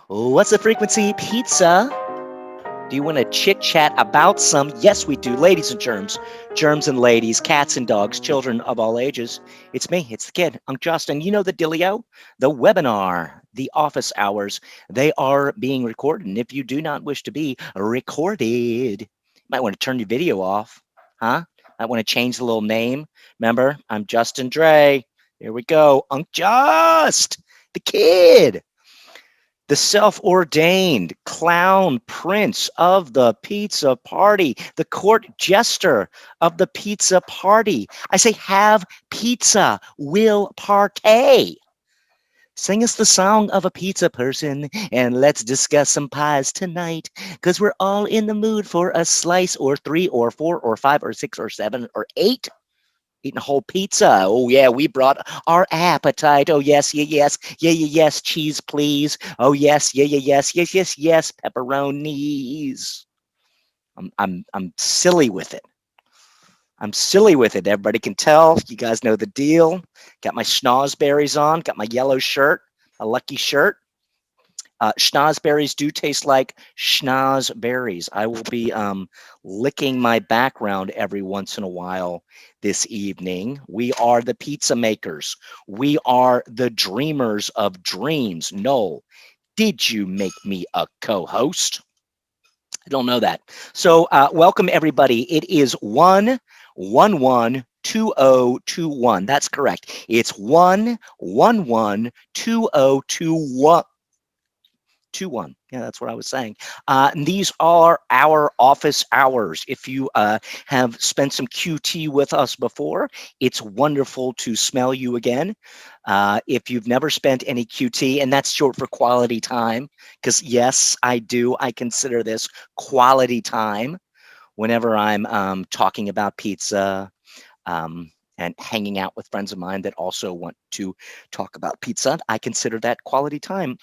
What's the frequency? Pizza. Do you want to chit chat about some? Yes, we do. Ladies and germs and ladies, cats and dogs, children of all ages. It's me, it's the kid, Unc Justin. You know the dealio, the webinar, the office hours. They are being recorded. And if you do not wish to be recorded, you might want to turn your video off, huh? I want to change the little name. Remember, I'm Justin Dre. Here we go. Unc Just, the kid, the self-ordained clown prince of the pizza party, the court jester of the pizza party. I say, have pizza, will partay. Sing us the song of a pizza person, and let's discuss some pies tonight, because we're all in the mood for a slice or three or four or five or six or seven or eight. Eating a whole pizza. Oh yeah, we brought our appetite. Oh yes, yeah, yes, yeah, yeah, yes, cheese, please. Oh yes, yeah, yeah, yes, yes, yes, yes, pepperonis. I'm silly with it. I'm silly with it. Everybody can tell. You guys know the deal. Got my schnozberries on. Got my yellow shirt, a lucky shirt. Schnozberries do taste like schnozberries. I will be licking my background every once in a while this evening. We are the pizza makers. We are the dreamers of dreams. Noel, did you make me a co-host? I don't know that. So welcome everybody. It is 1112021. That's correct. It's 1112021. 2-1. Yeah, that's what I was saying. And these are our office hours. If you have spent some QT with us before, it's wonderful to smell you again. If you've never spent any QT, and that's short for quality time, because yes, I do. I consider this quality time whenever I'm talking about pizza. And hanging out with friends of mine that also want to talk about pizza. I consider that quality time.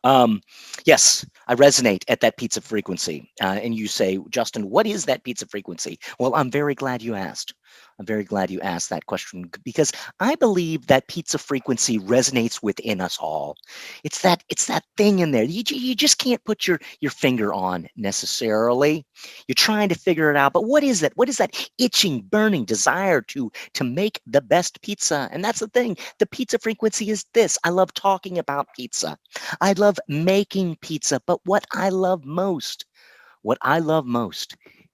Um, yes, I resonate at that pizza frequency. And you say, Justin, what is that pizza frequency? Well, I'm very glad you asked. I'm very glad you asked that question because I believe that pizza frequency resonates within us all. It's that thing in there. You just can't put your finger on necessarily. You're trying to figure it out, but what is that? What is that itching, burning desire to make the best pizza? And that's the thing. The pizza frequency is this. I love talking about pizza. I love making pizza, but what I love most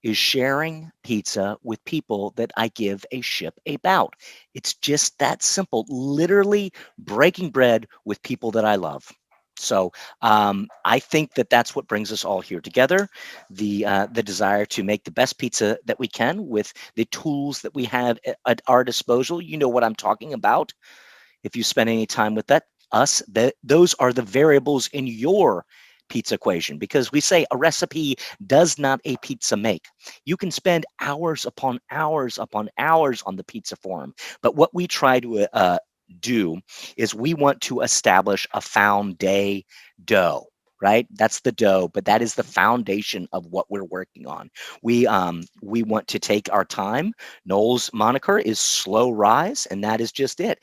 is sharing pizza with people that I give a ship about. It's just that simple, literally breaking bread with people that I love. So I think that that's what brings us all here together: the desire to make the best pizza that we can with the tools that we have at our disposal. You know what I'm talking about if you spend any time with those are the variables in your pizza equation, because we say a recipe does not a pizza make. You can spend hours upon hours upon hours on the pizza form, but what we try to do is we want to establish a founday dough. Right, that's the dough, but that is the foundation of what we're working on. We want to take our time. Noel's moniker is slow rise, and that is just it.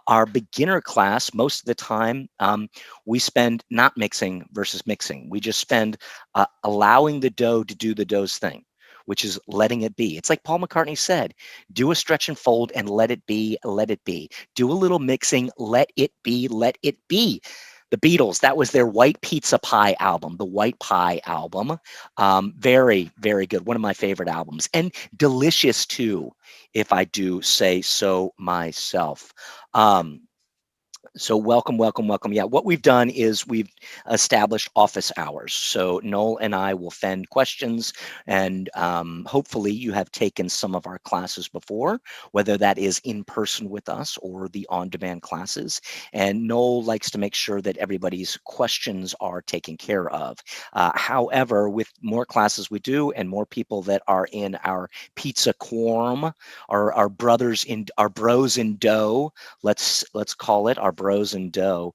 Our beginner class, most of the time, we spend not mixing versus mixing. We just spend allowing the dough to do the dough's thing, which is letting it be. It's like Paul McCartney said, do a stretch and fold and let it be, let it be. Do a little mixing, let it be, let it be. The Beatles, that was their White Pizza Pie album, the White Pie album. Very, very good. One of my favorite albums. And delicious too, if I do say so myself. Um, so welcome, welcome, welcome. Yeah, what we've done is we've established office hours. So Noel and I will fend questions, and hopefully you have taken some of our classes before, whether that is in person with us or the on-demand classes. And Noel likes to make sure that everybody's questions are taken care of. However, with more classes we do and more people that are in our pizza quorum, our brothers in our bros in dough, let's call it our bros and dough.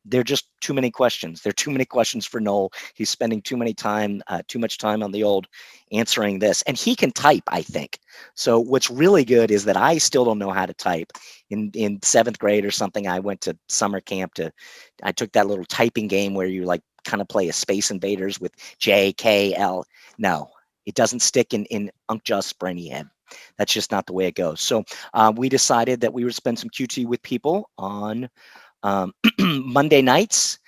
There are just too many questions. There are too many questions for Noel. He's spending too much time on the old answering this, and he can type, I think. So what's really good is that I still don't know how to type. In seventh grade or something, I went to summer camp to. I took that little typing game where you like kind of play a Space Invaders with JKL. No, it doesn't stick in Unc Just's brainy head. That's just not the way it goes. So we decided that we would spend some QT with people on Monday nights.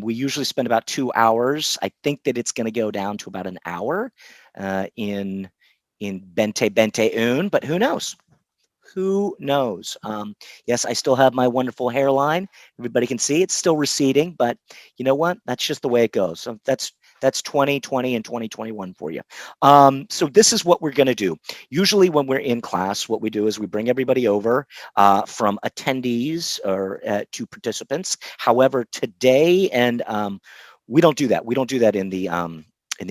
We usually spend about 2 hours. I think that it's going to go down to about an hour in Bente Un, but who knows? Who knows? Yes, I still have my wonderful hairline. Everybody can see it's still receding, but you know what? That's just the way it goes. So that's 2020 and 2021 for you. So this is what we're going to do. Usually when we're in class, what we do is we bring everybody over from attendees or to participants. However, today and we don't do that. We don't do that in the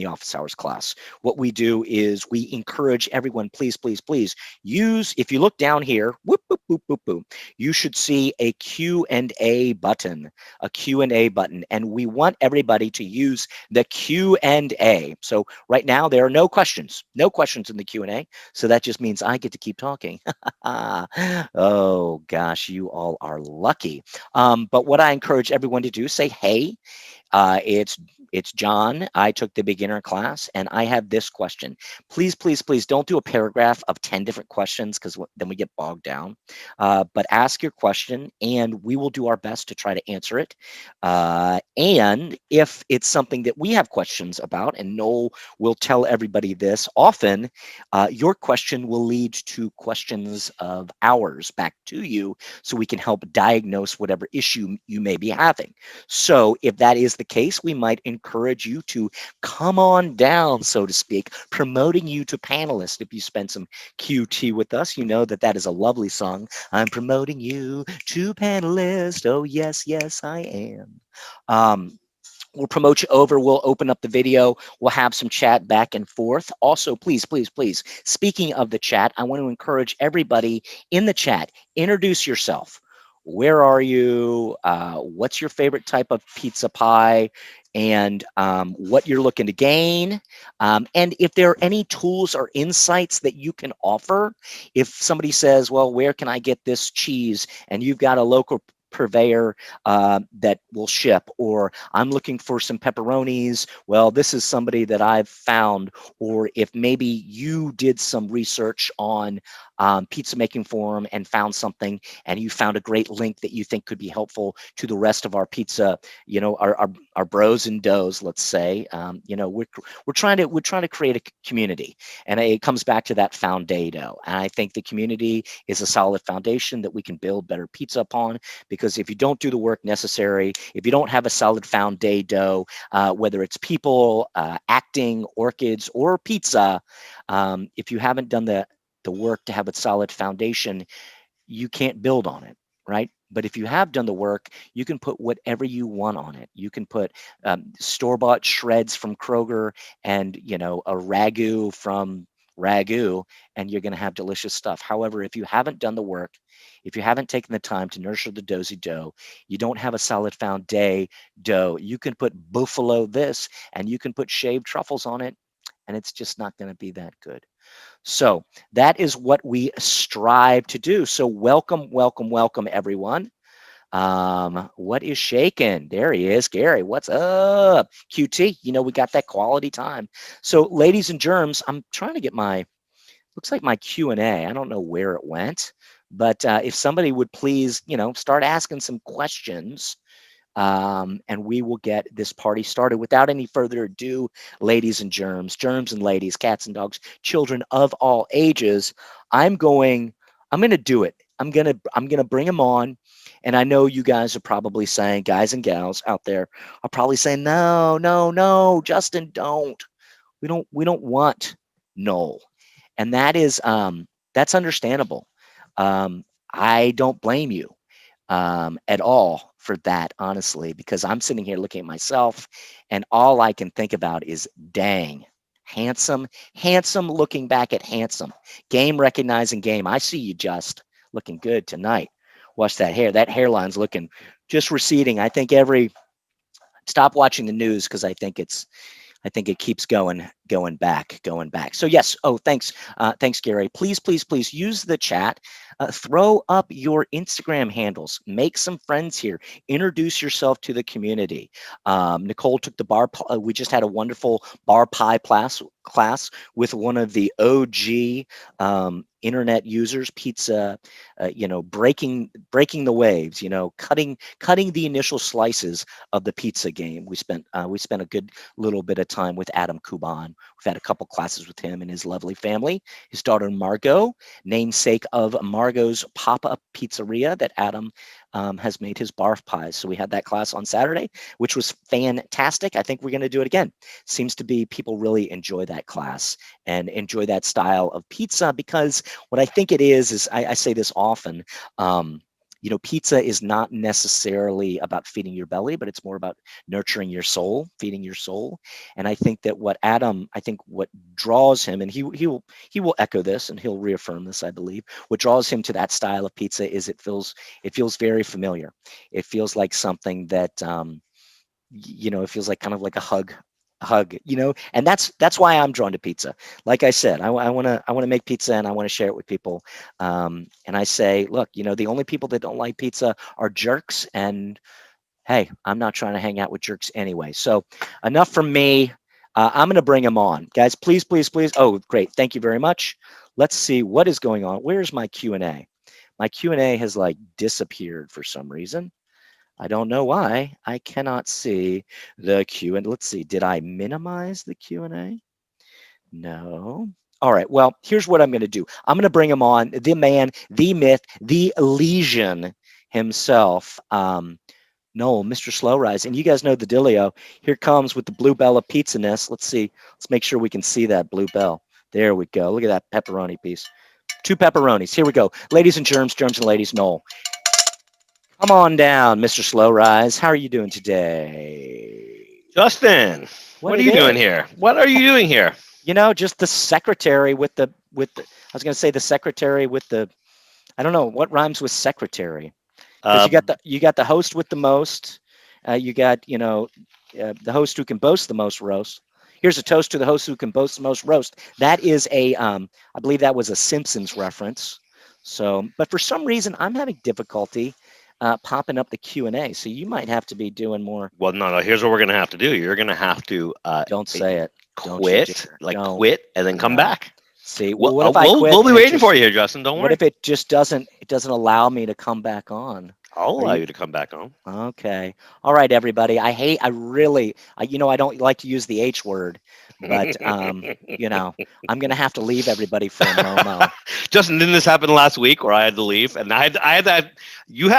office hours class. What we do is we encourage everyone, please, please, please use, if you look down here, whoop, whoop, whoop, whoop, whoop, you should see a Q&A button, and we want everybody to use the Q&A. So right now there are no questions in the Q&A. So that just means I get to keep talking. Oh gosh, you all are lucky. But what I encourage everyone to do, say, hey, it's John. I took the beginner class, and I have this question. Please, please, please don't do a paragraph of 10 different questions because then we get bogged down. But ask your question, and we will do our best to try to answer it. And if it's something that we have questions about, and Noel will tell everybody this often, your question will lead to questions of ours back to you so we can help diagnose whatever issue you may be having. So if that is the case, we might encourage you to come on down, so to speak, promoting you to panelist. If you spend some QT with us, you know that that is a lovely song. I'm promoting you to panelist. Oh, yes, yes, I am. We'll promote you over. We'll open up the video. We'll have some chat back and forth. Also, please, please, please, speaking of the chat, I want to encourage everybody in the chat, introduce yourself. Where are you? What's your favorite type of pizza pie? And what you're looking to gain. And if there are any tools or insights that you can offer, if somebody says, well, where can I get this cheese? And you've got a local purveyor that will ship, or I'm looking for some pepperonis. Well, this is somebody that I've found. Or if maybe you did some research on pizza making forum and found something, and you found a great link that you think could be helpful to the rest of our pizza, you know, our bros and does, let's say. You know, we're trying to create a community, and it comes back to that foundation. And I think the community is a solid foundation that we can build better pizza upon, because if you don't do the work necessary, if you don't have a solid foundation, whether it's people, acting, orchids, or pizza, if you haven't done the work to have a solid foundation, you can't build on it, right? But if you have done the work, you can put whatever you want on it. You can put store-bought shreds from Kroger and, you know, a ragu from Ragu, and you're going to have delicious stuff. However, if you haven't done the work, if you haven't taken the time to nurture the dozy dough, you don't have a solid foundation dough. You can put buffalo this, and you can put shaved truffles on it, and it's just not going to be that good. So that is what we strive to do. So welcome, welcome, welcome, everyone. What is shaking? There he is, Gary. What's up, QT? You know, we got that quality time. So, ladies and germs, I'm trying to get my, looks like my Q&A. I don't know where it went, but if somebody would please, you know, start asking some questions, and we will get this party started. Without any further ado, ladies and germs and ladies, cats and dogs, children of all ages, I'm going to do it. I'm going to bring them on. And I know you guys are probably saying, guys and gals out there are probably saying, no, no, no, Justin, don't. We don't want Noel. And that's understandable. I don't blame you at all for that, honestly, because I'm sitting here looking at myself, and all I can think about is, dang, handsome, handsome, looking back at handsome, game recognizing game. I see you just looking good tonight. Watch that hair. That hairline's looking just receding. I think every stop watching the news because I think it keeps going back. So yes. Oh, thanks, Gary. Please, please, please use the chat. Throw up your Instagram handles. Make some friends here. Introduce yourself to the community. Nicole took the we just had a wonderful bar pie class with one of the OG internet users. Pizza, breaking the waves. Cutting the initial slices of the pizza game. We spent a good little bit of time with Adam Kuban. We've had a couple classes with him and his lovely family. His daughter Margot, namesake of Margot's pop-up pizzeria that Adam has made his barf pies. So we had that class on Saturday, which was fantastic. I think we're going to do it again. Seems to be people really enjoy that class and enjoy that style of pizza because what I think it is I say this often. Pizza is not necessarily about feeding your belly, but it's more about nurturing your soul, feeding your soul. And I think what draws him, and he will echo this and he'll reaffirm this, I believe. What draws him to that style of pizza is it feels very familiar. It feels like something that it feels like kind of like a hug, and that's why I'm drawn to pizza. Like I said, I want to make pizza and I want to share it with people. And I say, look, the only people that don't like pizza are jerks, and hey, I'm not trying to hang out with jerks anyway. So enough from me. I'm going to bring them on, guys. Please, please, please. Oh, great, thank you very much. Let's see what is going on. Where's my Q&A? My Q&A has like disappeared for some reason. I don't know why. I cannot see the Q and let's see. Did I minimize the Q&A? No. All right. Well, here's what I'm going to do. I'm going to bring him on. The man, the myth, the legion himself. Noel, Mr. Slow Rise, and you guys know the dealio. Here comes with the blue bell of pizza nest. Let's see. Let's make sure we can see that blue bell. There we go. Look at that pepperoni piece. 2 pepperonis. Here we go. Ladies and germs and ladies, Noel. Come on down, Mr. Slow Rise. How are you doing today? Justin, what are you doing here? What are you doing here? Just the secretary with the I was going to say the secretary with the I don't know what rhymes with secretary. Because you got the host with the most. You got the host who can boast the most roast. Here's a toast to the host who can boast the most roast. That is I believe that was a Simpsons reference. So, but for some reason I'm having difficulty popping up the Q&A. So you might have to be doing more. Well, no. Here's what we're gonna have to do. You're gonna have to don't say it. Quit, quit, and then come back. See, well, what if I quit? We'll be waiting for you here, Justin. Don't worry. What if it just doesn't allow me to come back on? I'll allow you to come back on. Okay. All right, everybody. I don't like to use the H word, but I'm going to have to leave everybody for a moment. Justin, didn't this happen last week where I had to leave and I had that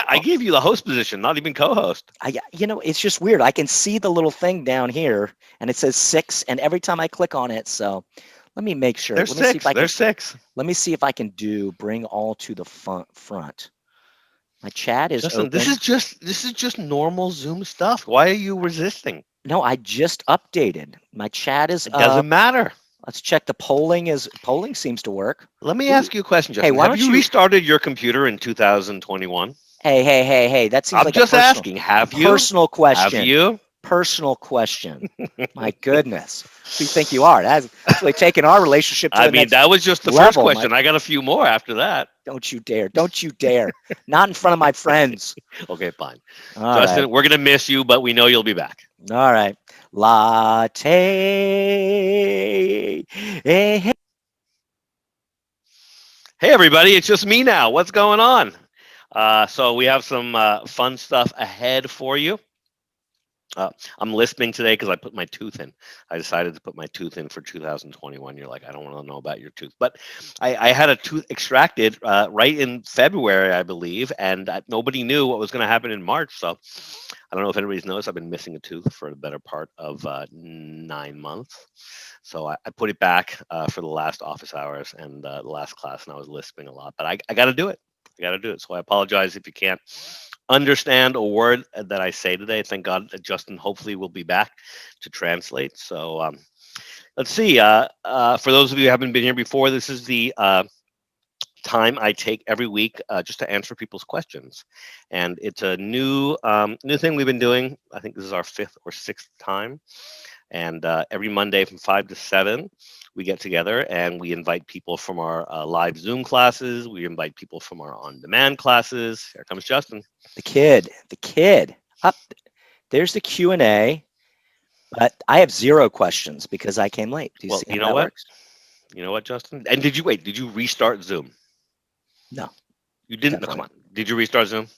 I gave you the host position, not even co-host. It's just weird. I can see the little thing down here and it says 6 and every time I click on it, so let me make sure. There's 6. There's 6. Let me see if I can bring all to the front. My chat is Justin, open. This is just normal Zoom stuff. Why are you resisting? No, I just updated. My chat is up. Doesn't matter. Let's check the polling. Polling seems to work. Let me ask you a question, Justin. Hey, why have you restarted your computer in 2021? Hey. That seems like just asking. Have you? Personal question. Have you? Personal question. My goodness. Who do you think you are? That's actually taking our relationship to the next that was just the level, first question. I got a few more after that. Don't you dare. Don't you dare. Not in front of my friends. Okay, fine. All Justin, right. We're going to miss you, but we know you'll be back. All right. Latte. Hey, everybody. It's just me now. What's going on? So we have some fun stuff ahead for you. I'm lisping today because I put my tooth in. I decided to put my tooth in for 2021. You're like, I don't want to know about your tooth. But I had a tooth extracted right in February, I believe, and nobody knew what was going to happen in March. So I don't know if anybody's noticed. I've been missing a tooth for the better part of 9 months. So I put it back for the last office hours and the last class, and I was lisping a lot. But I got to do it. So I apologize if you can't understand a word that I say today. Thank God Justin hopefully will be back to translate. So let's see. For those of you who haven't been here before, this is the time I take every week just to answer people's questions, and it's a new thing we've been doing. I think this is our fifth or sixth time, and every Monday from 5 to 7, we get together and we invite people from our live Zoom classes. We invite people from our on-demand classes. Here comes Justin. The kid. Up there's the Q&A, but I have 0 questions because I came late. Do you Well, see how that works? you know what, Justin? And did you wait? Did you restart Zoom? No, You didn't. No, come definitely. on. Did you restart Zoom?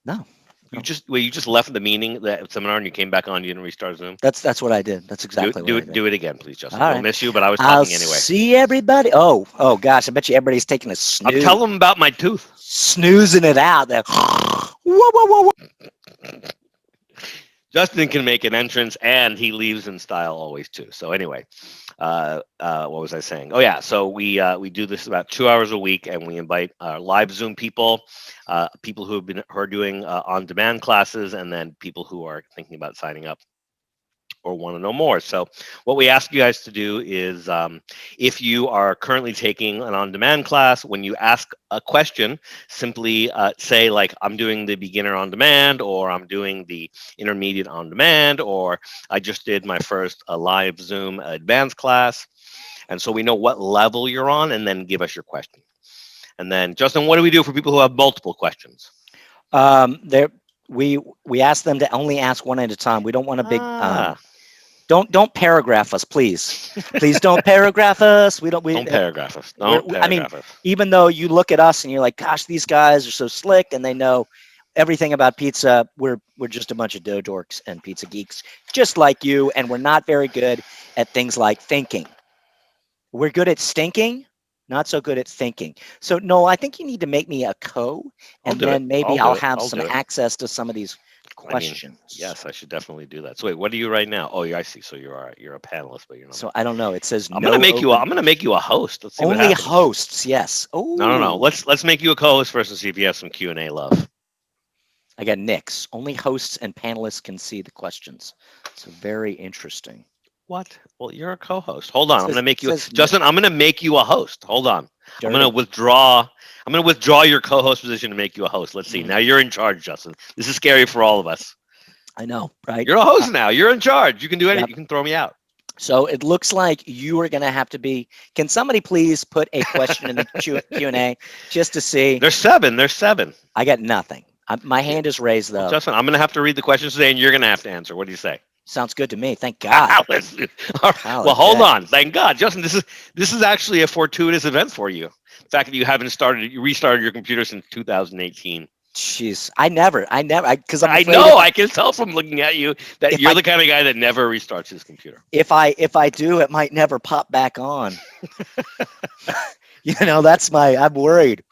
No, You no. just wait. You just left the meeting, that seminar, and you came back on. You didn't restart Zoom. That's what I did. That's Do exactly it. what Do I it. did. Do it again, please, All Justin. We'll right. miss you, but I was I'll talking anyway. see everybody. Oh gosh, I bet you everybody's taking a I'm snooze, telling them about my tooth. snoozing it out there. Whoa, whoa, whoa, whoa. Justin can make an entrance, and he leaves in style always too. So anyway, what was I saying? Oh yeah, so we do this about 2 hours a week, and we invite live Zoom people, people who are doing on-demand classes, and then people who are thinking about signing up or want to know more. So what we ask you guys to do is, if you are currently taking an on-demand class, when you ask a question, simply say like, I'm doing the beginner on demand, or I'm doing the intermediate on demand, or I just did my first live Zoom advanced class. And so we know what level you're on, and then give us your question. And then, Justin, what do we do for people who have multiple questions? There, we ask them to only ask one at a time. We don't want a big. Ah, Don't paragraph us, please. Please don't paragraph us. We don't. don't paragraph us. We're, Don't I mean, paragraph us. even though you look at us and you're like, gosh, these guys are so slick and they know everything about pizza. We're just a bunch of dough dorks and pizza geeks, just like you. And we're not very good at things like thinking. We're good at stinking, not so good at thinking. So Noel, I think you need to make me a I'll and do it. then maybe I'll do I'll it. have I'll some do it. access to some of these I mean, questions. yes, I should definitely do that. So wait, what are you right now? Oh, yeah, I see. So you're a panelist, but you're not. So I don't know. It says I'm gonna no make you. open I'm gonna make you a host. Let's see what only happens. hosts. Yes. No, no, no. Oh, Let's make you a co-host first and see if you have some Q&A love. I got Nick's. Only hosts and panelists can see the questions. So very interesting. What? Well, you're a co-host. Hold on. I'm gonna It make you, says Justin. I'm gonna make you a host. Hold on. I'm gonna dirty. withdraw. I'm gonna withdraw your co-host position to make you a host. Let's see. Mm, Now you're in charge, Justin. This is scary for all of us. I know, right? You're a host now. You're in charge. You can do anything. Yep. You can throw me out. So it looks like you are going to have to be. Can somebody please put a question in the Q&A just to see? There's seven. There's seven. I got nothing. My Yeah. hand is raised Well, though. Justin, I'm gonna have to read the questions today, and you're gonna have to answer. What do you say? Sounds good to me. Thank God. Let's all right. Call Well, it a hold day. on. Thank God, Justin. This is actually a fortuitous event for you. The fact that you restarted your computer since 2018. Jeez, because I'm I afraid know. I can tell from looking at you that if you're I the kind of guy that never restarts his computer. if I do, it might never pop back on. I'm worried.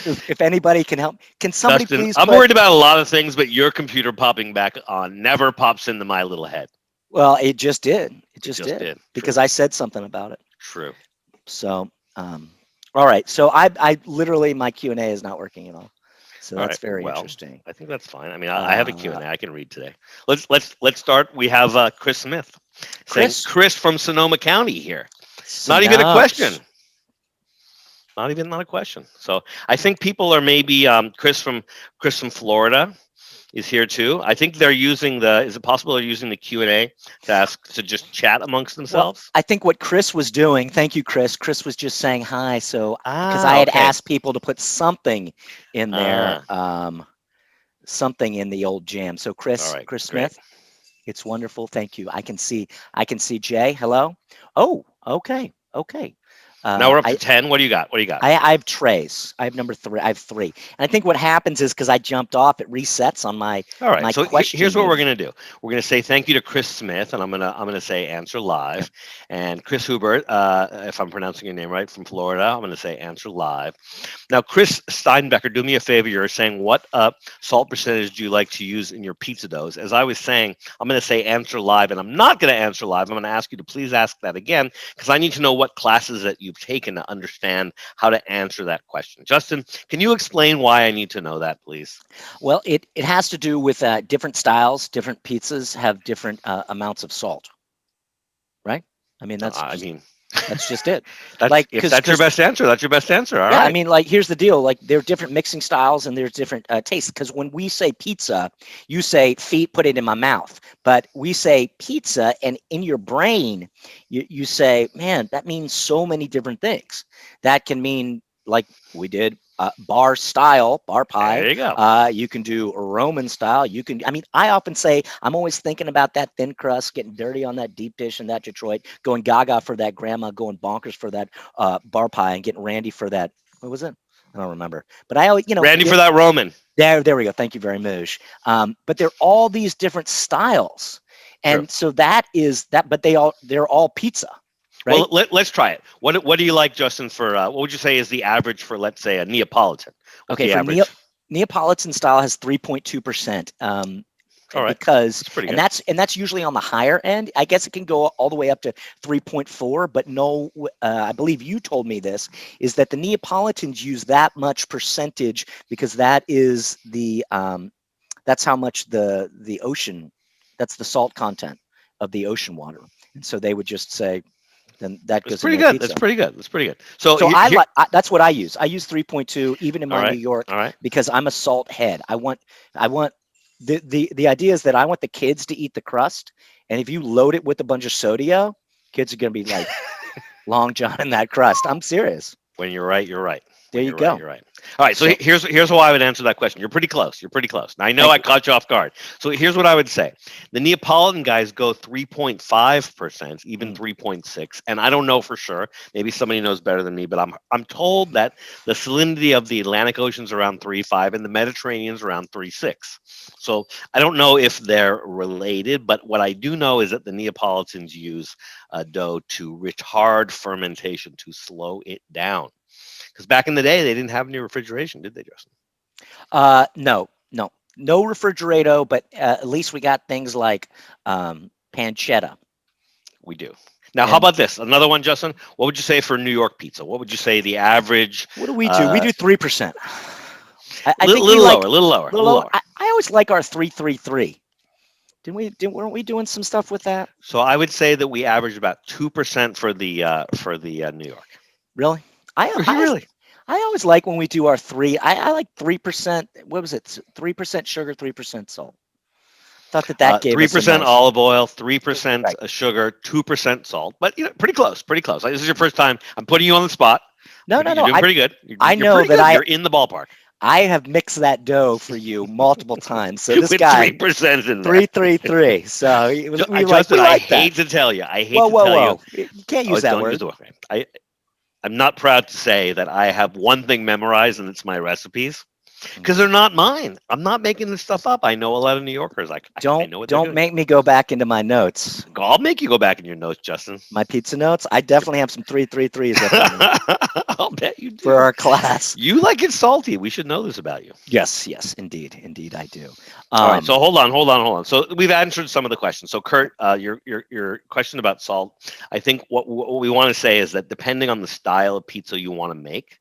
If anybody can help, can somebody Justin, please I'm put? worried about a lot of things, but your computer popping back on never pops into my little head. Well, it just did. It It just just did did. because True. I said something about it. True. So, all right. So I literally my Q&A is not working at all. So All that's right. very Well, interesting. I think that's fine. I mean, I have a Uh, Q&A I can read today. Let's start. We have Chris Smith saying, Chris, Chris from Sonoma County here. Not even a question. Synopsis. Not a question. So I think people are maybe Chris from Florida is here too. I think they're using the. Is it possible they're using the Q&A to ask to just chat amongst Well, themselves? I think what Chris was doing, thank you, Chris. Chris was just saying hi. So, because I Ah, had okay. asked people to put something in there, Ah, something in the old jam. So, all right, Chris great. Smith, it's wonderful. Thank you. I can see Jay. Hello. Oh, okay, okay. Now we're up to I 10. What do you got? What do you got? I have trays. I have number 3. I have 3. And I think what happens is because I jumped off, it resets on All right. my So question here's what we're meter. gonna do. We're gonna say thank you to Chris Smith, and I'm gonna say answer live. And Chris Hubert, if I'm pronouncing your name right, from Florida, I'm gonna say answer live. Now, Chris Steinbecker, do me a favor. You're saying what salt percentage do you like to use in your pizza doughs? As I was saying, I'm gonna say answer live, and I'm not gonna answer live. I'm gonna ask you to please ask that again because I need to know what classes that you've taken to understand how to answer that question. Justin, can you explain why I need to know that, please? Well, it has to do with different styles. Different pizzas have different amounts of salt, right? I mean, that's I just mean, That's just it. That's Like, if that's your because best answer. That's your best answer. All yeah, I right. mean, like, here's the deal. Like, there are different mixing styles and there's different tastes. Because when we say pizza, you say feet, put it in my mouth. But we say pizza, and in your brain, you say, man, that means so many different things. That can mean, like we did, bar style, bar pie. There you go. You can do Roman style. You can, I mean, I often say, I'm always thinking about that thin crust, getting dirty on that deep dish in that Detroit, going gaga for that grandma, going bonkers for that bar pie, and getting Randy for that. What was it? I don't remember. But I always, Randy for that Roman. there we go. Thank you very much. But they're all these different styles, True. and so that is that. But they're all pizza, right? Well, let's try it. What do you like, Justin? For what would you say is the average for, let's say, a Neapolitan? What's Okay, the for average? Neapolitan style has 3.2%. All right, Because that's pretty and good. that's usually on the higher end. I guess it can go all the way up to 3.4, but no, I believe you told me this is that the Neapolitans use that much percentage because that is that's how much the ocean, that's the salt content of the ocean water, and so they would just say then that That's goes in pretty their good. That's pizza. pretty good. That's pretty good. So So here, that's what I use. I use 3.2 even in all my New right, York all right. because I'm a salt head. I want the idea is that I want the kids to eat the crust, and if you load it with a bunch of sodio, kids are gonna be like Long John in that crust. I'm serious. When you're right, you're right. There When you you're right, go. you're right. All right. So So here's how I would answer that question. You're pretty close. You're pretty close. Now, I know thank I you. caught you off guard. So here's what I would say: the Neapolitan guys go 3.5%, even Mm. 3.6, and I don't know for sure. Maybe somebody knows better than me, but I'm told that the salinity of the Atlantic Ocean's around 3.5 and the Mediterranean's around 3.6. So I don't know if they're related, but what I do know is that the Neapolitans use dough to retard fermentation to slow it down. Because back in the day, they didn't have any refrigeration, did they, Justin? No, no refrigerator, but at least we got things like pancetta. We do. Now, how And about this? Another one, Justin. What would you say for New York pizza? What would you say the average? what do we do? We Uh, do 3%. I little, think we little lower, like little lower, a little little lower. lower. I always like our 333. Weren't we doing some stuff with that? So I would say that we average about 2% for the New York. Really? I I Really? I always like when we do our three. I like 3%. What was it? 3% sugar, 3% salt. Thought that gave Three us a percent nice. olive oil, 3% Right. sugar, 2% salt. But pretty close, pretty close. This is your first time. I'm putting you on the spot. No, no, You're no. doing pretty good. You're, I you're know pretty that good. You're in the ballpark I have mixed that dough for you multiple times. So this with guy 3% in there. 333. So Justin, we I like that. hate to tell you. I hate Whoa, to whoa, tell you. whoa! You can't Oh, use that don't use word. the word. I'm not proud to say that I have one thing memorized, and it's my recipes Mm. because they're not mine. I'm not making this stuff up. I know a lot of New Yorkers. I know what they're Don't doing. make me go back into my notes, I'll make you go back in your notes, Justin. my pizza notes. I definitely have some 333s up in there I'll bet you for do. our class. You like it salty. We should know this about you. Yes, yes, indeed, I do. All right, Um, so hold on. So we've answered some of the questions. So Kurt, your question about salt, I think what we want to say is that depending on the style of pizza you want to make,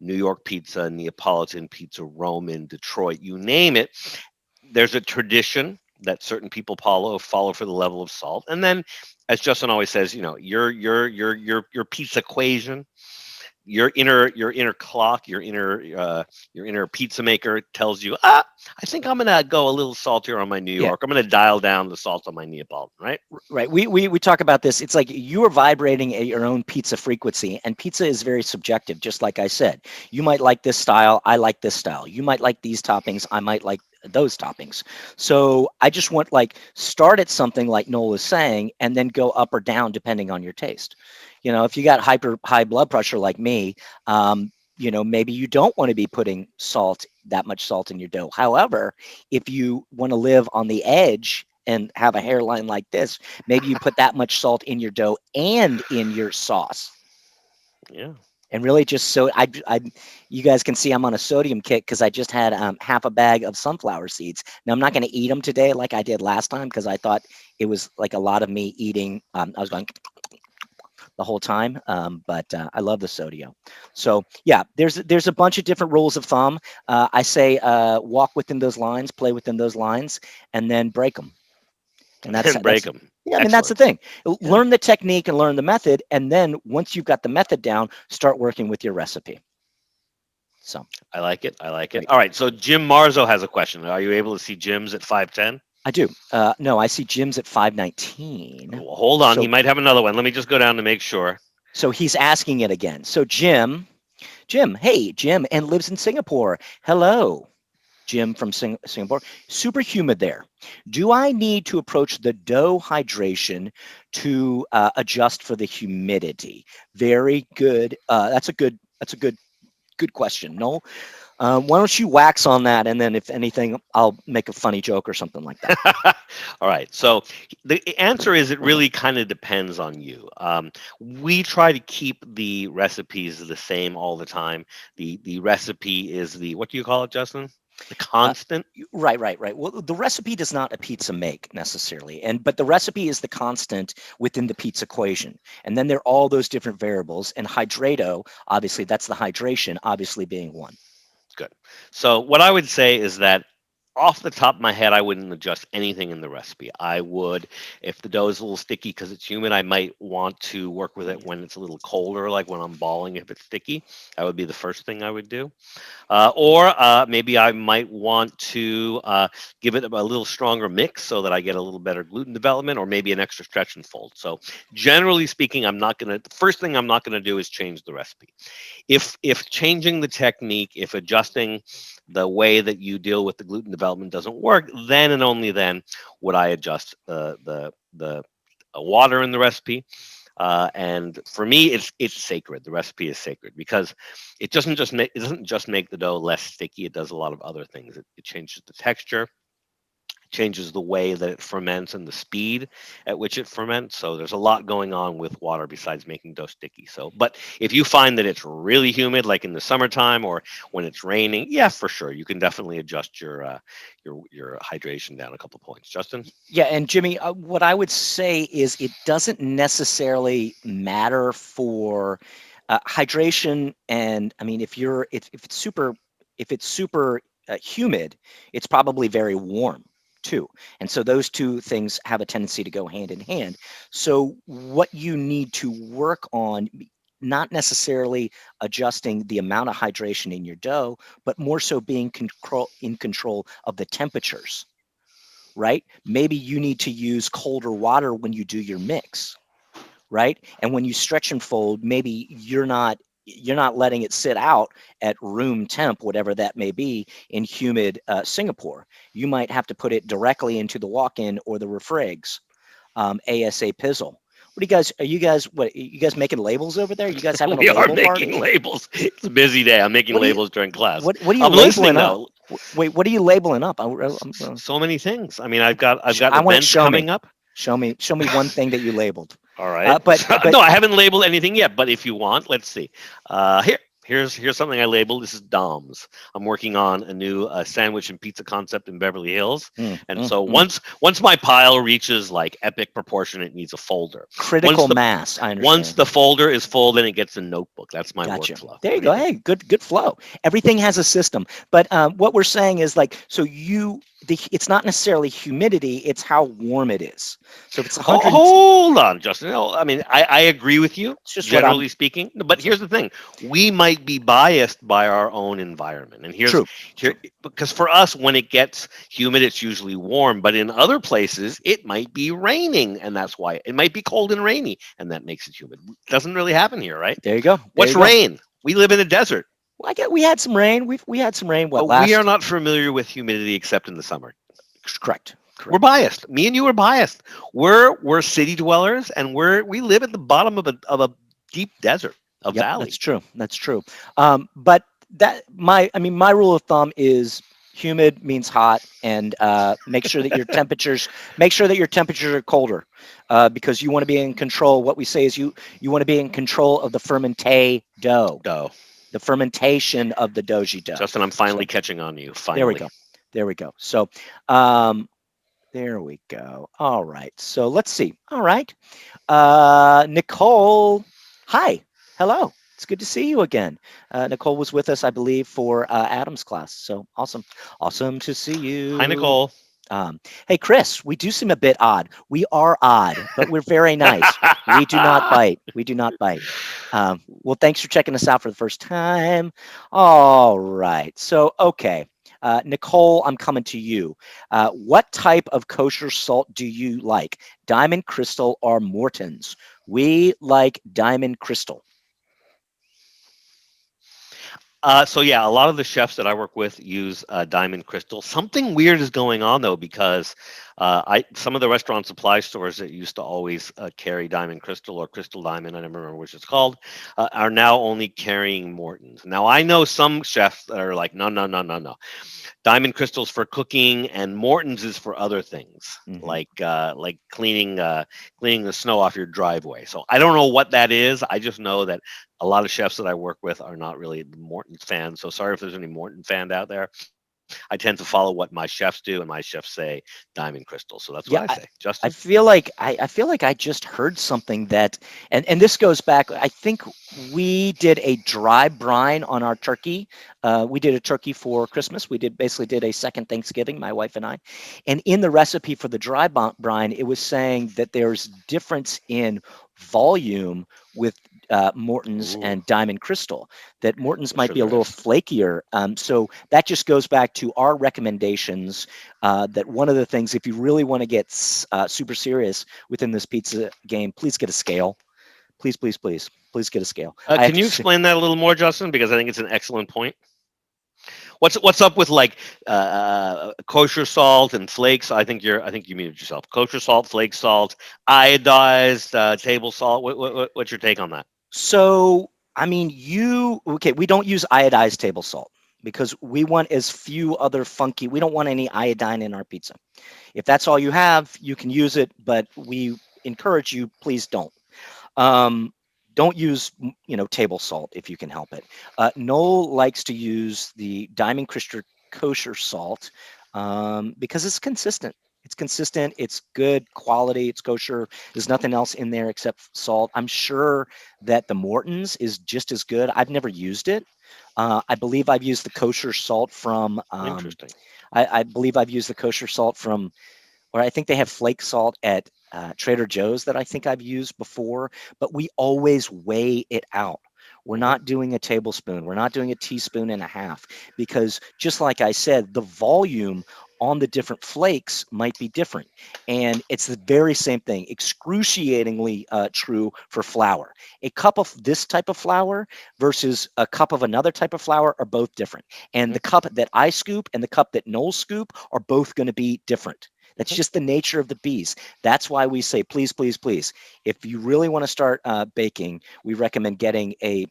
New York pizza, Neapolitan pizza, Roman, Detroit, you name it, there's a tradition that certain people follow for the level of salt, and then, as Justin always says, your pizza equation, your inner clock, your inner pizza maker tells you, I think I'm gonna go a little saltier on my New yeah, York. I'm gonna dial down the salt on my Neapolitan, right? right. We talk about this. It's like you are vibrating at your own pizza frequency, and pizza is very subjective. Just like I said, you might like this style. I like this style. You might like these toppings. I might like those toppings. So I just want like start at something like Noel is saying, and then go up or down depending on your taste. If you got hyper high blood pressure like me, maybe you don't want to be putting that much salt in your dough. However, if you want to live on the edge and have a hairline like this, maybe you put that much salt in your dough and in your sauce. Yeah. And really, just so you guys can see, I'm on a sodium kick because I just had half a bag of sunflower seeds. Now I'm not going to eat them today like I did last time because I thought it was like a lot of me eating. I was going the whole time. But I love the sodium. So yeah, there's a bunch of different rules of thumb. I say walk within those lines, play within those lines, and then break them. And And break them. Yeah, I mean that's the Excellent. thing. Yeah, Learn the technique and learn the method, and then once you've got the method down, start working with your recipe. So I like it. I like it. great. All right. So Jim Marzo has a question. Are you able to see Jim's at 5'10"? I do. No, I see Jim's at 519. Well, hold on. He So might have another one. Let me just go down to make sure. so he's asking it again. So Jim, hey, Jim, and lives in Singapore. Hello. Jim from Singapore. Super humid there. Do I need to approach the dough hydration to adjust for the humidity? Very good. That's a good question. No, why don't you wax on that, and then if anything, I'll make a funny joke or something like that. All right. So the answer is it really kind of depends on you. We try to keep the recipes the same all the time. The recipe is the, what do you call it, Justin? The Uh, constant. right. Well, the recipe does not a pizza make necessarily, but the recipe is the constant within the pizza equation. And then there are all those different variables, and hydrato, obviously, that's the hydration, obviously being one. Good. So what I would say is that off the top of my head, I wouldn't adjust anything in the recipe. I would, if the dough is a little sticky because it's humid, I might want to work with it when it's a little colder, like when I'm balling. If it's sticky, that would be the first thing I would do. Or maybe I might want to give it a little stronger mix so that I get a little better gluten development, or maybe an extra stretch and fold. So generally speaking, the first thing I'm not gonna do is change the recipe. If changing the technique, if adjusting the way that you deal with the gluten development doesn't work, then and only then would I adjust the water in the recipe. And for me, it's sacred. The recipe is sacred because it doesn't just make the dough less sticky. It does a lot of other things. It changes the texture, changes the way that it ferments and the speed at which it ferments. So there's a lot going on with water besides making dough sticky. So, but if you find that it's really humid, like in the summertime or when it's raining, yeah, for sure, you can definitely adjust your hydration down a couple points. Justin? Yeah, and Jimmy, what I would say is it doesn't necessarily matter for hydration. And I mean, if it's super humid, it's probably very warm too. And so those two things have a tendency to go hand in hand. So what you need to work on, not necessarily adjusting the amount of hydration in your dough, but more so being in control of the temperatures, right? Maybe you need to use colder water when you do your mix, right? And when you stretch and fold, maybe you're not letting it sit out at room temp, whatever that may be, in humid Singapore. You might have to put it directly into the walk-in or the refrigs, ASA pizzle. What are you guys making labels over there? You guys having a We are label making party? labels. It's a busy day. I'm making What are you labels during class. what are you I'm listening labeling up? though. Wait, what are you labeling up? So many things. I mean, I've got I want to events show me. coming up. Show me one thing that you labeled. All right. But No, I haven't labeled anything yet, but if you want, let's see. Here's something I labeled. This is Dom's. I'm working on a new sandwich and pizza concept in Beverly Hills, mm, and mm, so mm. once my pile reaches like epic proportion, it needs a folder. Once Critical the mass, I once understand. the folder is full, then it gets a notebook. That's my Gotcha. workflow. There you What do you go. think? Hey, good flow. Everything has a system. But what we're saying is like, so it's not necessarily humidity, it's how warm it is. So if it's 100, Hold on, Justin. No, I mean, I agree with you, it's just what I'm. generally speaking. But So here's the thing: we might be biased by our own environment. And true, here true. because for us, when it gets humid, it's usually warm. But in other places, it might be raining, and that's why it might be cold and rainy, and that makes it humid. Doesn't really happen here, right? There you go. There What's you go. rain? We live in a desert. Well, we had some rain. We had some rain. What We are last? not familiar with humidity except in the summer. Correct. We're Correct. biased. Me and you are biased. We're city dwellers, and we live at the bottom of a deep desert, a Yep, that's valley. true. That's true. But my rule of thumb is humid means hot, and make sure that your temperatures are colder, because you want to be in control. What we say is you want to be in control of the Dough. the fermentation of the doji dough. Justin, I'm finally So catching on to you. there we Finally. go. There we go. So um, there we go. All right. So let's see. All right. Nicole, hi. Hello. It's good to see you again. Nicole was with us, I believe, for Adam's class. So awesome. Awesome to see Hi, you. Nicole. Hey, Chris, we do seem a bit odd. We are odd, but we're very nice. We do not bite. We do not bite. Well, thanks for checking us out for the first time. All right. So, okay. Nicole, I'm coming to you. What type of kosher salt do you like? Diamond Crystal or Morton's? We like Diamond Crystal. So yeah, a lot of the chefs that I work with use diamond crystal. Something weird is going on though, because I some of the restaurant supply stores that used to always carry diamond crystal or crystal diamond, I never remember which it's called, are now only carrying Morton's. Now I know some chefs that are like, no, no, no, no, no. Diamond crystals for cooking, and Morton's is for other things, Hmm. like cleaning the snow off your driveway. So I don't know what that is. I just know that a lot of chefs that I work with are not really Morton fans. So sorry if there's any Morton fan out there. I tend to follow what my chefs do, and my chefs say Diamond Crystal. So that's what I Yeah, say. Justin? I feel like I just heard something that, and this goes back. I think we did a dry brine on our turkey. We did a turkey for Christmas. We did a second Thanksgiving, my wife and I, and in the recipe for the brine, it was saying that there's difference in volume with Morton's Ooh, and Diamond Crystal. That Morton's for might sure be a there little is. flakier. So that just goes back to our recommendations, that one of the things, if you really want to get super serious within this pizza game, please get a scale. Please, please, please, please get a scale. I have Can to you say, explain that a little more, Justin? Because I think it's an excellent point. What's up with like kosher salt and flakes? I think you muted yourself. Kosher salt, flake salt, iodized table salt. What's your take on that? so I mean, okay? We don't use iodized table salt because we want as few other funky. We don't want any iodine in our pizza. If that's all you have, you can use it, but we encourage you, please don't. Um, don't use, table salt if you can help it. Noel likes to use the Diamond Crystal kosher salt, because it's consistent. It's consistent. It's good quality. It's kosher. There's nothing else in there except salt. I'm sure that the Morton's is just as good. I've never used it. I believe I've used the kosher salt from. Interesting. I believe I've used the kosher salt from, or I think they have flake salt at Trader Joe's that I think I've used before, but we always weigh it out. We're Hmm. not doing a tablespoon. We're not doing a teaspoon and a half, because just like I said, the volume on the different flakes might be different. And it's the very same thing, excruciatingly true for flour. A cup of this type of flour versus a cup of another type of flour are both different. And Hmm. the cup that I scoop and the cup that Noel scoop are both going to be different. That's Hmm. just the nature of the beast. That's why we say, please, please, please. If you really want to start baking, we recommend getting a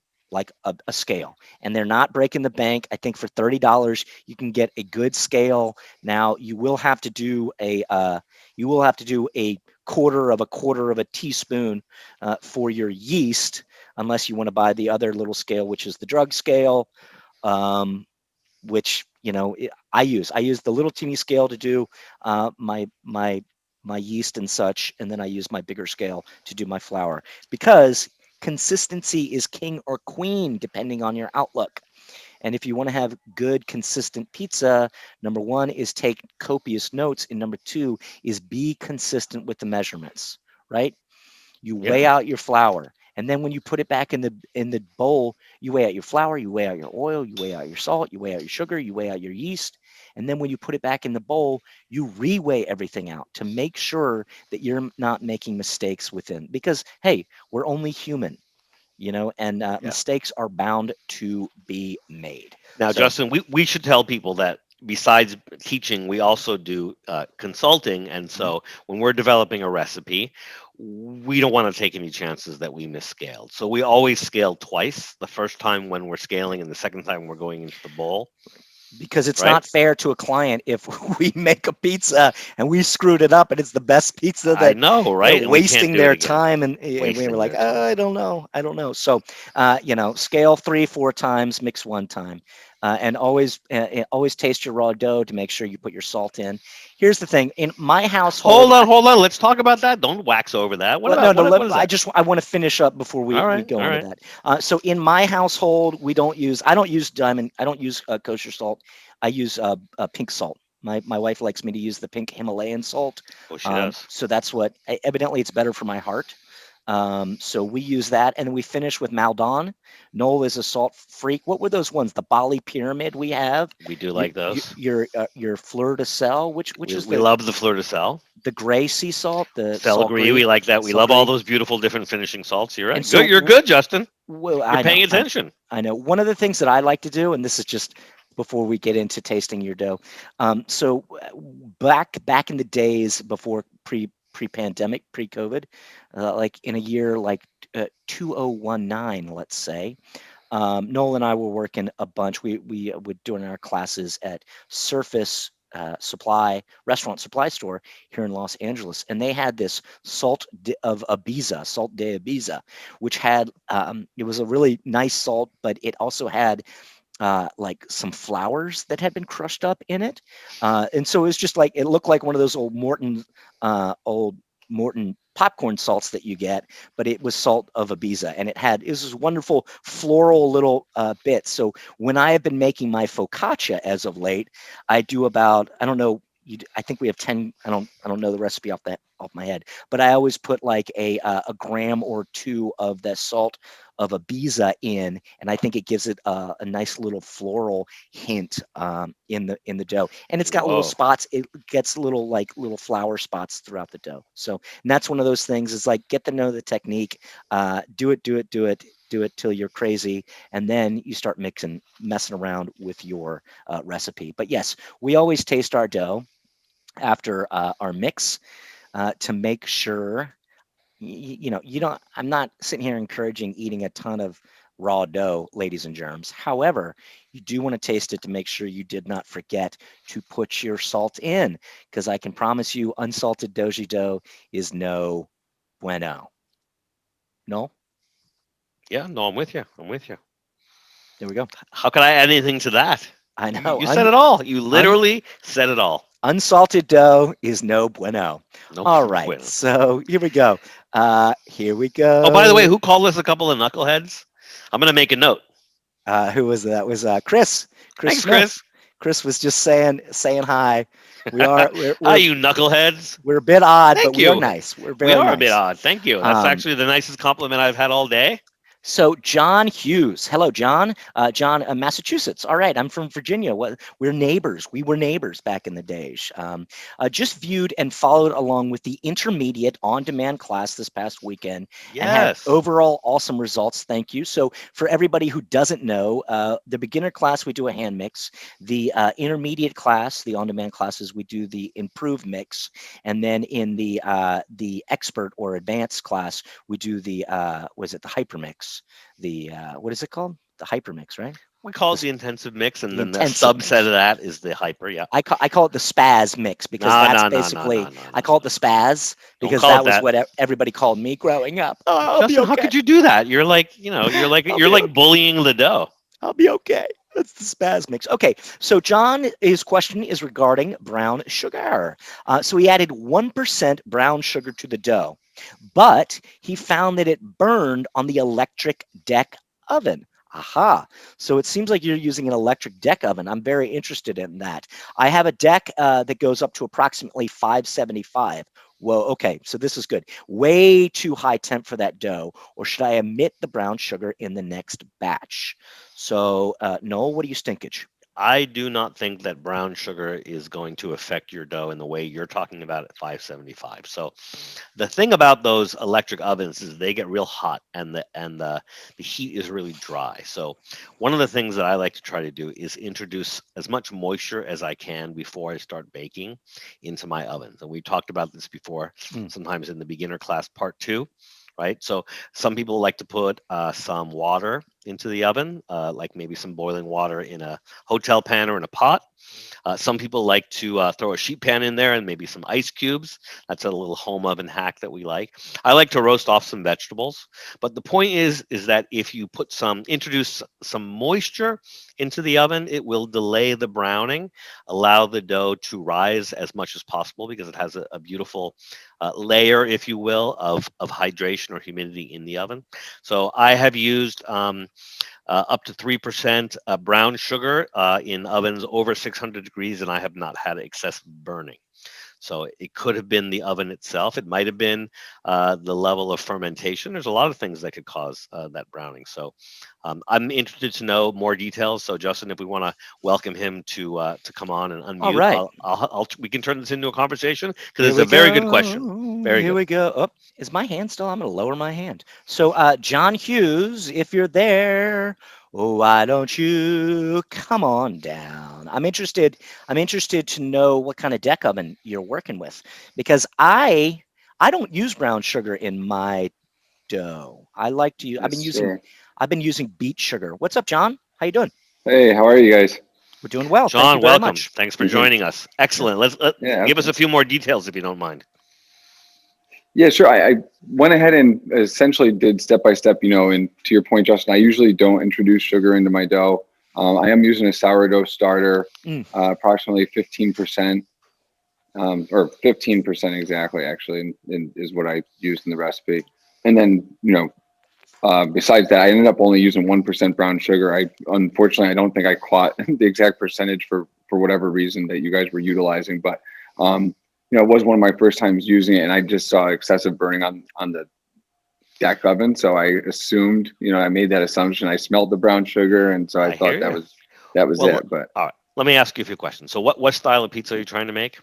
scale, and they're not breaking the bank. I think for $30 you can get a good scale. Now you will have to do a quarter of a teaspoon for your yeast, unless you want to buy the other little scale, which is the drug scale. Um, which I use the little teeny scale to do my yeast and such, and then I use my bigger scale to do my flour, because consistency is king or queen depending on your outlook. And if you want to have good consistent pizza, number one is take copious notes, and number two is be consistent with the measurements, right? You Yeah. weigh out your flour, and then when you put it back in the bowl, you weigh out your flour, you weigh out your oil, you weigh out your salt, you weigh out your sugar, you weigh out your yeast. And then when you put it back in the bowl, you reweigh everything out to make sure that you're not making mistakes within, because hey, we're only human, and Yeah. mistakes are bound to be made. Now, So Justin, we should tell people that besides teaching, we also do consulting. And mhm. so when we're developing a recipe, we don't want to take any chances that we misscaled. So we always scale twice, the first time when we're scaling and the second time we're going into the bowl, Because it's right? not fair to a client if we make a pizza and we screwed it up and it's the best pizza, I that know, they're right? And we can't wasting do it their again. time, and we were Wasting like, their oh, time. I don't know. So scale 3 4 times, mix one time, and always taste your raw dough to make sure you put your salt in. Here's the thing: in my household, Hold on. Let's talk about that. Don't wax over that. What no, about no. what is that? I want to finish up before we go All on to right. that. So in my household, we don't use. I don't use diamond. I don't use kosher salt. I use pink salt My wife likes me to use the pink Himalayan salt. Oh, she does. So that's what evidently it's better for my heart. So we use that, and then we finish with Maldon. Noel is a salt freak. What were those ones? The Bali Pyramid we have. We do like those. Your Fleur de Sel, which We is we love the fleur de sel. the gray sea salt, the salt Celery, gris, we like that. We salt love all gris. those beautiful different finishing salts. You're And right. Good. so You're good, Justin. well, You're I paying know, attention. I know. One of the things that I like to do, and this is just before we get into tasting your dough. Back in the days before pre-pandemic, pre-COVID, like in a year like 2019, let's say, Noel and I were working a bunch. We would doing our classes at Surface Supply Restaurant Supply Store here in Los Angeles, and they had this of Ibiza, salt de Ibiza, which had it was a really nice salt, but it also had like some flowers that had been crushed up in it, and so it was just like it looked like one of those old Morton popcorn salts that you get, but it was salt of Ibiza, and it was this wonderful floral little bit. So when I have been making my focaccia as of late, I do about I don't know. I think we have 10. I don't know the recipe off my head, but I always put like a gram or two of the salt of Ibiza in, and I think it gives it a nice little floral hint in the dough. And it's got little Whoa. spots. It gets little flower spots throughout the dough. So and that's one of those things. Is like get to know the technique. Do it till you're crazy, and then you start messing around with your recipe. But yes, we always taste our dough after our mix to make sure you don't. I'm not sitting here encouraging eating a ton of raw dough, ladies and germs. However, you do want to taste it to make sure you did not forget to put your salt in, because I can promise you unsalted doji dough is no bueno. No. Yeah, no, I'm with you. I'm with you. There we go. How can I add anything to that? I You, know. you said it all. You literally said it all. Unsalted dough is no bueno. No All right, bueno. so here we go. Here we Oh, by the way, go. who called us a couple of knuckleheads? I'm gonna make a note. Who was that? That was Chris. Chris Thanks, Smith. Chris. Chris was just saying hi. We are Hi, you knuckleheads. we're a bit odd, but Thank we are you. nice. We're We very are a bit nice. odd. Thank you. That's Um, actually the nicest compliment I've had all day. So John Hughes, hello John, John, Massachusetts. All right, I'm from Virginia. We're neighbors. We were neighbors back in the days. Just viewed and followed along with the intermediate on-demand class this past weekend, and had Yes. overall awesome results. Thank you. So for everybody who doesn't know, the beginner class we do a hand mix. The intermediate class, the on-demand classes, we do the improved mix, and then in the expert or advanced class, we do the was it the hypermix? The what is it called? The hypermix, right? We call it The, the intensive mix, and the then the intensive subset mix. of that is the hyper. Yeah. I call it the spaz mix because No, that's no, no, no, no, basically no, I no, call no. it the spaz Don't because call that it was that. what everybody called me growing up. Oh, I'll be Justin, how okay. could you do that? You're like, I'll you're be like bullying the dough. I'll be okay. That's the spaz mix. Okay, so John, his question is regarding brown sugar. So he added 1% brown sugar to the dough, but he found that it burned on the electric deck oven. Aha. So it seems like you're using an electric deck oven. I'm very interested in that. I have a deck that goes up to approximately 575. Whoa, okay, so this is good. Way too high temp for that dough, or should I omit the brown sugar in the next batch? So, Noel, what do you stinkage? I do not think that brown sugar is going to affect your dough in the way you're talking about at 575. So the thing about those electric ovens is they get real hot and the heat is really dry. So one of the things that I like to try to do is introduce as much moisture as I can before I start baking into my ovens. And we talked about this before, Mm, sometimes in the beginner class part 2. Right. So some people like to put some water into the oven, like maybe some boiling water in a hotel pan or in a pot. Some people like to throw a sheet pan in there and maybe some ice cubes. That's a little home oven hack that we like. I like to roast off some vegetables. But the point is that if you introduce some moisture into the oven, it will delay the browning, allow the dough to rise as much as possible because it has a beautiful layer, if you will, of hydration or humidity in the oven. So I have used up to 3% brown sugar in ovens over 600 degrees, and I have not had excessive burning. So it could have been the oven itself. It might have been the level of fermentation. There's a lot of things that could cause that browning. So I'm interested to know more details. So Justin, if we want to welcome him to come on and All unmute, right. we can turn this into a conversation because Here it's a we very good question. go. Very Here good. we go. Oh, is my hand still? I'm going to lower my hand. So, John Hughes, if you're there, why don't you come on down? I'm interested. I'm interested to know what kind of deck oven you're working with, because I don't use brown sugar in my dough. I like to use. Yes, sir. I've been using beet sugar. What's up, John? How you doing? Hey, how are you guys? We're doing well. Thank you John, very welcome. much. Thanks for joining us. Yeah. Excellent. Yeah, Give us okay. a few more details if you don't mind. Yeah, sure. I went ahead and essentially did step by step. And to your point, Justin, I usually don't introduce sugar into my dough. I am using a sourdough starter, Mm. approximately 15%, or 15% exactly, actually, is what I used in the recipe. And then, besides that, I ended up only using 1% brown sugar. Unfortunately, I don't think I caught the exact percentage for whatever reason that you guys were utilizing, but it was one of my first times using it, and I just saw excessive burning on the deck oven. So I assumed, I made that assumption. I smelled the brown sugar, and so I I hear thought that you. was Well, it. But all right. Let me ask you a few questions. So, what style of pizza are you trying to make?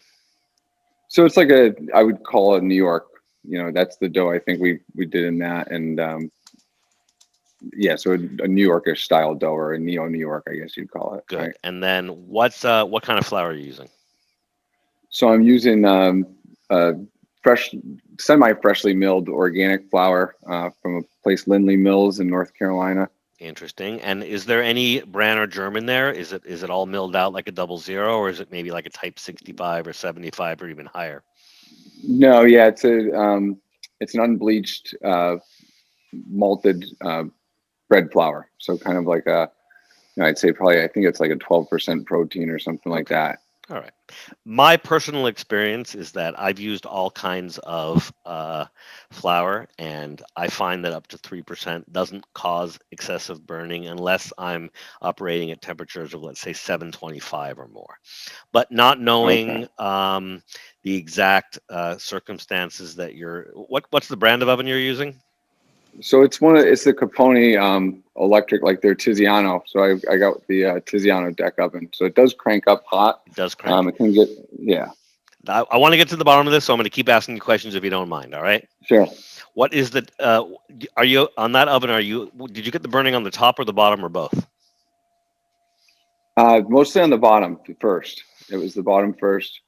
so it's like I would call it New York. That's the dough I think we did in that, and yeah, so a New Yorkish style dough, or a neo New York, I guess you'd call it, Good. right? And then what kind of flour are you using? So I'm using fresh, semi-freshly milled organic flour from a place, Lindley Mills in North Carolina. Interesting. And is there any brand or germ in there? Is it all milled out like a 00, or is it maybe like a type 65 or 75 or even higher? No, yeah, it's an unbleached malted bread flour. So kind of like I'd say probably, I think it's like a 12% protein or something like Okay. that. All right. My personal experience is that I've used all kinds of flour, and I find that up to 3% doesn't cause excessive burning unless I'm operating at temperatures of, let's say, 725 or more. But not Okay. knowing the exact circumstances that what's the brand of oven you're using? So it's the Capone electric, like their Tiziano. So I got the Tiziano deck oven. So it does crank up hot. It does crank. It can get, yeah, I want to get to the bottom of this, so I'm going to keep asking you questions if you don't mind. All right. sure. What is the? Are you on that oven? Did you get the burning on the top or the bottom or both? Mostly on the bottom first. It was the bottom first,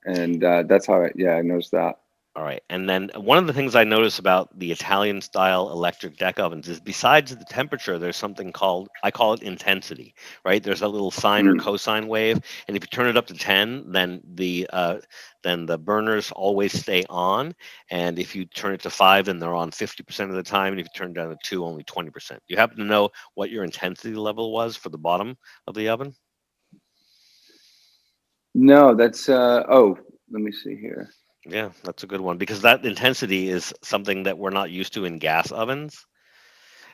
and that's how I noticed that. All right. And then one of the things I notice about the Italian style electric deck ovens is besides the temperature, there's something called, I call it intensity, right? There's a little sine or Mm. cosine wave. And if you turn it up to 10, then the burners always stay on. And if you turn it to 5, then they're on 50% of the time. And if you turn it down to 2, only 20%. You happen to know what your intensity level was for the bottom of the oven? No, that's oh, let me see here. Yeah, that's a good one because that intensity is something that we're not used to in gas ovens.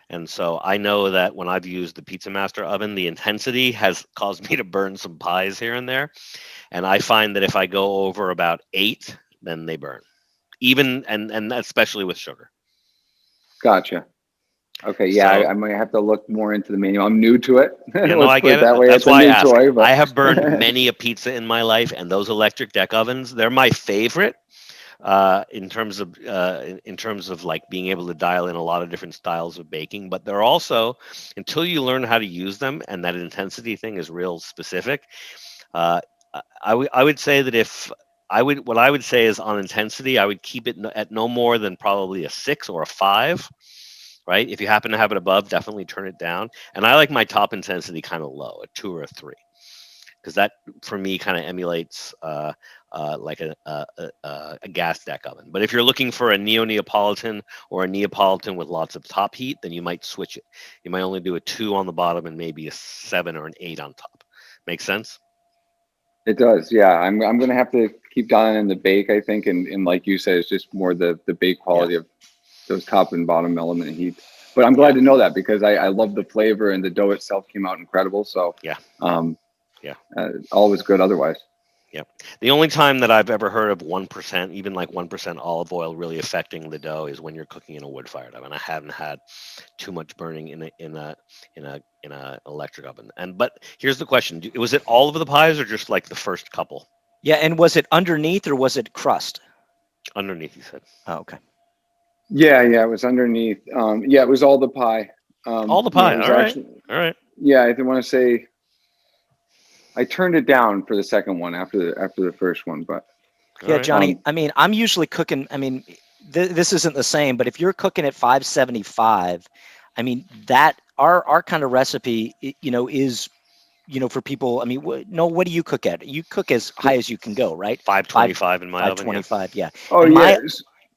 And so I know that when I've used the Pizza Master oven, the intensity has caused me to burn some pies here and there. And I find that if I go over about 8, then they burn. Even and especially with sugar. Gotcha. Okay, yeah, So I might have to look more into the menu. I'm new to it. yeah, no, Let's I put it get it. that way. That's It's a why I new ask. toy, I but have burned many a pizza in my life, and those electric deck ovens, they're my favorite in terms of like being able to dial in a lot of different styles of baking. But they're also, until you learn how to use them, and that intensity thing is real specific. Uh, I would say that if what I would say is on intensity, I would keep it at no more than probably a 6 or a 5. Right. If you happen to have it above, definitely turn it down. And I like my top intensity kind of low, a 2 or a 3, because that for me kind of emulates like a gas deck oven. But if you're looking for a Neapolitan or a Neapolitan with lots of top heat, then you might switch it. You might only do a 2 on the bottom and maybe a 7 or an 8 on top. Make sense? it does. Yeah, I'm gonna have to keep dialing in the bake, I think, and like you said, it's just more the bake Yeah. quality of those top and bottom element heats. but I'm glad Yeah. to know that because I love the flavor and the dough itself came out incredible. So Yeah. um, Yeah. all was good otherwise. Yep. The only time that I've ever heard of 1%, even like 1% olive oil really affecting the dough is when you're cooking in a wood-fired oven. I haven't had too much burning in a electric oven. And but here's the question: was it all of the pies or just like the first couple Yeah, and was it underneath or was it crust? underneath? You said Oh, okay. Yeah, it was underneath. Yeah, it was all the pie. all the Yeah, pie. it was All right. actually. All right. Yeah, I didn't want to say. I turned it down for the second one after the first one, but All Yeah, right. Johnny. um, I mean, I'm usually cooking. I mean, this isn't the same, but if you're cooking at 575, I mean that our kind of recipe, is for people. I mean, no, what do you cook at? You cook as high as you can go, right? Five 525 in my five oven. Yeah. 25, yeah. oh And yeah.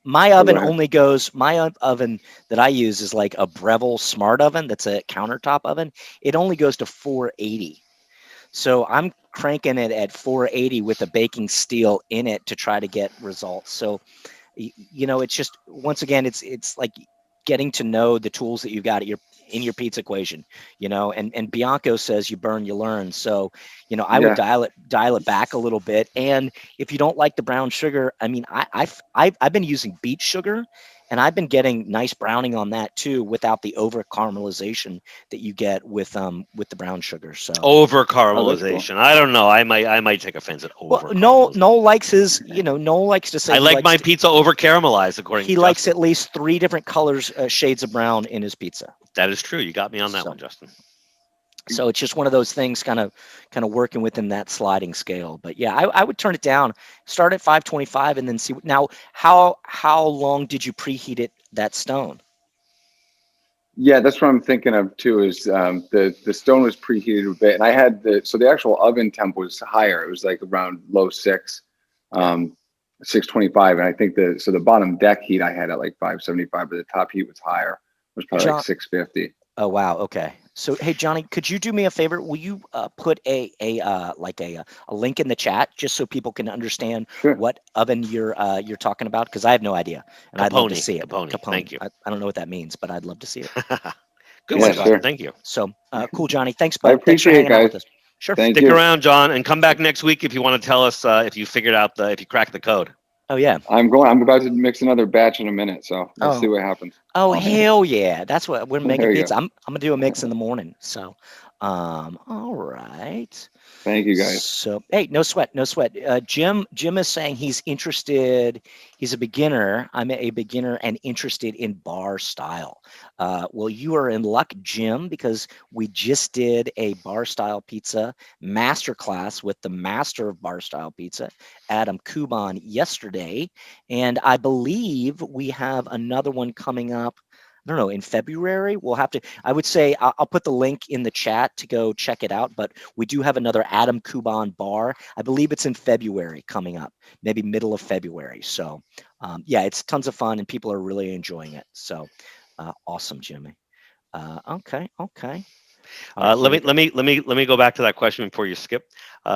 my Oh, go oven ahead. only goes. Oven that I use is like a Breville Smart Oven. That's a countertop oven. It only goes to 480. So I'm cranking it at 480 with a baking steel in it to try to get results. So it's just once again, it's like getting to know the tools that you've got at your pizza equation, and Bianco says you burn, you learn. So, I would Yeah, dial it back a little bit. And if you don't like the brown sugar, I mean, I've been using beet sugar, and I've been getting nice browning on that too, without the over caramelization that you get with the brown sugar. So, Over oh, that's cool. caramelization. I don't know. I might take offense at well, over Noel caramelization. likes Noel likes to say I like my pizza over caramelized, according he to likes Justin. at least three different colors, shades of brown in his pizza. That is true. You got me on that So, one, Justin. so it's just one of those things, kind of working within that sliding scale. But yeah, I would turn it down, start at 525, and then see. Now, how long did you preheat it that stone? Yeah, that's what I'm thinking of too. Is the stone was preheated a bit, and I had the actual oven temp was higher. It was like around low six, Yeah. 625, and I think the bottom deck heat I had at like 575, but the top heat was higher. It was probably like John. 650. Oh wow. Okay. So hey Johnny, could you do me a favor? Will you put a link in the chat just so people can understand Sure. what oven you're talking about? Because I have no idea, and I'd love to Capone. see it. Capone. Capone. Thank you. I don't know what that means, but I'd love to see it. Good Yeah, one, So Justin. sure. Thank you. cool, Johnny. Thanks, I bud. Thanks for appreciate it, hanging out guys. with us. Sure. Thank Stick you. around, John, and come back next week if you want to tell us if you figured out if you cracked the code. Oh yeah. I'm about to mix another batch in a minute, so we'll see Oh. what happens. Oh Awesome. hell yeah. That's what we're making There you pizza. go. I'm gonna do a mix in the morning. So, all right. Thank you, guys. So, hey, no sweat, no sweat. Jim is saying he's interested. He's a beginner. I'm a beginner and interested in bar style. Well, you are in luck, Jim, because we just did a bar style pizza masterclass with the master of bar style pizza, Adam Kuban, yesterday, and I believe we have another one coming up. I don't know, in February. We'll have to, I would say, I'll put the link in the chat to go check it out. But we do have another Adam Kuban bar. I believe it's in February coming up, maybe middle of February. So, yeah, it's tons of fun and people are really enjoying it. So, awesome, Jimmy. Okay, okay. All right, here Let we me go. let me go back to that question before you skip.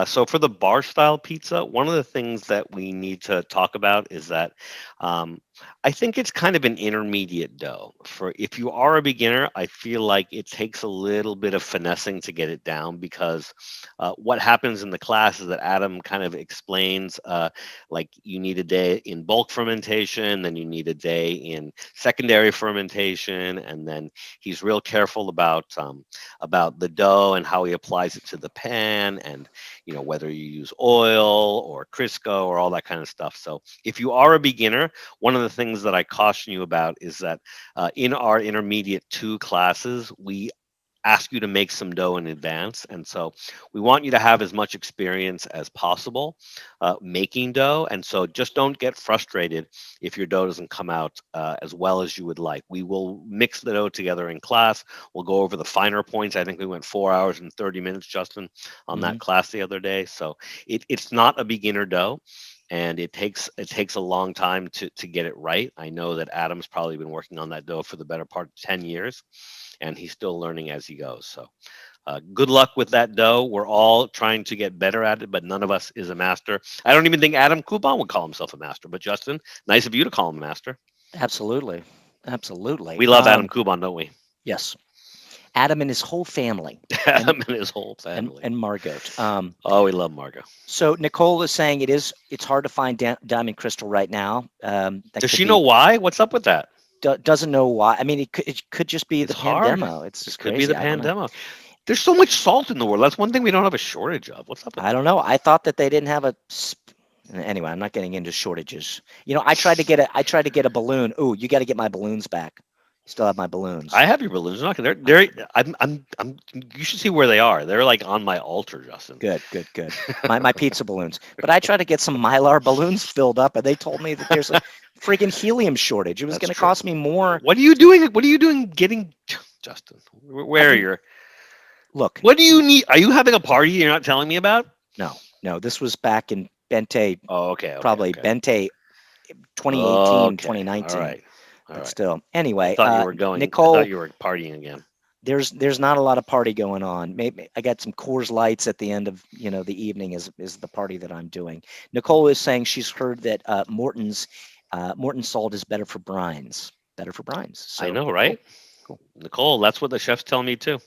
So for the bar style pizza, one of the things that we need to talk about is that um, I think it's kind of an intermediate dough. For if you are a beginner, I feel like it takes a little bit of finessing to get it down because what happens in the class is that Adam kind of explains like you need a day in bulk fermentation, then you need a day in secondary fermentation, and then he's real careful about the dough and how he applies it to the pan and whether you use oil or Crisco or all that kind of stuff. So if you are a beginner, one of the things that I caution you about is that in our intermediate 2 classes, we ask you to make some dough in advance. And so we want you to have as much experience as possible making dough. And so just don't get frustrated if your dough doesn't come out as well as you would like. We will mix the dough together in class. We'll go over the finer points. I think we went 4 hours and 30 minutes, Justin, on Hmm. that class the other day. So it's not a beginner dough. And it takes a long time to get it right. I know that Adam's probably been working on that dough for the better part of 10 years and he's still learning as he goes. So good luck with that dough. We're all trying to get better at it, but none of us is a master. I don't even think Adam Kuban would call himself a master, but Justin, nice of you to call him a master. Absolutely. Absolutely. We love Adam Kuban, don't we? Yes. Adam and his whole family. Adam and his whole family. And Margot. Oh, we love Margot. So Nicole is saying it's hard to find diamond crystal right now. Does she know why? What's up with that? Doesn't know why. I mean, it could just be the hard. pandemic. It's just It could crazy. be the pandemic. There's so much salt in the world. That's one thing we don't have a shortage of. What's up with I don't know. I thought that they didn't have anyway, I'm not getting into shortages. I tried to get a balloon. Ooh, you got to get my balloons back. Still have my balloons. I have your balloons. They're you should see where they are. They're like on my altar, Justin. Good. My pizza balloons. But I tried to get some Mylar balloons filled up, and they told me that there's a freaking helium shortage. It was going to cost me more. What are you doing? What are you doing getting, Justin? Where are you? Look. What do you need? Are you having a party you're not telling me about? No. This was back in Bente. Oh, okay. Probably Bente 2018, 2019. All right. But still, anyway, I thought you were going. Nicole, I thought you were partying again. There's not a lot of party going on. Maybe I got some Coors Lights at the end of the evening is the party that I'm doing. Nicole is saying she's heard that Morton salt is better for brines. Better for brines. So, I know, right? Cool. Nicole, that's what the chefs tell me too.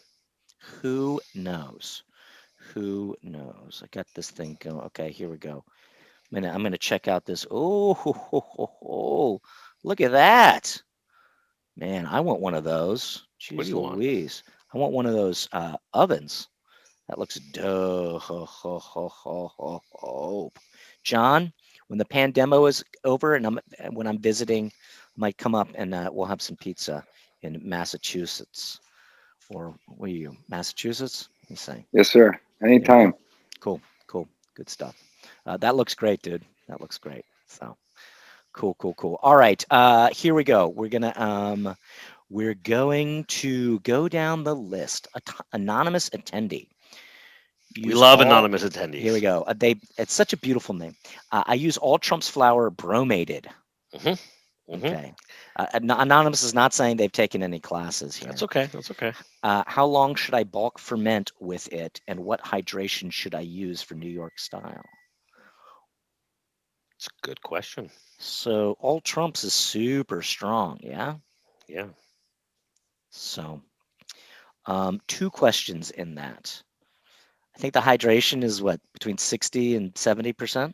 Who knows? Who knows? I got this thing going. Okay, here we go. I'm gonna check out this. Oh, look at that. Man, I want one of those. Jeez What do you Louise. I want one of those ovens. That looks dope. John, when the pandemic is over and when I'm visiting, I might come up and we'll have some pizza in Massachusetts. Or what are you, Massachusetts? Let me say. Yes, sir. Anytime. Cool. Good stuff. That looks great, dude. That looks great. So cool. All right. Here we go. We're going to go down the list. Anonymous attendee. We love anonymous attendees. Here we go. It's such a beautiful name. I use all Trump's flour bromated. Okay. Anonymous is not saying they've taken any classes here. That's okay. How long should I bulk ferment with it, and what hydration should I use for New York style? It's a good question. So all Trump's is super strong, yeah? Yeah. So 2 questions in that. I think the hydration is between 60 and 70%?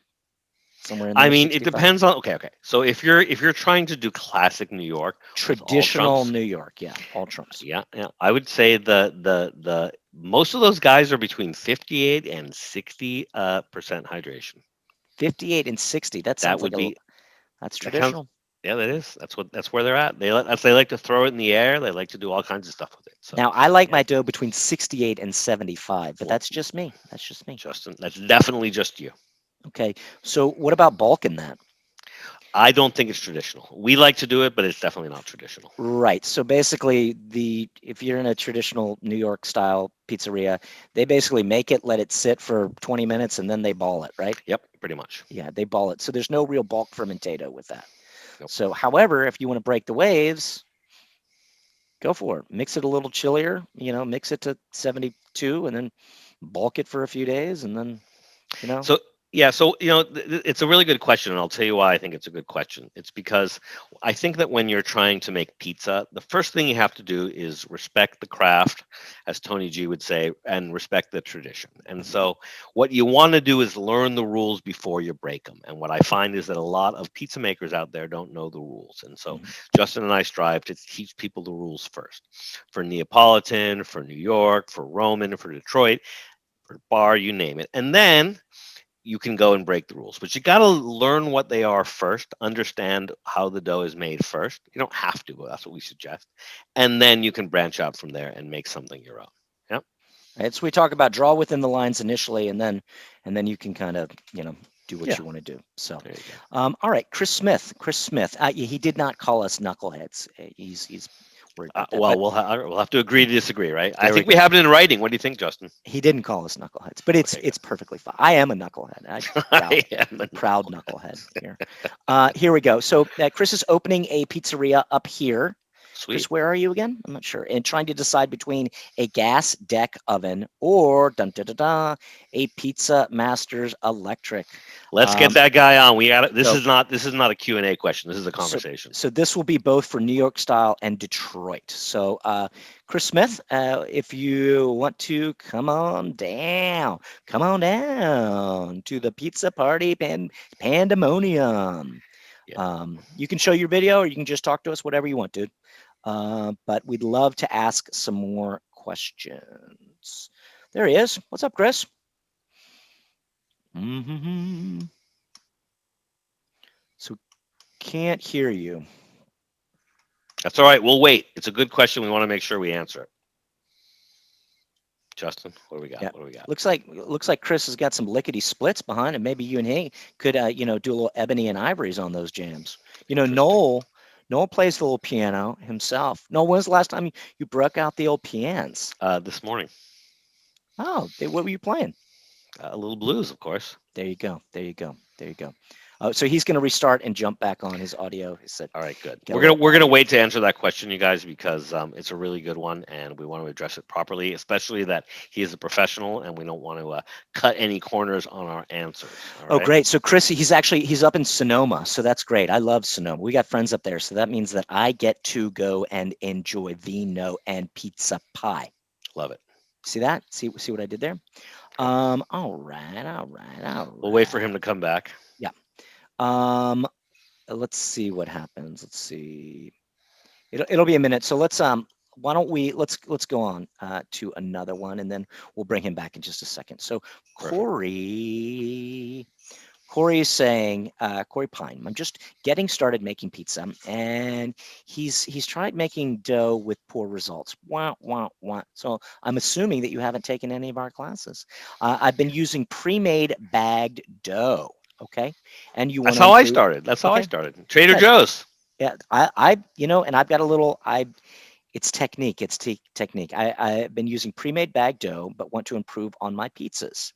Somewhere in there. I mean, 65? it depends on okay. So if you're trying to do classic New York, traditional New York, yeah, all Trumps. Yeah. I would say the most of those guys are between 58 and 60% hydration. 58 and 60. That's traditional. Yeah, that is. That's where they're at. They like to throw it in the air. They like to do all kinds of stuff with it. So now I like my dough between 68 and 75, but that's just me. Justin, that's definitely just you. Okay. So what about bulk in that? I don't think it's traditional. We like to do it, but it's definitely not traditional. Right. So basically, if you're in a traditional New York style pizzeria, they basically make it, let it sit for 20 minutes, and then they ball it, right? Yep, pretty much. Yeah, they ball it. So there's no real bulk fermentato with that. Nope. So, however, if you want to break the waves, go for it. Mix it a little chillier, mix it to 72 and then bulk it for a few days and then, So, yeah, so, it's a really good question, and I'll tell you why I think it's a good question. It's because I think that when you're trying to make pizza, the first thing you have to do is respect the craft, as Tony G would say, and respect the tradition. And so what you want to do is learn the rules before you break them. And what I find is that a lot of pizza makers out there don't know the rules. And so Justin and I strive to teach people the rules first. For Neapolitan, for New York, for Roman, for Detroit, for bar, you name it. And then you can go and break the rules, but you got to learn what they are first, understand how the dough is made first. You don't have to, but that's what we suggest. And then you can branch out from there and make something your own. Yeah. Right. So we talk about draw within the lines initially, and then you can kind of, do what you want to do. So, all right. Chris Smith, he did not call us knuckleheads. He's we'll have to agree to disagree, right? I think we have it in writing. What do you think, Justin? He didn't call us knuckleheads, but it's perfectly fine. I am a knucklehead. I am a proud knucklehead here. Here we go. So Chris is opening a pizzeria up here Sweet. Chris, where are you again? I'm not sure. And trying to decide between a gas deck oven or a Pizza Masters electric. Let's get that guy on. We got it. This so- is not a Q&A question. This is a conversation. So this will be both for New York style and Detroit. So Chris Smith, if you want to come on down to the pizza party pandemonium. Yeah. You can show your video or you can just talk to us, whatever you want, dude. But we'd love to ask some more questions. There he is. What's up, Chris? So can't hear you. That's all right. We'll wait. It's a good question. We want to make sure we answer it. Justin, what do we got? Yeah. What do we got? Looks like Chris has got some lickety splits behind him. Maybe you and he could do a little ebony and ivories on those jams. Noel plays the little piano himself. Noel, when's the last time you broke out the old pianos? This morning. Oh, what were you playing? A little blues, of course. There you go. So he's going to restart and jump back on his audio. He said, All right, good. We're gonna wait to answer that question, you guys, because it's a really good one, and we want to address it properly, especially that he is a professional, and we don't want to cut any corners on our answers. Oh, great. So Chris, he's up in Sonoma, so that's great. I love Sonoma. We got friends up there, so that means that I get to go and enjoy vino and pizza pie. Love it. See that? See what I did there? All right. We'll wait for him to come back. Yeah. Let's see what happens. Let's see. It'll be a minute. So let's why don't we let's go on to another one, and then we'll bring him back in just a second. So Corey is saying, Corey Pine, I'm just getting started making pizza, and he's tried making dough with poor results. Wah. So I'm assuming that you haven't taken any of our classes. I've been using pre-made bagged dough. Okay, and you want That's how I started. That's how I started. Trader Joe's. Yeah, and I've got a little. It's technique. Technique. I've been using pre-made bagged dough, but want to improve on my pizzas.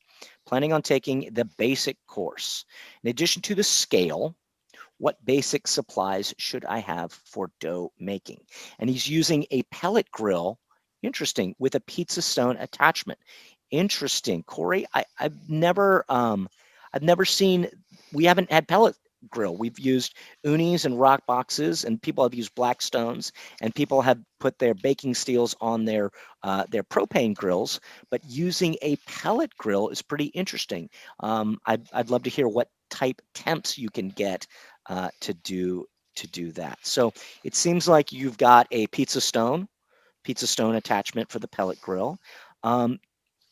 Planning on taking the basic course. In addition to the scale, what basic supplies should I have for dough making? And he's using a pellet grill. Interesting, with a pizza stone attachment. Interesting, Corey. I've never seen. We haven't had pellet grill. We've used unis and rock boxes, and people have used black stones, and people have put their baking steels on their propane grills. But using a pellet grill is pretty interesting. I'd love to hear what type temps you can get to do that. So it seems like you've got a pizza stone attachment for the pellet grill.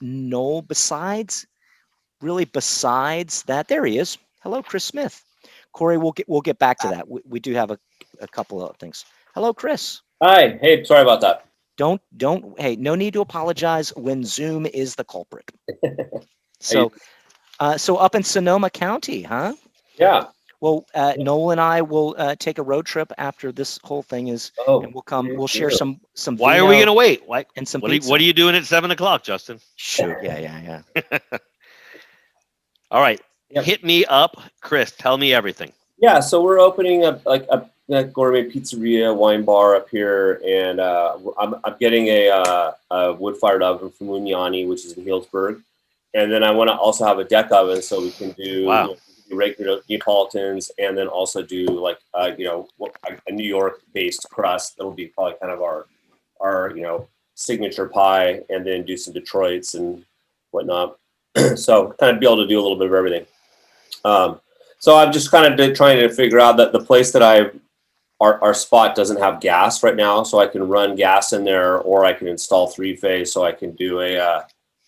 Noel, besides that, there he is. Hello, Chris Smith. Corey, we'll get back to that. We do have a couple of things. Hello, Chris. Hi. Hey, sorry about that. Hey, no need to apologize when Zoom is the culprit. So up in Sonoma County, huh? Yeah. Well, Noel and I will take a road trip after this whole thing is, and we'll come. We'll share some. Why are we gonna wait? And some. What are you doing at 7 o'clock, Justin? Shoot. Yeah. All right. Yep. Hit me up, Chris. Tell me everything. Yeah, so we're opening up like a gourmet pizzeria, wine bar up here, and I'm getting a wood-fired oven from Mugnani, which is in Healdsburg, and then I want to also have a deck oven so we can do regular Neapolitans, and then also do like a New York-based crust that'll be probably kind of our signature pie, and then do some Detroits and whatnot. So kind of be able to do a little bit of everything. So I'm just kind of trying to figure out that the place that our spot doesn't have gas right now, so I can run gas in there, or I can install 3-phase, so I can do an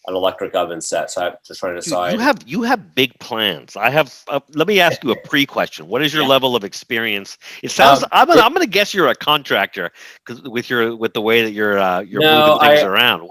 electric oven set. So I'm just trying to decide. You have big plans. I have. Let me ask you a pre-question. What is your level of experience? It sounds. I'm going to guess you're a contractor because with the way that you're moving things around.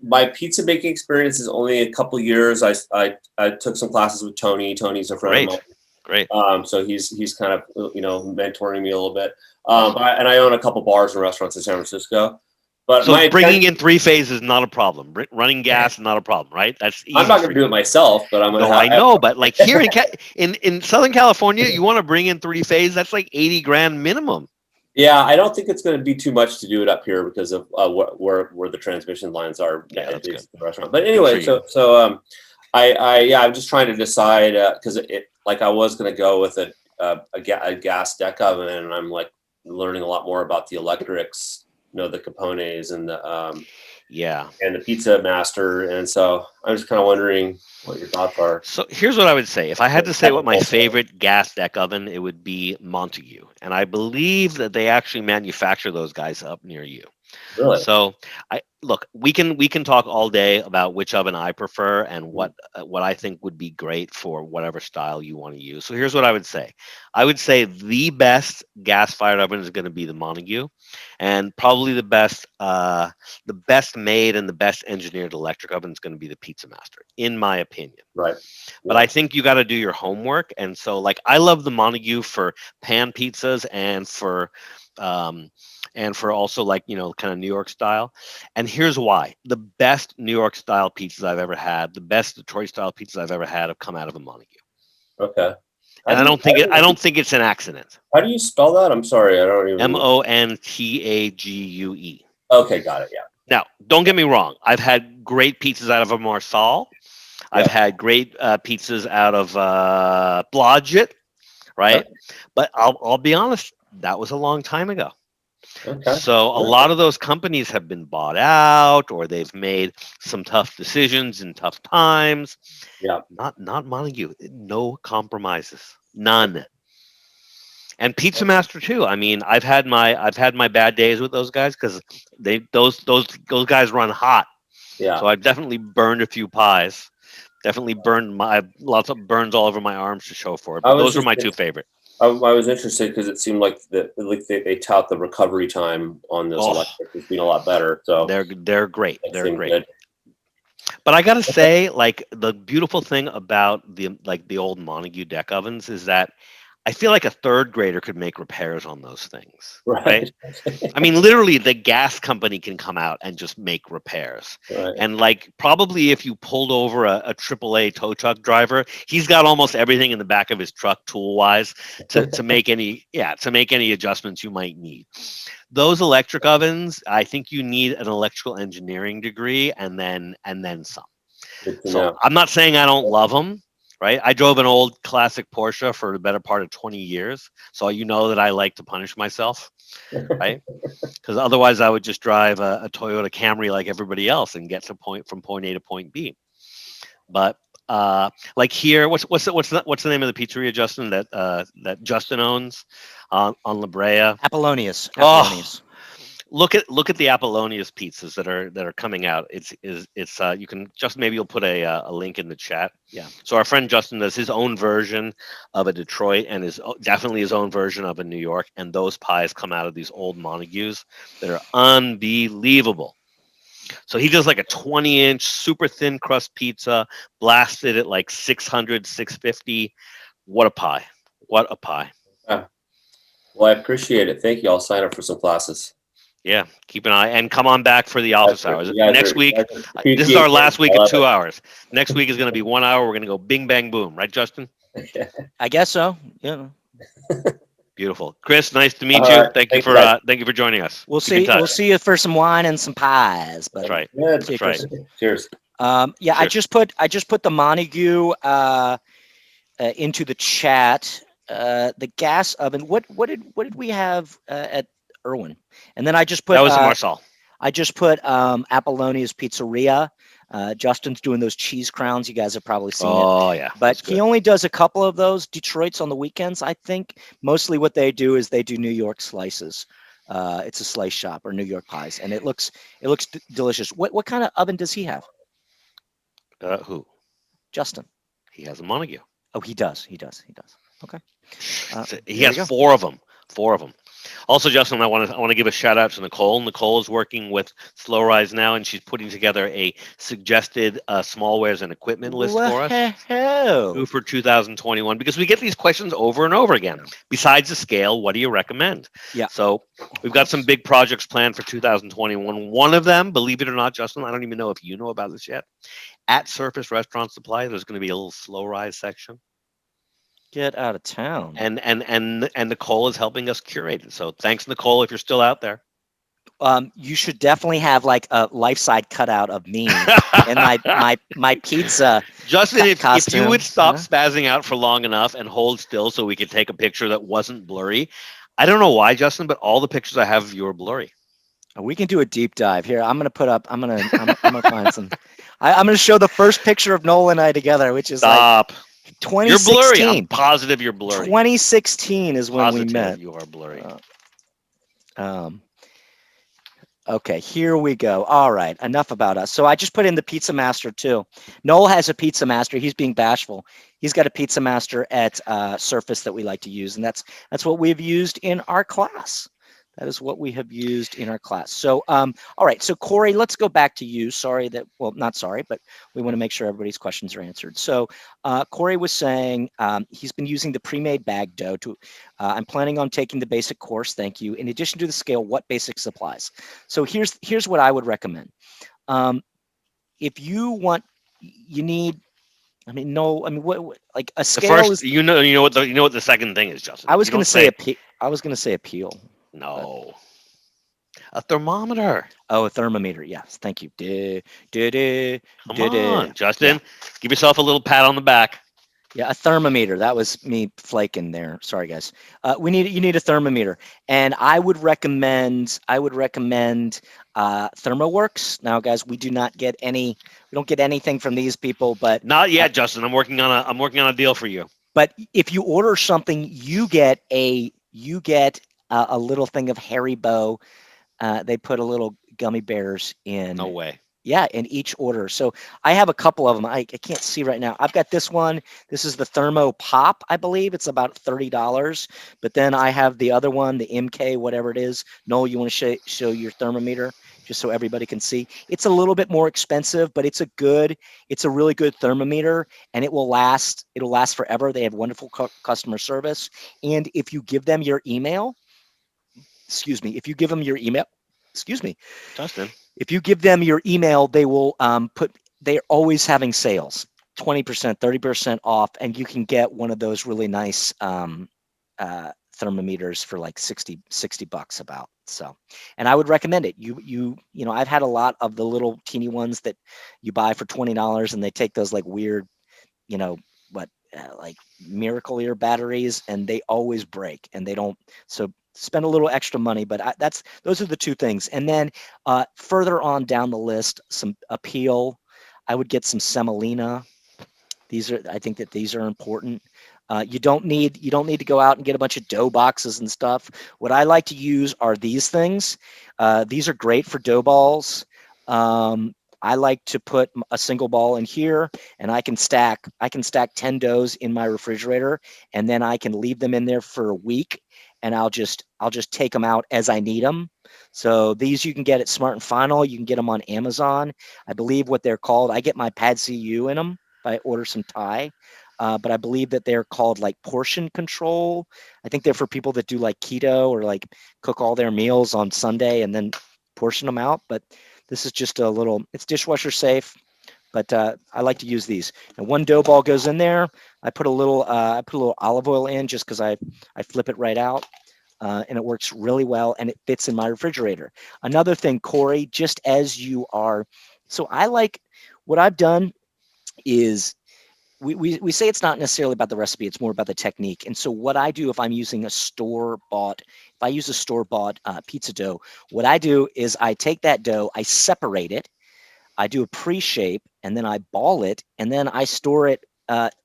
My pizza baking experience is only a couple years. I took some classes with Tony. Tony's a friend of mine. Great. So he's kind of mentoring me a little bit. And I own a couple bars and restaurants in San Francisco. But so bringing in 3-phase is not a problem. Running gas is not a problem, right? That's easy. I'm not going to do it myself, but I'm going to. No, I know, but like here in Southern California, you want to bring in 3-phase, that's like $80,000 minimum. Yeah, I don't think it's going to be too much to do it up here because of where the transmission lines are. Yeah, that's good. The restaurant. But for anyway, you. I'm just trying to decide because I was going to go with a gas deck oven, and I'm like learning a lot more about the electrics, the Capones and the Pizza Master, and so I'm just kind of wondering what your thoughts are. So here's what I would say. If I had to say what my favorite gas deck oven, it would be Montague. And I believe that they actually manufacture those guys up near you. Really? So we can talk all day about which oven I prefer and what I think would be great for whatever style you want to use. So here's what I would say. I would say the best gas-fired oven is going to be the Montague, and probably the best made and the best engineered electric oven is going to be the Pizza Master, in my opinion. Right. But I think you got to do your homework, and so I love the Montague for pan pizzas and for also kind of New York style. And here's why: the best New York style pizzas I've ever had, the best Detroit style pizzas I've ever had, have come out of a Montague. Okay. And I don't think it's an accident. How do you spell that? I'm sorry, I don't even. Montague. Okay, got it. Yeah. Now, don't get me wrong. I've had great pizzas out of a Marsal. I've had great pizzas out of Blodgett, right? But I'll be honest, that was a long time ago. Okay. So a lot of those companies have been bought out, or they've made some tough decisions in tough times. Yeah. Not Montague. No compromises. None. And Pizza Master too. I mean, I've had my bad days with those guys because those guys run hot. Yeah. So I've definitely burned a few pies. Definitely burned lots of burns all over my arms to show for it. But those are my two favorite. I was interested because it seemed like they tout the recovery time on those electric as being a lot better. So they're great. They're great. Good. But I gotta say, the beautiful thing about the old Montague deck ovens is that I feel like a third grader could make repairs on those things, right? I mean, literally, the gas company can come out and just make repairs. Right. And probably if you pulled over a AAA tow truck driver, he's got almost everything in the back of his truck, tool wise, to make any adjustments you might need. Those electric ovens, I think you need an electrical engineering degree and then some. So I'm not saying I don't love them. Right, I drove an old classic Porsche for the better part of 20 years, so you know that I like to punish myself, right? Because otherwise, I would just drive a Toyota Camry like everybody else and get from point A to point B. But here, what's the name of the pizzeria, Justin, that Justin owns on La Brea? Apollonius. Look at the Apollonius pizzas that are coming out. It's you can maybe you'll put a link in the chat. Yeah. So our friend Justin does his own version of a Detroit and definitely his own version of a New York, and those pies come out of these old Montagues that are unbelievable. So he does a 20-inch super thin crust pizza, blasted at 600, 650. What a pie! What a pie! Well, I appreciate it. Thank you. I'll sign up for some classes. Yeah, keep an eye and come on back for the office hours. Next week, this is our last week of 2 hours. Next week is going to be 1 hour. We're going to go bing, bang, boom. Right, Justin? I guess so. Yeah. Beautiful. Chris, nice to meet you. Thank you for joining us. We'll see you for some wine and some pies. Buddy. That's right. Good. That's right. Cheers. Cheers. I just put the Montague into the chat. The gas oven. What did we have at Irwin? And then I just put that was Marsal. I just put Apollonia's Pizzeria. Justin's doing those cheese crowns. You guys have probably seen it. Oh yeah, but he only does a couple of those Detroits on the weekends. I think mostly what they do is they do New York slices. It's a slice shop or New York pies, and it looks delicious. What kind of oven does he have? Who? Justin. He has a Montague. Oh, he does. Okay. He has 4 of them. 4 of them. Also, Justin, I want to give a shout out to Nicole. Nicole is working with Slow Rise now, and she's putting together a suggested smallwares and equipment list for us for 2021, because we get these questions over and over again. Besides the scale, what do you recommend? Yeah. So we've got some big projects planned for 2021. One of them, believe it or not, Justin, I don't even know if you know about this yet. At Surface Restaurant Supply, there's going to be a little Slow Rise section. Get out of town. And Nicole is helping us curate it. So thanks, Nicole, if you're still out there. You should definitely have like a life side cutout of me and my pizza Justin, if you would costume. stop spazzing out for long enough and hold still so we could take a picture that wasn't blurry. I don't know why, Justin, but all the pictures I have of you are blurry. We can do a deep dive here. I'm gonna find some. I'm gonna show the first picture of Noel and I together, which is like Stop. You're blurry. I'm 2016. positive you're blurry. 2016 is when we Positive met. you are blurry. Um, okay, here we go. All right, enough about us. So I just put in the Pizza Master too. Noel has a Pizza Master. He's being bashful. He's got a Pizza Master at Surface that we like to use, and that's what we've used in our class. That is what we have used in our class. So, all right. So, Corey, let's go back to you. Sorry that, well, not sorry, but we want to make sure everybody's questions are answered. So, Corey was saying he's been using the pre-made bag dough to. I'm planning on taking the basic course. Thank you. In addition to the scale, what basic supplies? So here's what I would recommend. If you want, you need. I mean, no. I mean, what like a scale the first, is. you know what the second thing is, Justin. I was You going don't to say I was going to say a peel. No. A thermometer. Oh, a thermometer. Yes. Thank you. Come on, Justin. Give yourself a little pat on the back. Yeah, a thermometer. That was me flaking there. Sorry, guys. You need a thermometer, and I would recommend ThermoWorks. Now, guys, we don't get anything from these people, but Not yet, Justin. I'm working on a deal for you. But if you order something, you get a little thing of Haribo. They put a little gummy bears in. No way. Yeah, in each order. So I have a couple of them. I can't see right now. I've got this one. This is the Thermo Pop, I believe. It's about $30. But then I have the other one, the MK, whatever it is. Noel, you want to show your thermometer just so everybody can see? It's a little bit more expensive, but it's a really good thermometer, and it will last. It'll last forever. They have wonderful customer service. And if you give them your email, Justin. if you give them your email, they will they're always having sales, 20%, 30% off, and you can get one of those really nice thermometers for like 60 bucks about. So, and I would recommend it. You know, I've had a lot of the little teeny ones that you buy for $20, and they take those like weird, you know, like Miracle Ear batteries, and they always break, and they don't. So spend a little extra money, but those are the two things. And then further on down the list, some appeal. I would get some semolina. I think that these are important. You don't need to go out and get a bunch of dough boxes and stuff. What I like to use are these things. These are great for dough balls. I like to put a single ball in here, and I can stack 10 doughs in my refrigerator, and then I can leave them in there for a week, and I'll just take them out as I need them. So these you can get at Smart and Final. You can get them on Amazon. I believe what they're called. I get my Pad CU in them. I order some Thai, but I believe that they're called like portion control. I think they're for people that do like keto or like cook all their meals on Sunday and then portion them out. But this is just it's dishwasher safe, but I like to use these. And one dough ball goes in there. I put a little olive oil in just because I flip it right out, and it works really well, and it fits in my refrigerator. Another thing, Corey, just as you are, so I like what I've done is we say it's not necessarily about the recipe, it's more about the technique. And so what I do if I'm using if I use a store-bought pizza dough, what I do is I take that dough, I separate it, I do a pre-shape, and then I ball it, and then I store it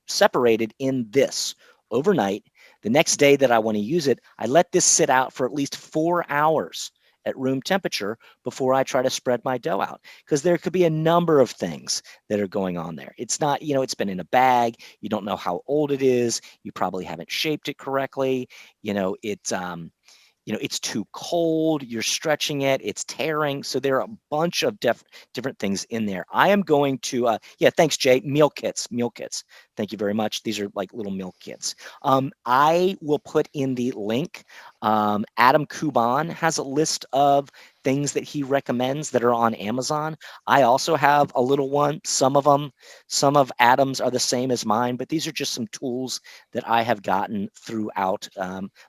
separated in this overnight. The next day that I want to use it, I let this sit out for at least 4 hours at room temperature before I try to spread my dough out, because there could be a number of things that are going on there. It's not, it's been in a bag. You don't know how old it is. You probably haven't shaped it correctly. It's too cold. You're stretching it. It's tearing. So there are a bunch of different things in there. I am going to, thanks, Jay. Meal kits. Thank you very much. These are like little milk kits. I will put in the link. Adam Kuban has a list of things that he recommends that are on Amazon. I also have a little one. Some of Adam's are the same as mine, but these are just some tools that I have gotten throughout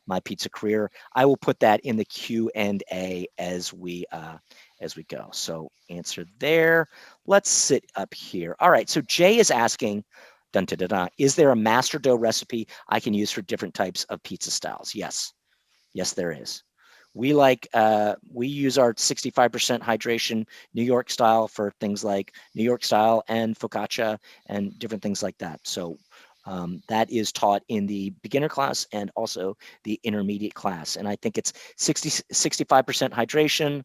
my pizza career. I will put that in the Q&A as we go. So answer there. Let's sit up here. All right. So Jay is asking, dun, dun, dun, dun, is there a master dough recipe I can use for different types of pizza styles? Yes. Yes, there is. We use our 65% hydration New York style for things like New York style and focaccia and different things like that. So that is taught in the beginner class and also the intermediate class. And I think it's 65% hydration.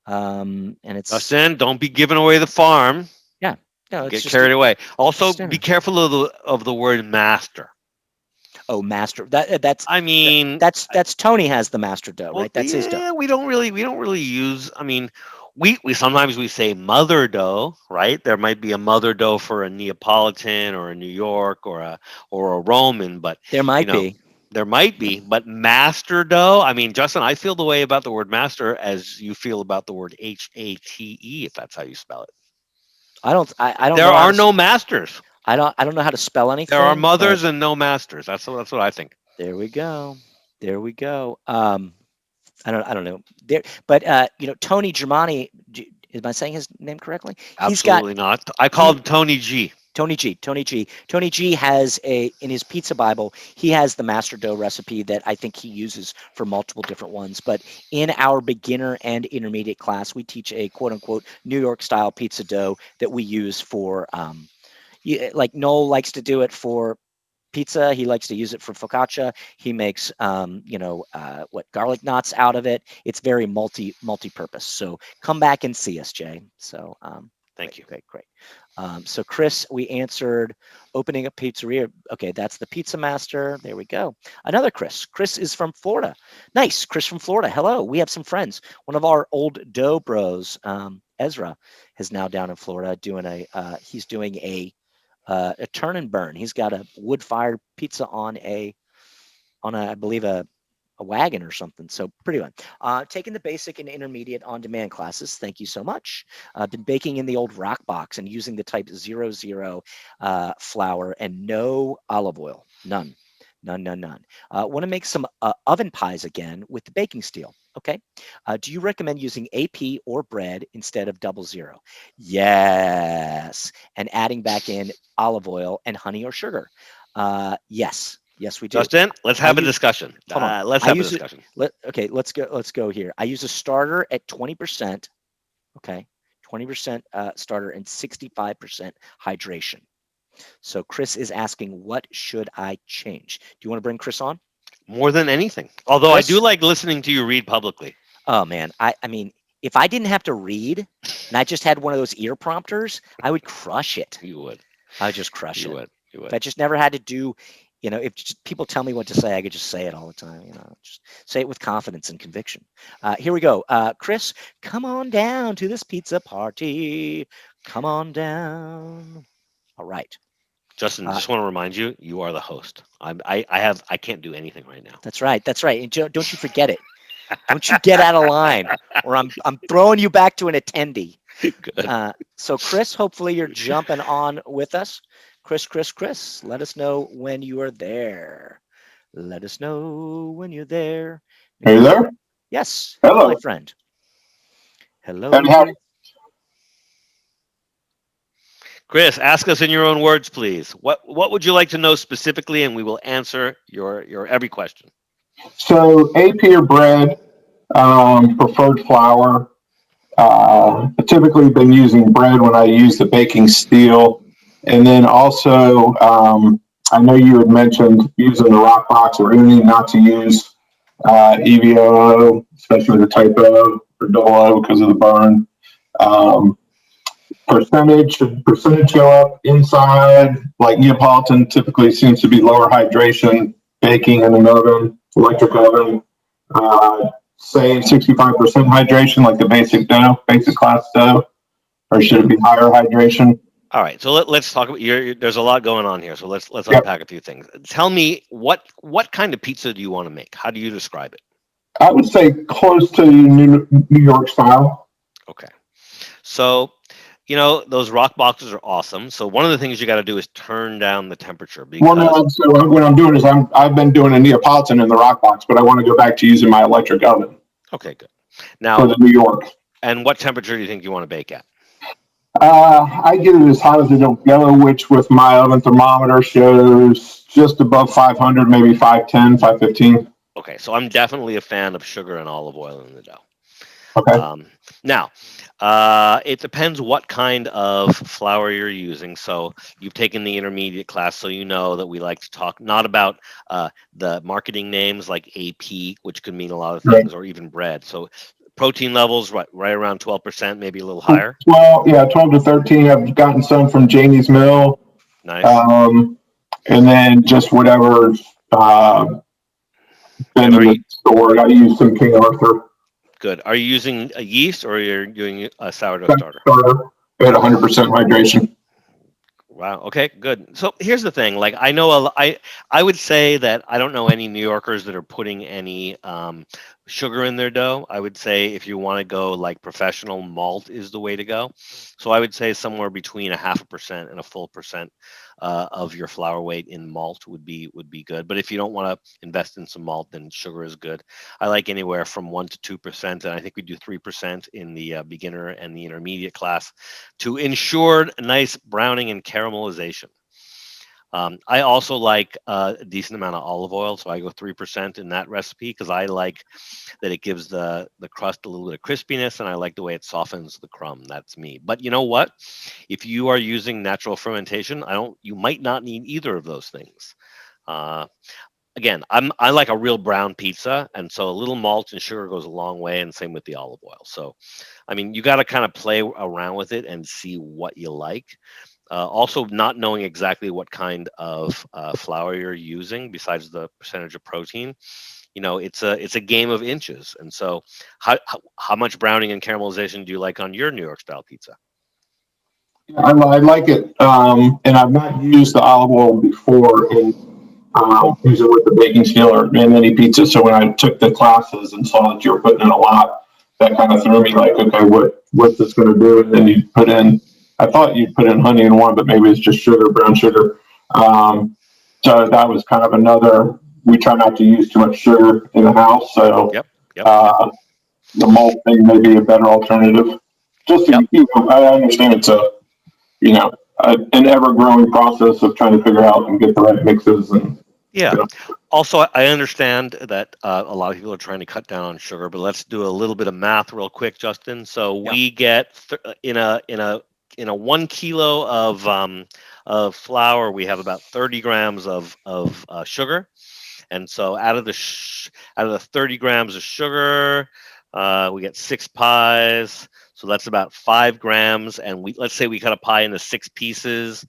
And it's Justin, don't be giving away the farm. yeah. No, it's Get just carried away. Also, standard. be careful of the word master. Oh, master. That's I mean, that's Tony has the master dough, well, right? That's his dough. yeah, we don't really use. I mean, we sometimes we say mother dough, right? There might be a mother dough for a Neapolitan or a New York or a Roman, but There might be. there might be. But master dough. I mean, Justin, I feel the way about the word master as you feel about the word HATE, if that's how you spell it. I don't There know are no masters. I don't know how to spell anything. There are mothers but and no masters. That's what I think. there we go. There we go. I don't know. There, but Tony Germani, am I saying his name correctly? Absolutely not. I called him Tony G. Tony G has in his pizza Bible, he has the master dough recipe that I think he uses for multiple different ones. But in our beginner and intermediate class, we teach a quote unquote New York style pizza dough that we use for, like Noel likes to do it for pizza. He likes to use it for focaccia. He makes, garlic knots out of it. It's very multi-purpose. So come back and see us, Jay. So Thank you. Great. So Chris, we answered opening a pizzeria. Okay, that's the Pizza Master. There we go. Another Chris. Chris is from Florida. Nice, Chris from Florida. Hello. We have some friends. One of our old dough bros, Ezra, is now down in Florida doing he's doing a turn and burn. He's got a wood-fired pizza on I believe a wagon or something. So pretty fun. Taking the basic and intermediate on-demand classes. Thank you so much. Been baking in the old rock box and using the type 00 flour and no olive oil. None. Want to make some oven pies again with the baking steel. Okay. Do you recommend using AP or bread instead of 00? Yes. And adding back in olive oil and honey or sugar. Yes. Yes, we do. Justin, let's have a discussion. Hold on. Let's have a discussion. Let's go here. I use a starter at 20%. Okay. 20% starter and 65% hydration. So Chris is asking, what should I change? Do you want to bring Chris on? More than anything. Although Chris? I do like listening to you read publicly. Oh man, I mean, if I didn't have to read and I just had one of those ear prompters, I would crush it. You would. I would just crush it. You would. If I just never had to do, if just people tell me what to say, I could just say it all the time. Just say it with confidence and conviction. Here we go. Chris, come on down to this pizza party. Come on down. All right. Justin, just want to remind you, you are the host. I can't do anything right now. That's right. And don't you forget it. Don't you get out of line, or I'm throwing you back to an attendee. Good. So Chris, hopefully you're jumping on with us. Chris, let us know when you are there. Let us know when you're there. Are you there? Yes. Hello, my friend. Hello. Chris, ask us in your own words, please. What would you like to know specifically, and we will answer your every question. So AP or bread, preferred flour. Typically been using bread when I use the baking steel. And then also, I know you had mentioned using the rock box or uni, not to use EVOO, especially with the type O or double O because of the burn. Percentage go up inside, like Neapolitan typically seems to be lower hydration, baking in an oven, electric oven. Say 65% hydration, like the basic class dough, or should it be higher hydration? All right, so let's talk about there's a lot going on here, so let's Yep. unpack a few things. Tell me what kind of pizza do you want to make? How do you describe it? I would say close to New York style. Okay, so those rock boxes are awesome. So one of the things you got to do is turn down the temperature Well, because no, so what I'm doing is I've been doing a Neapolitan in the rock box, but I want to go back to using my electric oven okay, good. for Now, the New York. and what temperature do you think you want to bake at? I get it as hot as it'll go, which with my oven thermometer shows just above 500, maybe 510, 515. Okay, so I'm definitely a fan of sugar and olive oil in the dough. Okay. Now, it depends what kind of flour you're using. So you've taken the intermediate class, so you know that we like to talk not about the marketing names like AP, which could mean a lot of Right. things, or even bread. So protein levels right around 12%, maybe a little higher. 12 to 13. I've gotten some from Janie's Mill. Nice. And then just whatever been in the store. I use some King Arthur. Good. Are you using a yeast or you're doing a sourdough starter? At 100% hydration. Wow. Okay. Good. So here's the thing. Like I know I would say that I don't know any New Yorkers that are putting any sugar in their dough. I would say if you want to go like professional, malt is the way to go. So I would say somewhere between a 0.5% and a full percent of your flour weight in malt would be good. But if you don't want to invest in some malt, then sugar is good. I like anywhere from 1 to 2%, and I think we do 3% in the beginner and the intermediate class to ensure a nice browning and caramelization. I also like a decent amount of olive oil, so I go 3% in that recipe because I like that it gives the crust a little bit of crispiness, and I like the way it softens the crumb. That's me. But you know what? If you are using natural fermentation, you might not need either of those things. Again, I like a real brown pizza, and so a little malt and sugar goes a long way, and same with the olive oil. So, I mean, you got to kind of play around with it and see what you like. Also, not knowing exactly what kind of flour you're using, besides the percentage of protein, it's a game of inches. And so, how much browning and caramelization do you like on your New York style pizza? I like it, and I've not used the olive oil before in using with the baking steel or in any pizza. So when I took the classes and saw that you were putting in a lot, that kind of threw me like, okay, what's this going to do? And then you put in, I thought you'd put in honey in one, but maybe it's just sugar, brown sugar. So that was kind of another. We try not to use too much sugar in the house, so Yep. the malt thing may be a better alternative. Just to, I understand it's an ever-growing process of trying to figure out and get the right mixes and. Yeah. Also, I understand that a lot of people are trying to cut down on sugar, but let's do a little bit of math real quick, Justin. So we get in a 1 kilo of flour, we have about 30 grams of sugar, and so out of the 30 grams of sugar, we get 6 pies. So that's about 5 grams, and let's say we cut a pie into 6 pieces.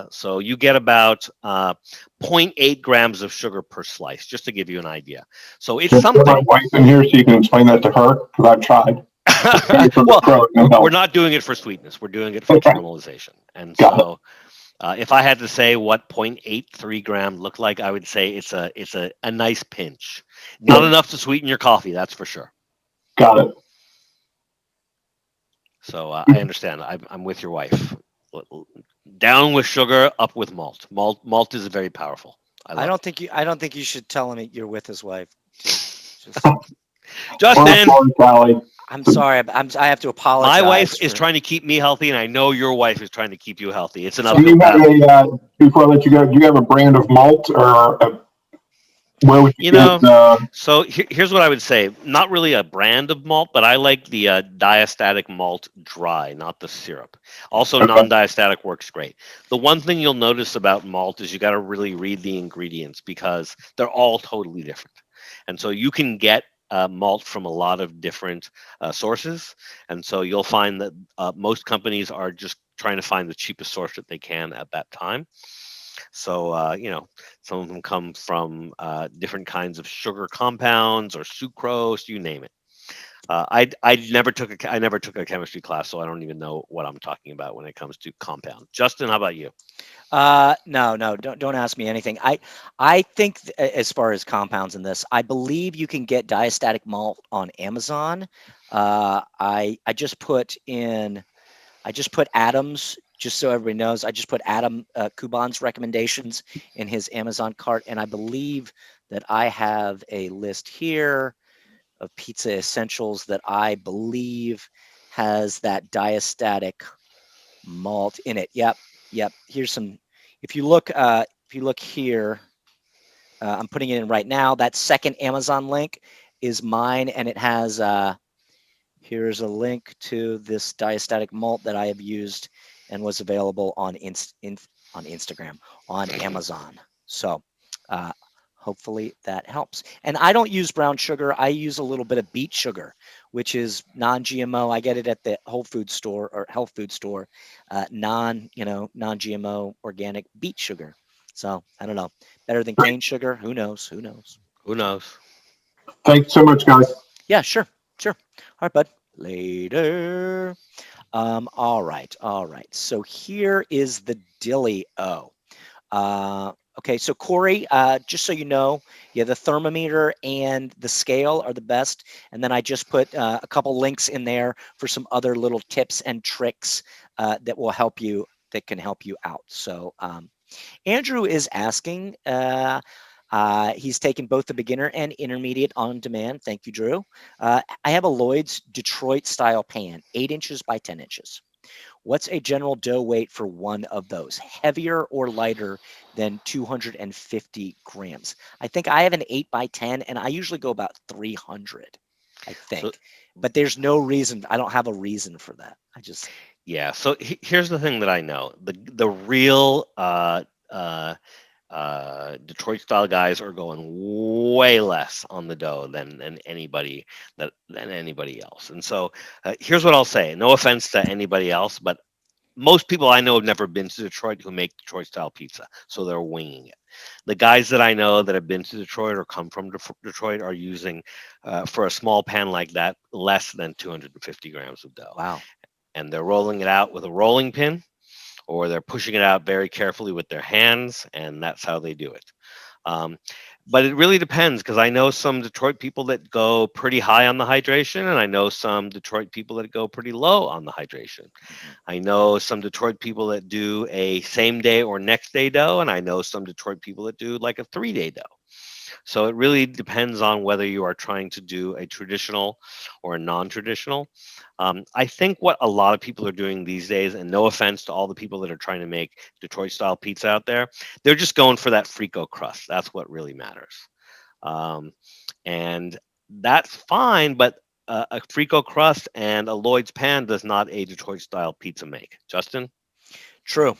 So you get about 0.8 grams of sugar per slice, just to give you an idea. So it's something. My wife in here, so you can explain that to her because I've tried. Well, we're not doing it for sweetness. We're doing it for caramelization. And so, if I had to say what 0.83 gram looked like, I would say it's a nice pinch. Not enough to sweeten your coffee, that's for sure. Got it. So I understand. I'm with your wife. Down with sugar, up with malt. Malt is very powerful. I don't think you should tell him you're with his wife. Justin, I'm sorry. I have to apologize. My wife is trying to keep me healthy, and I know your wife is trying to keep you healthy. It's an So uphill battle. before I let you go, do you have a brand of malt or where would you get? So here's what I would say. Not really a brand of malt, but I like the diastatic malt dry, not the syrup. Also, non-diastatic works great. The one thing you'll notice about malt is you got to really read the ingredients because they're all totally different. And so you can get malt from a lot of different sources. And so you'll find that most companies are just trying to find the cheapest source that they can at that time. So, some of them come from different kinds of sugar compounds or sucrose, you name it. I never took a chemistry class, so I don't even know what I'm talking about when it comes to compound. Justin, how about you? No, no, don't ask me anything. I think as far as compounds in this, I believe you can get diastatic malt on Amazon. I just put in I just put Adam's, just so everybody knows, I just put Adam Kuban's recommendations in his Amazon cart, and I believe that I have a list here of pizza essentials that I believe has that diastatic malt in it. Yep, yep. Here's some. If you look here, I'm putting it in right now. That second Amazon link is mine, and it has. Here's a link to this diastatic malt that I have used and was available on on Instagram, on Amazon. So uh, hopefully that helps. And I don't use brown sugar. I use a little bit of beet sugar, which is non-GMO. I get it at the Whole Food store or health food store, non-GMO organic beet sugar. So I don't know. Better than Great. cane sugar? Who knows? Who knows? Who knows? Thanks so much, guys. Yeah, sure, sure. All right, bud. Later. All right, all right. So here is the dilly O. Okay, so Corey, just so you know, yeah, the thermometer and the scale are the best. And then I just put a couple links in there for some other little tips and tricks that will help you, that can help you out. So Andrew is asking, he's taken both the beginner and intermediate on demand. Thank you, Drew. I have a Lloyd's Detroit style pan, 8 inches by 10 inches. What's a general dough weight for one of those? Heavier or lighter than 250 grams? I think I have an 8 by 10 and I usually go about 300, I So think. But there's no reason, I don't have a reason for that. I just, yeah. So here's the thing that I know: the real Detroit style guys are going way less on the dough than anybody than anybody else. And so here's what I'll say. No offense to anybody else, but most people I know have never been to Detroit who make Detroit style pizza, so they're winging it. The guys that I know that have been to Detroit or come from Detroit are using, for a small pan like that, less than 250 grams of dough, wow. and they're rolling it out with a rolling pin, or they're pushing it out very carefully with their hands, and that's how they do it. Um, but it really depends, because I know some Detroit people that go pretty high on the hydration, and I know some Detroit people that go pretty low on the hydration. Mhm. I know some Detroit people that do a same day or next day dough, and I know some Detroit people that do like a 3 day dough. So it really depends on whether you are trying to do a traditional or a non-traditional. I think what a lot of people are doing these days, and no offense to all the people that are trying to make Detroit style pizza out there, they're just going for that frico crust. That's what really matters. Um, and that's fine, but a frico crust and a Lloyd's pan does not a Detroit style pizza make. Justin? True.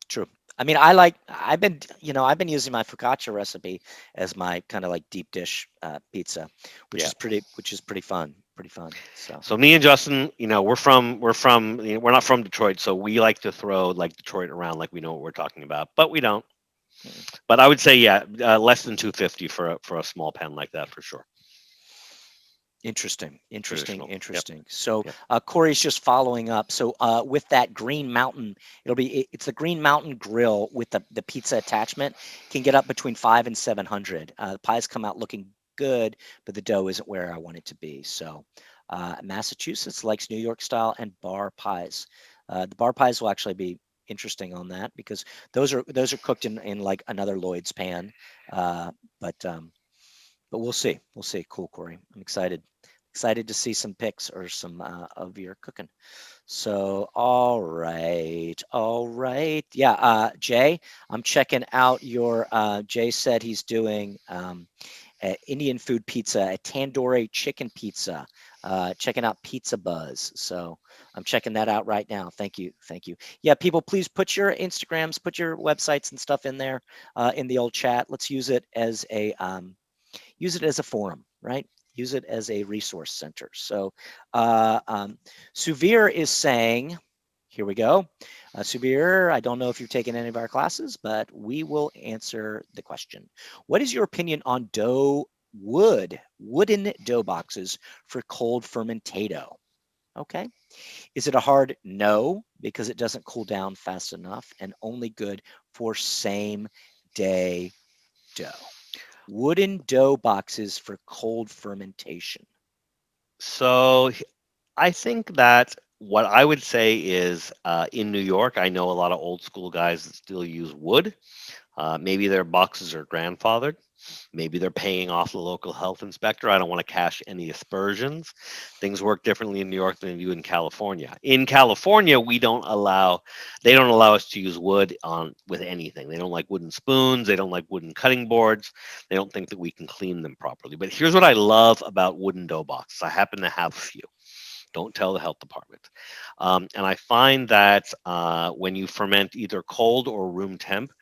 True. I mean, I've been using my focaccia recipe as my kind of like deep dish pizza, Yeah. which is pretty fun, pretty fun. So So me and Justin, we're not from Detroit, so we like to throw like Detroit around like we know what we're talking about, but we don't. mm, But I would say, yeah, less than 250 for a small pen like that for sure. interesting, interesting, Traditional. Yep. interesting. So Yep. Corey's just following up. So with that Green Mountain, it's the Green Mountain grill with the pizza attachment can get up between 5 and 700. The pies come out looking good, but the dough isn't where I want it to be. So Massachusetts likes New York style and bar pies. The bar pies will actually be interesting on that because those are cooked in like another Lloyd's pan. Uh, but but we'll see. We'll see. Cool, Corey. I'm excited. Excited to see some pics or some of your cooking. So, all right, all right. Yeah, Jay, I'm checking out your. Jay said he's doing Indian food pizza, a tandoori chicken pizza. Checking out Pizza Buzz. So I'm checking that out right now. Thank you, thank you. Yeah, people, please put your Instagrams, put your websites and stuff in there in the old chat. Let's use it as a forum, right? Use it as a resource center. So Suvir is saying, here we go. Suvir, I don't know if you've taken any of our classes, but we will answer the question. What is your opinion on dough wooden dough boxes for cold fermentato. Okay. Is it a hard no because it doesn't cool down fast enough and only good for same day dough? Wooden dough boxes for cold fermentation. So I think that what I would say is in New York, I know a lot of old school guys that still use wood. Maybe their boxes are grandfathered. Maybe they're paying off the local health inspector. I don't want to cash any aspersions. Things work differently in New York than they do in California. In California, they don't allow us to use wood on with anything. They don't like wooden spoons. They don't like wooden cutting boards. They don't think that we can clean them properly. But here's what I love about wooden dough boxes. I happen to have a few. Don't tell the health department. And I find that when you ferment either cold or room temp,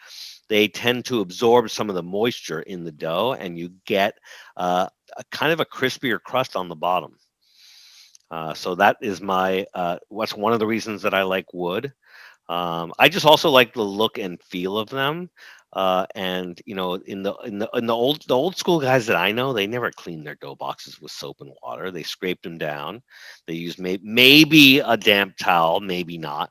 they tend to absorb some of the moisture in the dough, and you get a kind of a crispier crust on the bottom. So that is what's one of the reasons that I like wood. I just also like the look and feel of them. And the old school guys that I know, they never clean their dough boxes with soap and water. They scraped them down. They use maybe a damp towel, maybe not.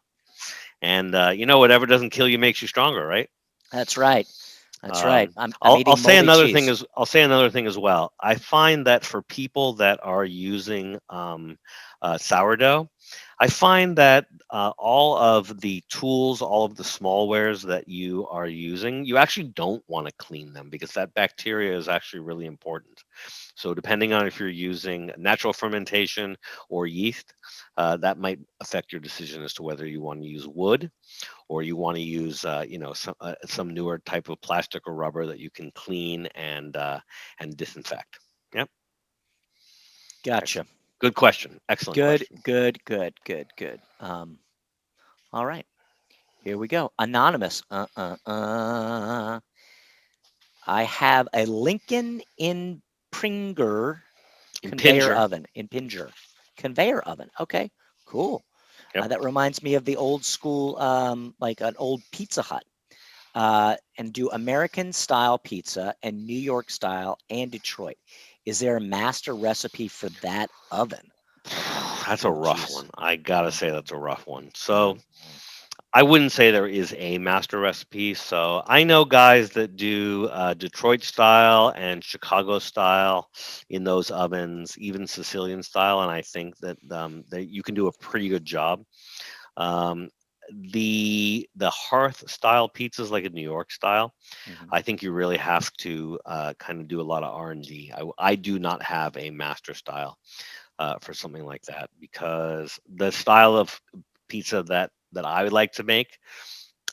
And whatever doesn't kill you makes you stronger, right? That's right. That's right. Um, I'm I'll eating moldy cheese. say another thing as well. I find that for people that are using sourdough, I find that all of the tools, all of the smallwares that you are using, you actually don't want to clean them because that bacteria is actually really important. So depending on if you're using natural fermentation or yeast, that might affect your decision as to whether you want to use wood or you want to use some newer type of plastic or rubber that you can clean and disinfect. Yep. Gotcha. Good question. Excellent Good, question. good, good, good, good. All right. Here we go. Anonymous. I have a Lincoln Impringer conveyor Impinger. oven. Impinger. Conveyor oven. Okay, cool. Yep. That reminds me of the old school, like an old Pizza Hut. And do American style pizza and New York style and Detroit. Is there a master recipe for that oven? That's a Oh, rough geez. one. I gotta say that's a rough one. So Mm, mm. I wouldn't say there is a master recipe. So I know guys that do Detroit style and Chicago style in those ovens, even Sicilian style, and I think that you can do a pretty good job. Um, the hearth style pizzas, like a New York style, Mhm. I think you really have to kind of do a lot of R&D. I do not have a master style for something like that because the style of pizza that I would like to make,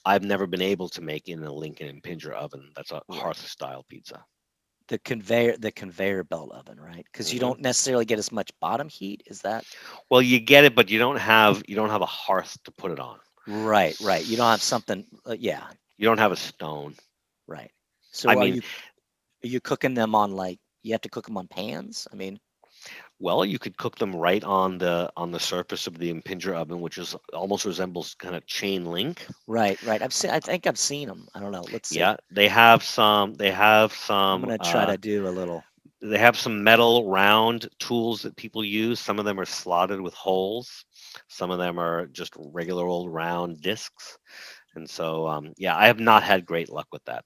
I've never been able to make in a Lincoln Impinger oven. That's a Right. hearth style pizza. The conveyor belt oven, right? Because you Hmm. don't necessarily get as much bottom heat. Is that Well, you get it, but you don't have a hearth to put it on. right? Right. You don't have something. Yeah. You don't have a stone. Right. I So are mean, you cooking them on like you have to cook them on pans? I mean, well, you could cook them right on the surface of the Impinger oven, which is almost resembles kind of chain link. right. Right. I think I've seen them. I don't know. Let's see. Yeah, they have some. I'm gonna try to do a little. They have some metal round tools that people use. Some of them are slotted with holes. Some of them are just regular old round discs. And so, yeah, I have not had great luck with that.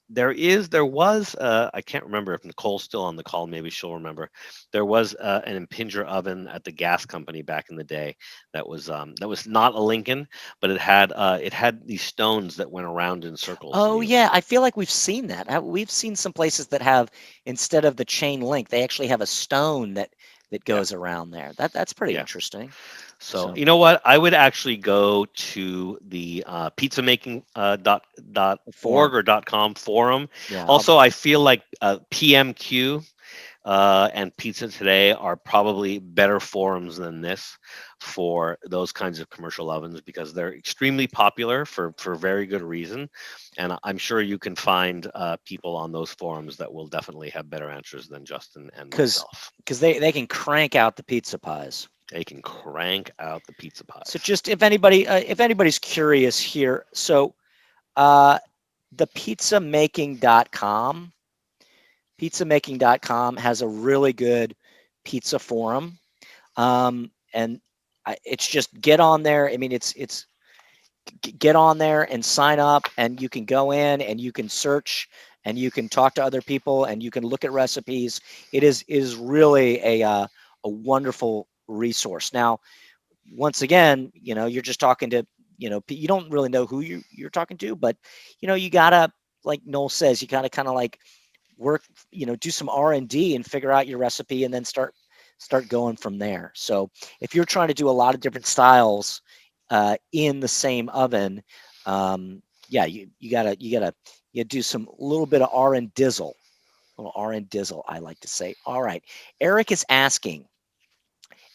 There was, I can't remember if Nicole's still on the call. Maybe she'll remember. There was an Impinger oven at the gas company back in the day that was not a Lincoln, but it had these stones that went around in circles. And Oh yeah, I feel like we've seen that. We've seen some places that have instead of the chain link, they actually have a stone that yeah, goes around there. That's pretty yeah. interesting. So So you know what? I would actually go to the pizzamaking dot form, org or .com forum. yeah, Also, I feel like PMQ and Pizza Today are probably better forums than this for those kinds of commercial ovens because they're extremely popular for very good reason. And I'm sure you can find people on those forums that will definitely have better answers than Justin and because myself. they can crank out the pizza pies. They can crank out the pizza So pies. just if anybody's curious here, so uh, the pizzamaking.com pizzamaking.com has a really good pizza forum. And it's just get on there. I mean, it's get on there and sign up, and you can go in and you can search and you can talk to other people and you can look at recipes. It is really a wonderful resource. Now, once again, you're just talking to, you don't really know who you're talking to, but you gotta, like Noel says, you gotta kind of like work, do some R&D and figure out your recipe and then start going from there. So if you're trying to do a lot of different styles in the same oven, yeah, you gotta do some little bit of little R and dizzle, I like to say. All right, Eric is asking,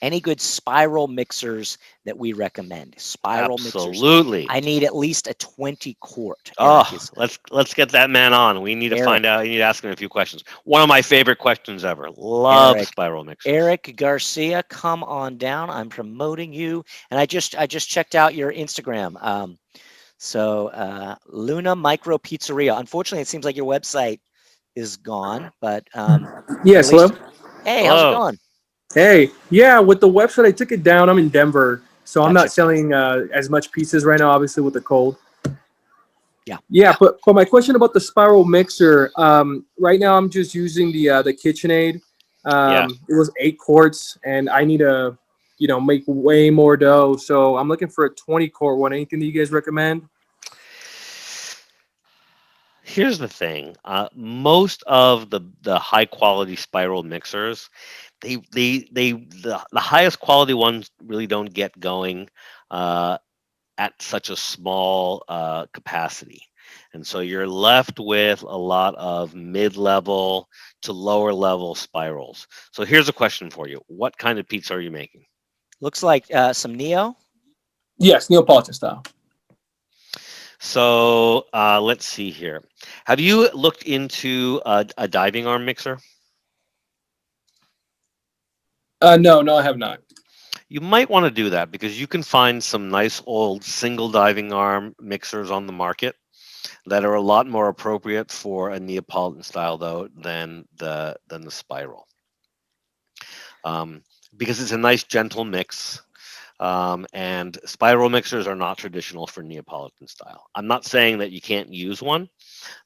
any good spiral mixers that we recommend? Spiral mixers. Absolutely. I need at least a 20 quart. Oh, Eric is, let's get that man on. We need to Eric. find out. You need to ask him a few questions. One of my favorite questions ever. Love Eric. spiral mixers. Eric Garcia, come on down. I'm promoting you, and I just checked out your Instagram. So Luna Micro Pizzeria. Unfortunately, it seems like your website is gone, but Yes, at least, hello. hey, how's it Hello. going? Hey, yeah, with the website, I took it down. I'm in Denver, so I'm not Gotcha. selling as much pizzas right now, obviously, with the cold. Yeah. Yeah, but for my question about the spiral mixer, right now I'm just using the KitchenAid. Yeah. It was 8 quarts, and I need to, make way more dough. So I'm looking for a 20 quart one. Anything that you guys recommend? Here's the thing. Most of the high quality spiral mixers, the highest quality ones really don't get going at such a small capacity. And so you're left with a lot of mid-level to lower level spirals. So here's a question for you. What kind of pizza are you making? Looks like some Neo. Yes, Neapolitan style. So let's see here. Have you looked into a diving arm mixer? No, I have not. You might want to do that because you can find some nice old single diving arm mixers on the market that are a lot more appropriate for a Neapolitan style though than the spiral. Because it's a nice gentle mix. And spiral mixers are not traditional for Neapolitan style. I'm not saying that you can't use one,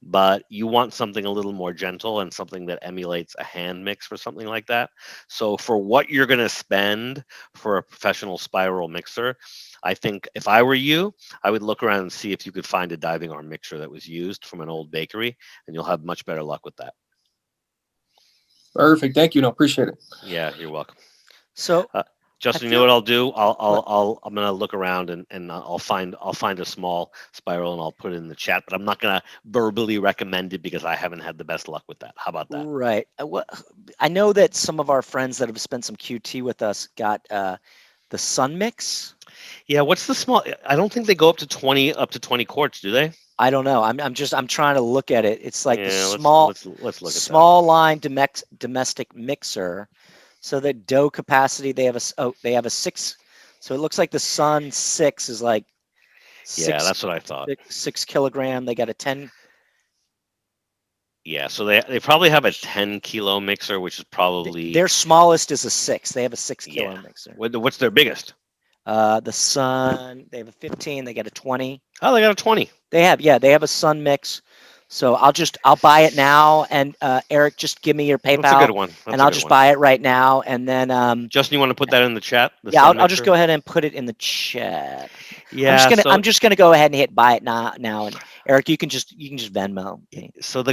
but you want something a little more gentle and something that emulates a hand mix or something like that. So for what you're going to spend for a professional spiral mixer, I think if I were you, I would look around and see if you could find a diving arm mixer that was used from an old bakery, and you'll have much better luck with that. Perfect. Thank you. No, appreciate it. Yeah, you're welcome. So Justin, you know feel- what I'll do? I'm gonna look around and I'll find a small spiral and I'll put it in the chat, but I'm not gonna verbally recommend it because I haven't had the best luck with that. How about that? Right. I know that some of our friends that have spent some QT with us got the Sun Mix. Yeah, what's the small? I don't think they go up to 20 quarts, do they? I don't know. I'm trying to look at it. It's like the Yeah, small let's look at that. small line domestic mixer. So the dough capacity, they have a 6. So it looks like the Sun 6 is like Yeah, 6 that's what I thought. 6 kilogram. They got a 10. Yeah, so they probably have a 10-kilo mixer, which is probably Their smallest is a 6. They have a 6-kilo yeah. mixer. What's their biggest? The Sun, they have a 15. They got a 20. Oh, they got a 20. They have a Sun Mix. So I'll buy it now, and Eric, just give me your PayPal. That's a good one. And I'll just buy it right now, and then Justin, you want to put that in the chat? Yeah, I'll just go ahead and put it in the chat. Yeah, I'm just gonna go ahead and hit buy it now. And Eric, you can just Venmo me. So the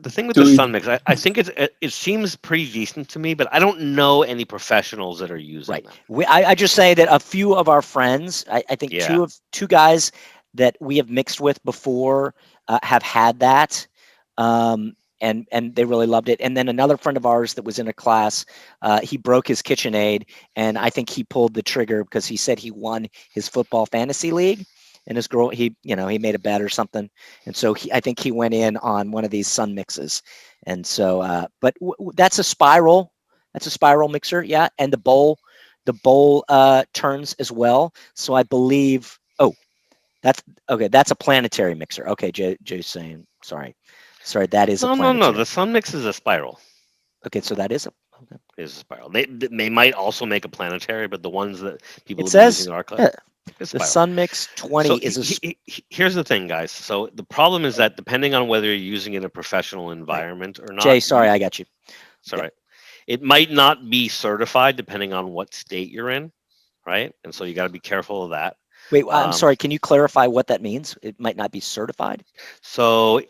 thing with the Sun Mix, I think it seems pretty decent to me, but I don't know any professionals that are using them. I just say that a few of our friends, I think two guys that we have mixed with before have had that. And they really loved it. And then another friend of ours that was in a class, he broke his KitchenAid, and I think he pulled the trigger because he said he won his football fantasy league, and his girl, he made a bet or something, and so I think he went in on one of these Sun Mixes, and so but that's a spiral mixer, yeah, and the bowl turns as well. So I believe that's okay. That's a planetary mixer. Okay, Jay's saying sorry. Sorry, that is a No, no, planetary. no. The Sun Mix is a spiral. Okay, so that is a. Okay. Is a spiral. They might also make a planetary, but the ones that people It have been says using are the spiral. Sun Mix 20 So is a. here's the thing, guys. So the problem is that depending on whether you're using it in a professional environment or not, Jay, sorry, I got you. it's all right. It might not be certified depending on what state you're in, right? And so you got to be careful of that. Wait, I'm sorry. Can you clarify what that means? It might not be certified. So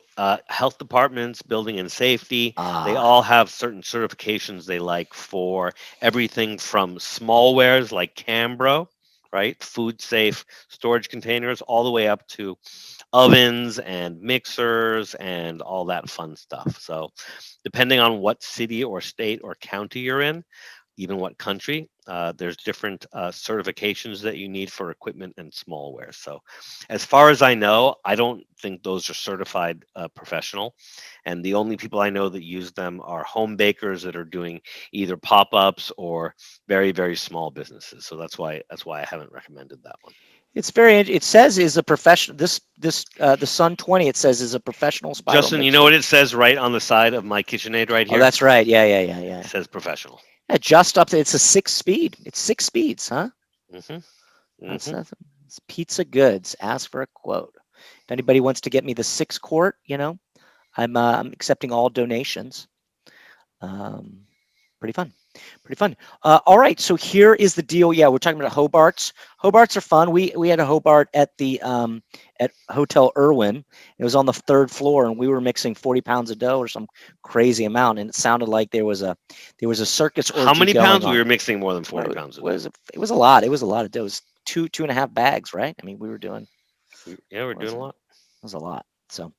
health departments, building and safety, they all have certain certifications they like for everything from smallwares like Cambro, right? Food safe storage containers, all the way up to ovens and mixers and all that fun stuff. So depending on what city or state or county you're in, even what country, there's different certifications that you need for equipment and smallware. So as far as I know, I don't think those are certified professional. And the only people I know that use them are home bakers that are doing either pop-ups or very, very small businesses. So that's why I haven't recommended that one. It's very. It says is a professional. This the Sun 20. It says is a professional spiral. Justin, you mixer. know what it says right on the side of my KitchenAid right here? Oh, that's right. Yeah. It says professional. Yeah, just up to it's a 6-speed. It's 6 speeds, huh? That's nothing. It's Pizza Goods. Ask for a quote. If anybody wants to get me the 6-quart, I'm accepting all donations. Pretty fun. All right, so here is the deal. Yeah, we're talking about Hobarts. Hobarts are fun. We had a Hobart at the at Hotel Irwin. It was on the 3rd floor, and we were mixing 40 pounds of dough or some crazy amount, and it sounded like there was a circus orgy. How many pounds? On. We were mixing more than 40 pounds. It was a lot. It was a lot of dough. It was 2.5 bags, right? I mean, we were doing. Yeah, we're doing a lot. It was a lot. So,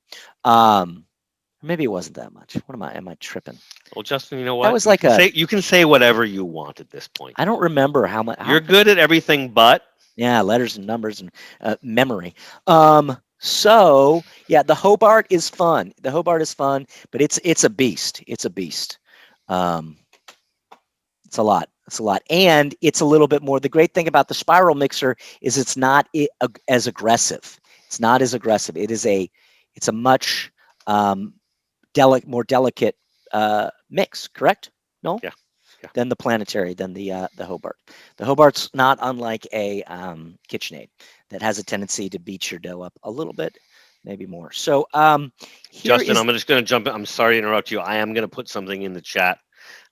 maybe it wasn't that much. What am I tripping? Well, Justin, you know what? That was like you can say whatever you want at this point. I don't remember how much. You're good at everything but. Yeah, letters and numbers and memory. So yeah, the Hobart is fun. But it's a beast. It's a beast. It's a lot. And it's a little bit more. The great thing about the spiral mixer is it's not as aggressive. It's not as aggressive. It's a much more delicate mix, correct? No? Yeah. Than the planetary, than the Hobart. The Hobart's not unlike a KitchenAid that has a tendency to beat your dough up a little bit, maybe more. So Justin, I'm just going to jump in. I'm sorry to interrupt you. I am going to put something in the chat.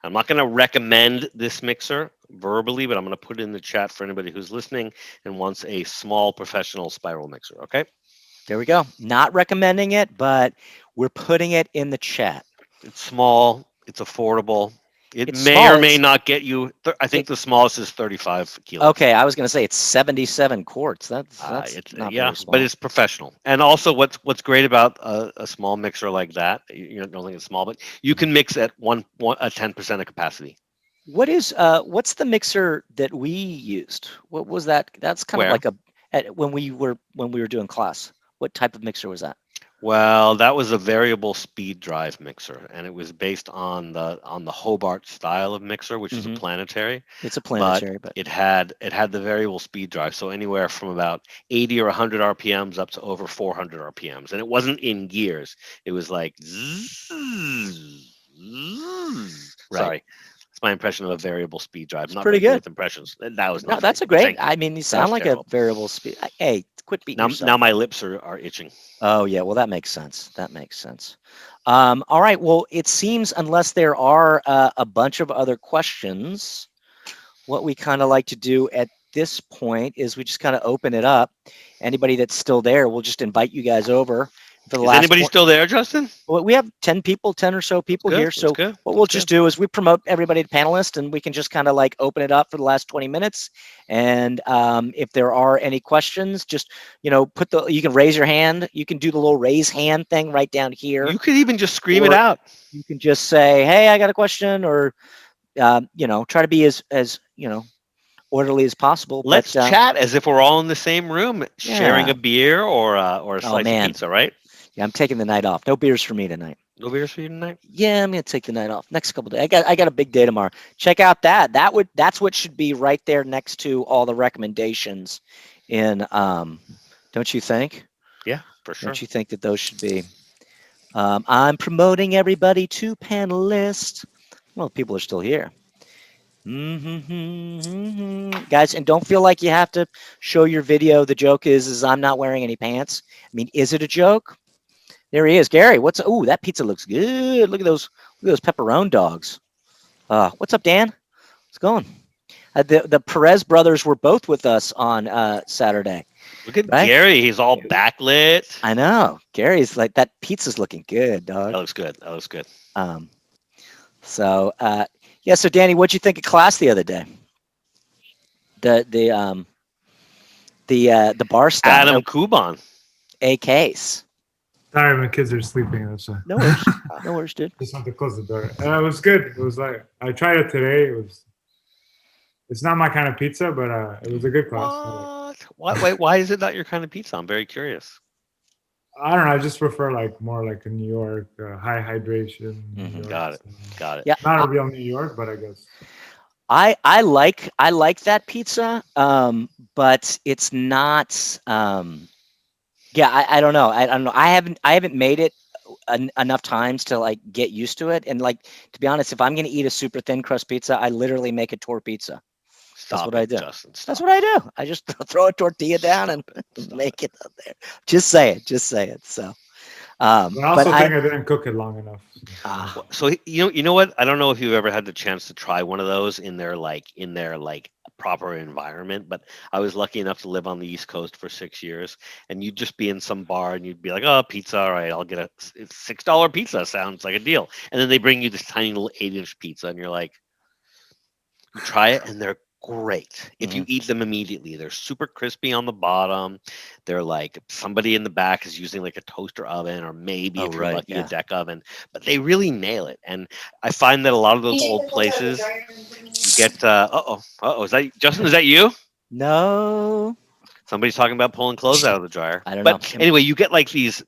I'm not going to recommend this mixer verbally, but I'm going to put it in the chat for anybody who's listening and wants a small professional spiral mixer. Okay. There we go. Not recommending it, but we're putting it in the chat. It's small. It's affordable. It's may small. Or may not get you. I think the smallest is 35 kilos. Okay, I was going to say it's 77 quarts. That's not very small. But it's professional. And also, what's great about a small mixer like that, you don't think it's small, but you can mix at 10% of capacity. What's the mixer that we used? What was that? That's kind of like when we were doing class. What type of mixer was that? Well, that was a variable speed drive mixer, and it was based on the Hobart style of mixer, which is a planetary. It's a planetary, but it had the variable speed drive, so anywhere from about 80 or 100 RPMs up to over 400 RPMs, and it wasn't in gears. It was like zzz, zzz. Right. Sorry. It's my impression of a variable speed drive. It's not pretty good. With impressions. That was not. No, that's a great. I mean, you sound like terrible. A variable speed. Hey, quit beating yourself. Now my lips are itching. Oh yeah, well that makes sense. All right. Well, it seems unless there are a bunch of other questions, what we kind of like to do at this point is we just kind of open it up. Anybody that's still there, we'll just invite you guys over. Is anybody still there, Justin? Well, we have 10 or so people here. So what we'll just do is we promote everybody to panelists, and we can just kind of like open it up for the last 20 minutes. And if there are any questions, just, you can raise your hand. You can do the little raise hand thing right down here. You could even just scream it out. You can just say, hey, I got a question, or, try to be as orderly as possible. Let's chat as if we're all in the same room, sharing a beer or a slice of pizza, right? Yeah, I'm taking the night off. No beers for me tonight. No beers for you tonight? Yeah, I'm gonna take the night off. Next couple of days. I got a big day tomorrow. Check out that. That's what should be right there next to all the recommendations in don't you think? Yeah, for sure. Don't you think that those should be I'm promoting everybody to panelist. Well, people are still here. Guys, and don't feel like you have to show your video. The joke is I'm not wearing any pants. I mean, is it a joke? There he is, Gary. What's? Oh, that pizza looks good. Look at those pepperoni dogs. What's up, Dan? What's going? The Perez brothers were both with us on Saturday. Look at Right? Gary. He's all backlit. I know. Gary's like, that pizza's looking good, dog. That looks good. That looks good. So yeah. So Danny, what'd you think of class the other day? The bar stuff. Adam Kuban. A case. Sorry, my kids are sleeping. That's why. No worries. No worries, dude. Just want to close the door. It was good. It was like I tried it today. It's not my kind of pizza, but it was a good class. What? Why is it not your kind of pizza? I'm very curious. I don't know. I just prefer like more like a New York, high hydration. New York, Got it. so. Got it. Yeah. Not a real New York, but I guess. I like that pizza, but it's not. Yeah, I don't know. I don't know. I haven't made it enough times to like get used to it. And like, to be honest, if I'm gonna eat a super thin crust pizza, I literally make a tor pizza. Stop what I it, do. Justin. That's what I do. I just throw a tortilla down and make it up there. Just say it. Just say it. So, But I also but think I didn't cook it long enough. So you know what? I don't know if you've ever had the chance to try one of those in their proper environment, but I was lucky enough to live on the East Coast for 6 years, and you'd just be in some bar and you'd be like, "Oh, pizza, all right, I'll get a $6 pizza. Sounds like a deal." And then they bring you this tiny little 8-inch pizza, and you're like, you try it, and they're great if you eat them immediately. They're super crispy on the bottom. They're like somebody in the back is using like a toaster oven, or maybe if you're lucky, a deck oven, but they really nail it. And I find that a lot of those old places, you get is that Justin? Is that you? No. Somebody's talking about pulling clothes out of the dryer. I don't but know. Anyway, you get like these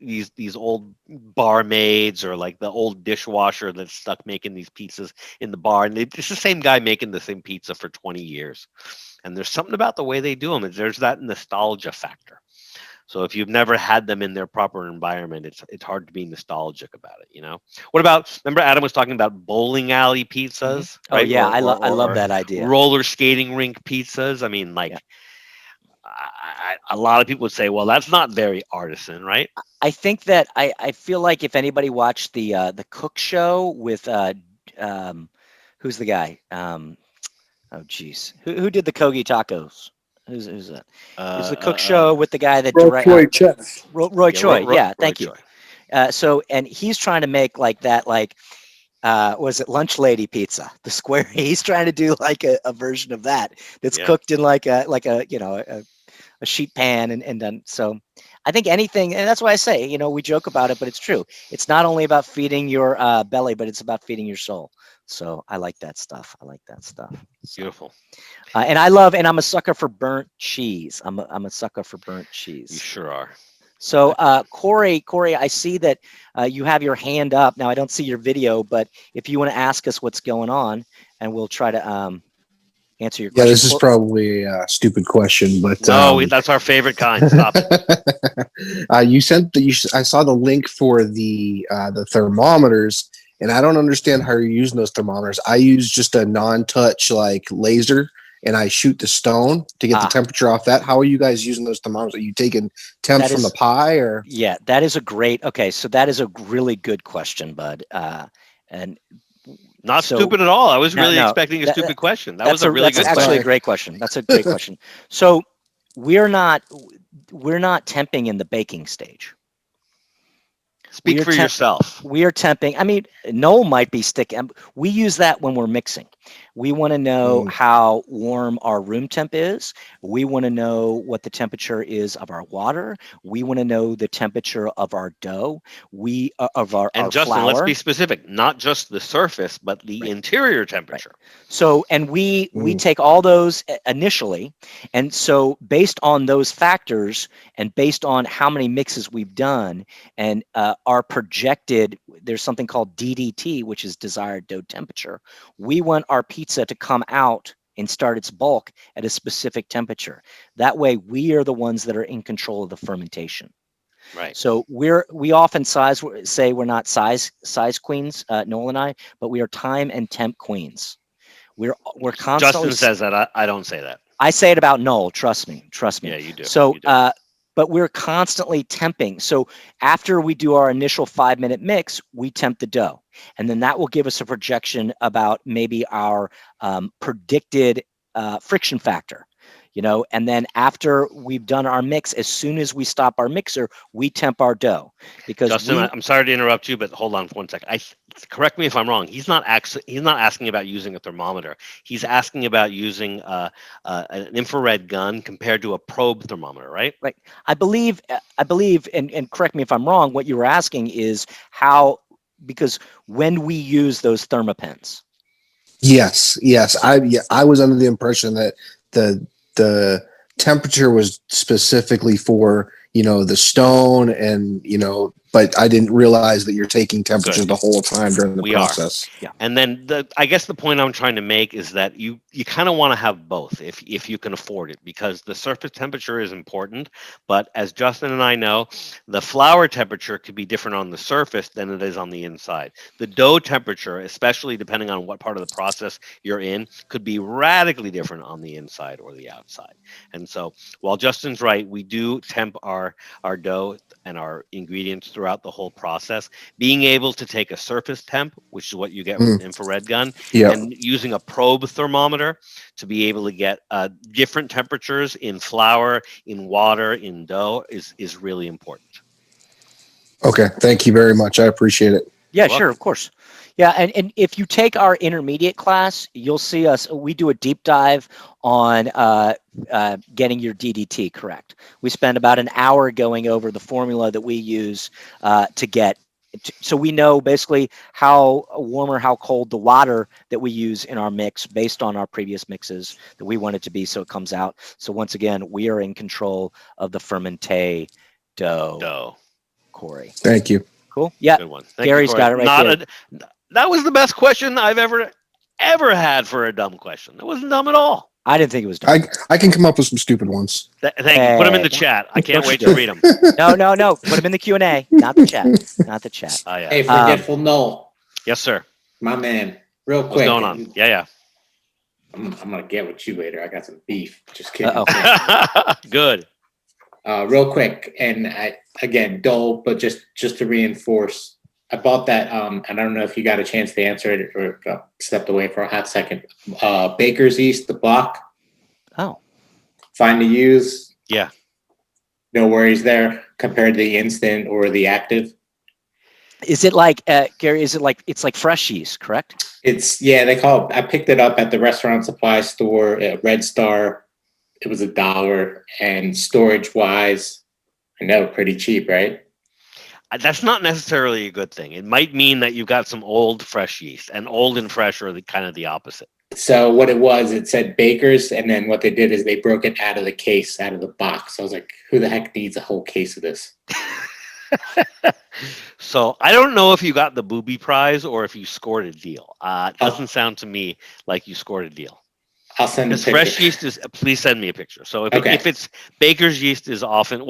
old barmaids, or like the old dishwasher that's stuck making these pizzas in the bar, and it's the same guy making the same pizza for 20 years. And there's something about the way they do them. There's that nostalgia factor. So if you've never had them in their proper environment, it's hard to be nostalgic about it, you know? What about, remember Adam was talking about bowling alley pizzas? Oh right? yeah, I love that idea. Roller skating rink pizzas. I mean, like, a lot of people would say, well, that's not very artisan, right? I think that I feel like if anybody watched the Cook Show with who's the guy? Oh geez, who did the Kogi tacos? Who's that? It's the Cook Show with the guy that Roy Chef. Roy Choi. Roy Thank Choi. you. So, and he's trying to make like that, like was it Lunch Lady pizza? The square. He's trying to do like a version of that that's cooked in like a you know a sheet pan and done. So I think anything, and that's why I say, you know, we joke about it, but it's true. It's not only about feeding your belly, but it's about feeding your soul. So I like that stuff. So, beautiful. And I'm a sucker for burnt cheese. I'm a sucker for burnt cheese. You sure are. So Corey, I see that you have your hand up. Now I don't see your video, but if you want to ask us what's going on, and we'll try to answer your question. Yeah, this is probably a stupid question, but no, that's our favorite kind. Stop it. You sent I saw the link for the thermometers, and I don't understand how you're using those thermometers. I use just a non-touch like laser, and I shoot the stone to get the temperature off that. How are you guys using those thermometers? Are you taking temps from the pie, or? Yeah, that is so that is a really good question, bud. And not stupid at all. I was really expecting a stupid question. That was a really good question. That's actually a great question. That's a great question. So we're not temping in the baking stage. Speak for yourself. We are temping. I mean, Noel might be sticking. We use that when we're mixing. We want to know how warm our room temp is. We want to know what the temperature is of our water. We want to know the temperature of our dough. Of our Justin, flour. let's be specific. Not just the surface, but the interior temperature. Right. So, and we take all those initially, and so based on those factors, and based on how many mixes we've done, and our projected, there's something called DDT, which is desired dough temperature. We want our pizza to come out and start its bulk at a specific temperature. That way, we are the ones that are in control of the fermentation. Right. So we often say we're not size queens, Noel and I, but we are time and temp queens. We're constantly. Justin says that. I don't say that. I say it about Noel. Trust me. Yeah, you do. So, You do. but we're constantly temping. So after we do our initial 5-minute mix, we temp the dough, and then that will give us a projection about maybe our predicted friction factor. And then after we've done our mix, as soon as we stop our mixer, we temp our dough. Because Justin, I'm sorry to interrupt you, but hold on for 1 second. Correct me if I'm wrong. He's not asking about using a thermometer. He's asking about using an infrared gun compared to a probe thermometer, right? Right. I believe, and correct me if I'm wrong. What you were asking is how, because when we use those thermopens. Yes. I was under the impression that the temperature was specifically for the stone, and but I didn't realize that you're taking temperatures the whole time during the process. Yeah. And then I guess the point I'm trying to make is that you kind of want to have both if you can afford it, because the surface temperature is important. But as Justin and I know, the flour temperature could be different on the surface than it is on the inside. The dough temperature, especially depending on what part of the process you're in, could be radically different on the inside or the outside. And so while Justin's right, we do temp our dough and our ingredients throughout the whole process. Being able to take a surface temp, which is what you get with an infrared gun, and using a probe thermometer to be able to get different temperatures in flour, in water, in dough is really important. Okay, thank you very much. I appreciate it. Yeah, sure, of course. Yeah, and if you take our intermediate class, you'll see us. We do a deep dive on getting your DDT correct. We spend about an hour going over the formula that we use to get. So we know basically how warm or how cold the water that we use in our mix based on our previous mixes that we want it to be, so it comes out. So once again, we are in control of the fermenté dough. Corey. Thank you. Cool. Yeah. Good one. Gary's got it right there. That was the best question I've ever had for a dumb question. It wasn't dumb at all. I didn't think it was dumb. I can come up with some stupid ones. Thank you. Put them in the chat. I can't wait to read them. No. Put them in the Q&A, not the chat. Not the chat. Oh, yeah. Hey, forgetful Noel. Yes, sir. My man. Real quick. What's going on? Yeah. I'm gonna get with you later. I got some beef. Just kidding. Good. Real quick, and again, dull, but just to reinforce, I bought that. And I don't know if you got a chance to answer it or stepped away for a hot second. Baker's yeast, the block. Oh. Fine to use. Yeah. No worries there compared to the instant or the active. Is it like Gary? Is it like it's like fresh yeast? Correct. They call it. I picked it up at the restaurant supply store at Red Star. It was $1, and storage wise, I know, pretty cheap, right? That's not necessarily a good thing. It might mean that you've got some old fresh yeast, and old and fresh are kind of the opposite. So what it was, it said Baker's, and then what they did is they broke it out of the case, out of the box. I was like, who the heck needs a whole case of this? So I don't know if you got the booby prize or if you scored a deal. It doesn't sound to me like you scored a deal. I'll send a picture. Fresh yeast is. Please send me a picture. So if it's baker's yeast is often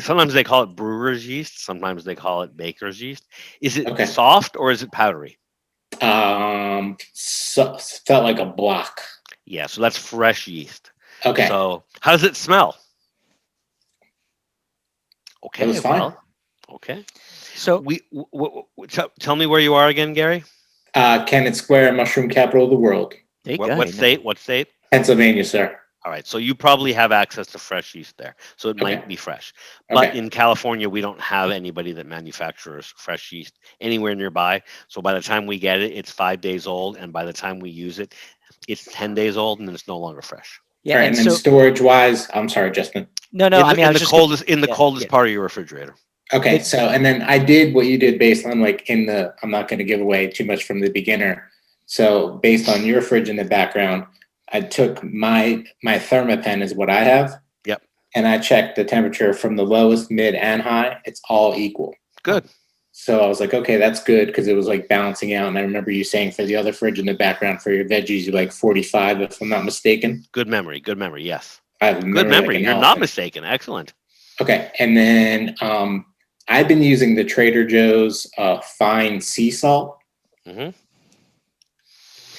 sometimes they call it brewer's yeast. Sometimes they call it baker's yeast. Is it soft or is it powdery? So felt like a block. Yeah, so that's fresh yeast. Okay. So how does it smell? Okay. It was fine. Okay. So tell me where you are again, Gary. Kennett Square, mushroom capital of the world. What state? What state? Pennsylvania, sir. All right. So you probably have access to fresh yeast there. So it might be fresh. But in California, we don't have anybody that manufactures fresh yeast anywhere nearby. So by the time we get it, it's 5 days old. And by the time we use it, it's 10 days old and then it's no longer fresh. Yeah. And then storage wise, I'm sorry, Justin. No. In the coldest part of your refrigerator. Okay. So, and then I did what you did based on I'm not going to give away too much from the beginner. So based on your fridge in the background, I took my Thermapen is what I have. Yep. And I checked the temperature from the lowest, mid, and high. It's all equal. Good. So I was like, okay, that's good because it was like balancing out. And I remember you saying for the other fridge in the background for your veggies, you like 45, if I'm not mistaken. Good memory. Yes. I have good memory. You're not mistaken. Excellent. Okay. And then I've been using the Trader Joe's fine sea salt. Hmm.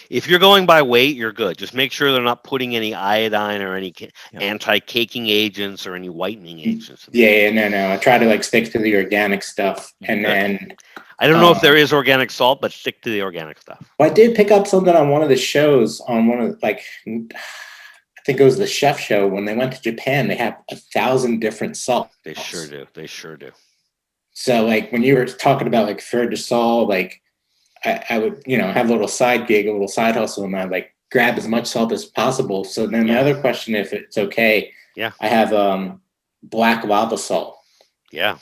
If you're going by weight, you're good. Just make sure they're not putting any iodine or any anti-caking agents or any whitening agents. Yeah, no. I try to like stick to the organic stuff, and then I don't know if there is organic salt, but stick to the organic stuff. Well, I did pick up something on one of the shows on one of like, I think it was the chef show when they went to Japan. They have 1,000 different salts. They sure do. They sure do. So like when you were talking about like fer de salt, like I would, have a little side gig, a little side hustle, and I'd like grab as much salt as possible. So then the other question, if it's okay, I have black lava salt. Yeah.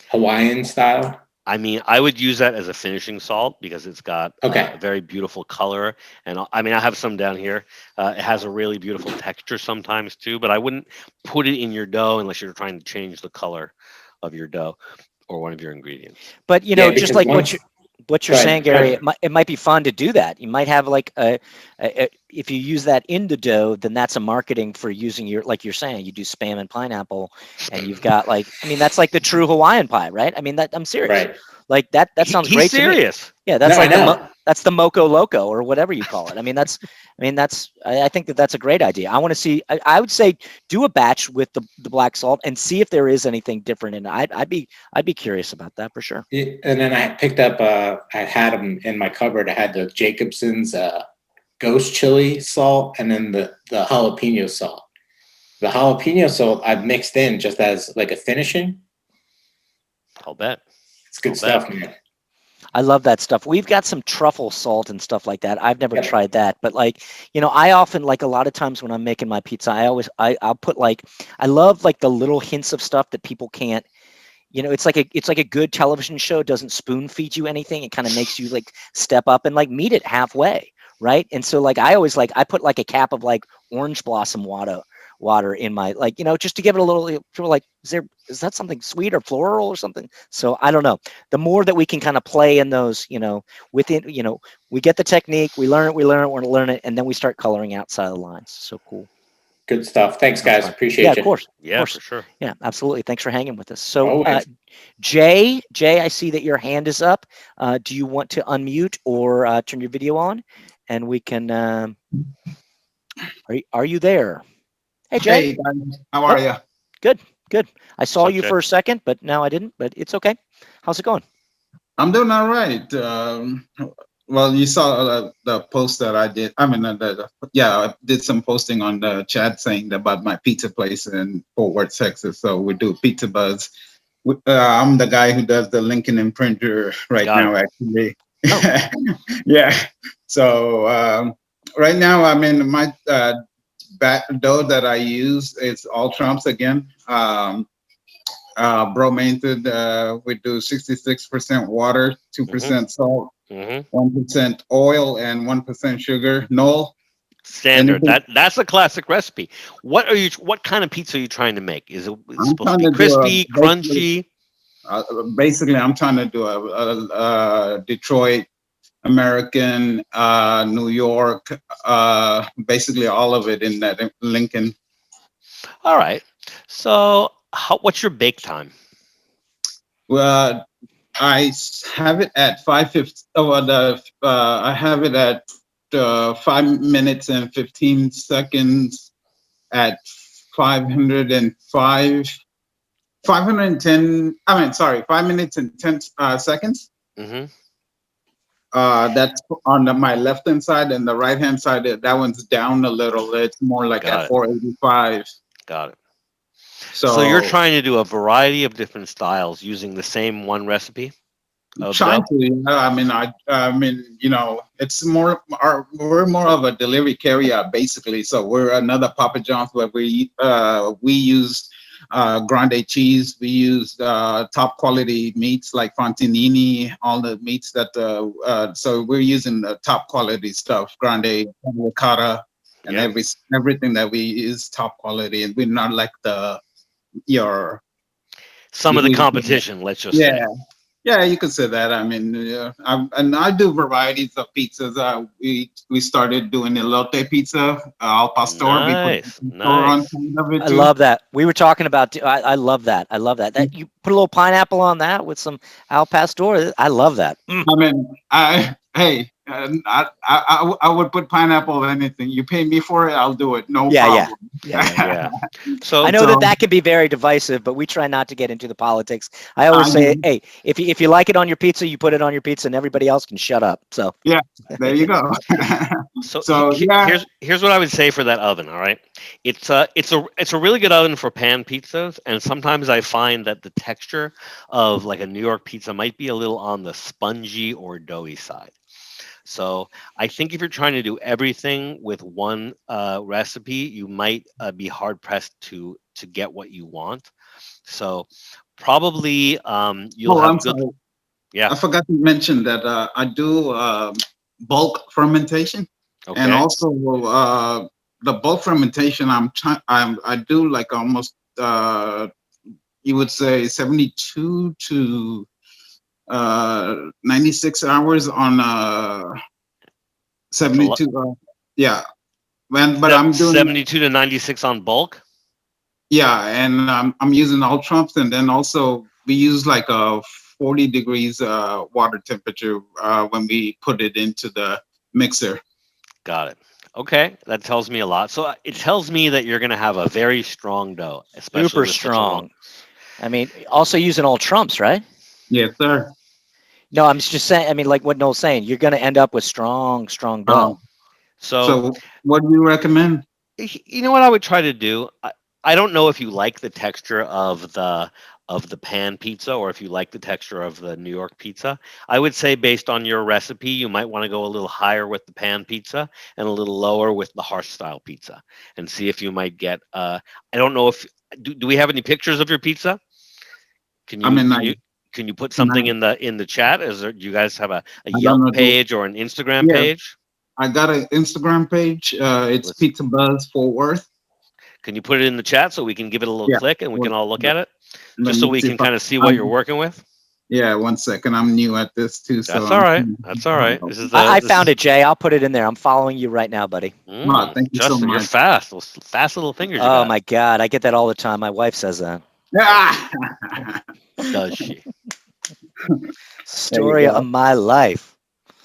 Hawaiian style. I mean, I would use that as a finishing salt because it's got a very beautiful color. And I mean, I have some down here. It has a really beautiful texture sometimes too, but I wouldn't put it in your dough unless you're trying to change the color of your dough or one of your ingredients. But just like what you're saying, Gary, it might be fun to do that. You might have like if you use that in the dough, then that's a marketing for using like you're saying, you do Spam and pineapple, and you've got like, I mean, that's like the true Hawaiian pie, right? I mean, I'm serious. Right. Like that sounds great serious. to me. Yeah, that's that's the Moco Loco or whatever you call it. I mean, I think that's a great idea. I want to see. I would say do a batch with the black salt and see if there is anything different in it. I'd be curious about that for sure. And then I picked up. I had them in my cupboard. I had the Jacobson's ghost chili salt and then the jalapeno salt. The jalapeno salt I've mixed in just as like a finishing. I'll bet. It's good stuff, man. I love that stuff. We've got some truffle salt and stuff like that. I've never tried that, but like, I often, like a lot of times when I'm making my pizza, I'll put like, I love like the little hints of stuff that people can't, it's like a good television show doesn't spoon feed you anything. It kind of makes you like step up and like meet it halfway. Right. And so like, I put like a cap of like orange blossom water in my, like, just to give it a little, like, is that something sweet or floral or something? So I don't know. The more that we can kind of play in those, within, we get the technique, we learn it, we're going to learn it, and then we start coloring outside the lines. So cool. Good stuff. Thanks, guys. Appreciate it. Yeah, of course. Yeah, for sure. Yeah, absolutely. Thanks for hanging with us. So, Jay, I see that your hand is up. Do you want to unmute or turn your video on? And we can, are you there? Hey, Jay. Hey, guys. How are you? Good. I saw you for a second, but now I didn't, but it's okay. How's it going? I'm doing all right. Well, you saw the post that I did. I mean, I did some posting on the chat saying about my pizza place in Fort Worth, Texas. So we do Pizza Buzz. I'm the guy who does the Lincoln Imprinter right now, actually. Oh. Yeah. So right now I'm in my dough that I use. It's all Trumps again. Brohner, we do 66% water, 2% salt, 1% oil, and 1% sugar. Noel? Standard. That's a classic recipe. What kind of pizza are you trying to make? Is it supposed to be crispy, crunchy? Basically, I'm trying to do a Detroit, American, New York, basically all of it in that Lincoln. All right. So what's your bake time? Well, I have it at 5:50. I have it at 5 minutes and 15 seconds at 505. 510. I mean, sorry, 5 minutes and 10 seconds. Mm-hmm. That's on my left hand side, and the right hand side, that one's down a little. It's more like at 485. Got it. So you're trying to do a variety of different styles using the same one recipe? Trying to, I mean, it's more. We're more of a delivery carrier, basically. So we're another Papa John's, where we use grande cheese. We use top quality meats like fontanini, all the meats that. So we're using the top quality stuff, grande, ricotta, and everything that we use top quality, and we're not like some of the competition. Let's just say. Yeah, you could say that. I mean, and I do varieties of pizzas. We started doing elote pizza, al pastor. We put Nice, pastor on nice. top of it I too. love that. We were talking about. I love that. I love that. That you put a little pineapple on that with some al pastor. I love that. Mm. I mean, I would put pineapple on anything. You pay me for it, I'll do it. No Yeah, yeah, problem. yeah, yeah, yeah. Yeah. I So know that So that can be very divisive, but we try not to get into the politics. I I always say, mean, hey, if you like it on your pizza, you put it on your pizza, and everybody else can shut up. So yeah, there you go. so So yeah, here's what I would say for that oven. All right, it's a really good oven for pan pizzas, and sometimes I find that the texture of like a New York pizza might be a little on the spongy or doughy side. So I think if you're trying to do everything with one recipe, you might be hard pressed to get what you want. So probably you'll oh, I'm have good. sorry. Yeah. I forgot to mention that I do bulk fermentation, and Okay. also the bulk fermentation. I do like almost you would say 72 to 96 hours on That's a lot. 72. Yeah, but I'm doing 72 to 96 on bulk. yeah, and I'm using all trumps, and then also we use like a 40 degrees water temperature when we put it into the mixer. Got it. Okay, that tells me a lot. So it tells me that you're going to have a very strong dough, especially super with such a long. strong. I mean, also using all trumps, right? Yes, sir. No, I'm just saying. I mean, like what Noel's saying, you're going to end up with strong, strong dough. Um, So so what do you recommend? you know what I would try to do. I don't know if you like the texture of the pan pizza or if you like the texture of the New York pizza. I would say based on your recipe, you might want to go a little higher with the pan pizza and a little lower with the harsh style pizza, and see if you might get. I don't know if do we have any pictures of your pizza? Can I you mean, can you can you put something in the chat? Is there, do you guys have a I don't Yelp know. page or an Instagram Yeah, page? I got an Instagram page. It's Let's. Pizza Buzz Fort Worth. Can you put it in the chat so we can give it a little Yeah. click and we Well, can all look let at it, let just so me we see can if I, kind of see what you're working with? yeah, one second. I'm new at this too, so That's all I'm. right. That's all right. This is I this found is. it, Jay. I'll put it in there. I'm following you right now, buddy. Thank you so Justin, you're much. fast. Those fast little fingers you Oh got. my God, I get that all the time. My wife says that. Ah! Does she? There you Story of go. my life.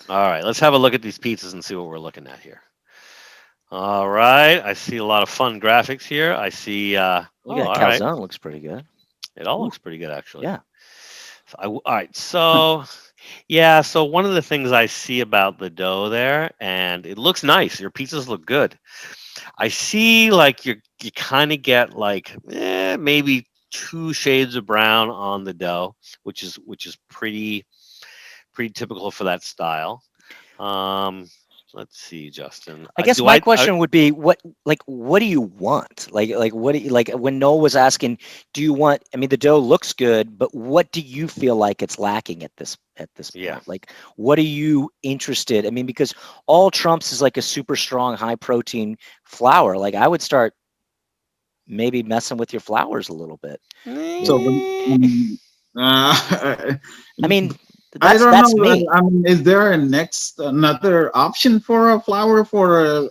All right. Let's have a look at these pizzas and see what we're looking at here. All right. I see a lot of fun graphics here. I see. Look at that All right. calzone. Looks pretty good. It all looks pretty good, actually. Yeah. So all right. So, yeah. So, one of the things I see about the dough there, and it looks nice. Your pizzas look good. I see like you kind of get like maybe 2 shades of brown on the dough, which is pretty typical for that style. Um, let's see, Justin. I guess Do my I question would be what do you want? Like what do you like when Noel was asking, do you want I mean the dough looks good, but what do you feel like it's lacking at this Yeah. point? Like what are you interested? I mean, because all Trumps is like a super strong high protein flour. Like I would start maybe messing with your flours a little bit. So, Eh, uh, I mean, I that's don't that's know. me. I mean, is there another option for a flour for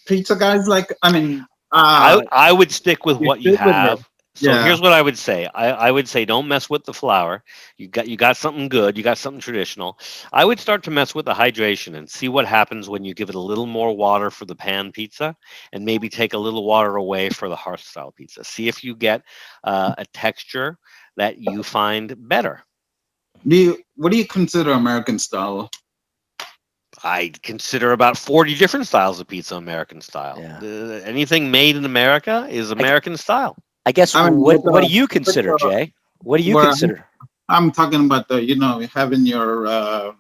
pizza guys? Like, I mean, I would stick with you what you stick with it. have. So Yeah. here's what I would say. I would say don't mess with the flour. You got something good. You got something traditional. I would start to mess with the hydration and see what happens when you give it a little more water for the pan pizza, and maybe take a little water away for the hearth style pizza. See if you get a texture that you find better. What do you consider American style? I consider about 40 different styles of pizza American style. Yeah. Anything made in America is American style. I guess I mean, what do you consider, Jay? What do you where consider? I'm talking about having your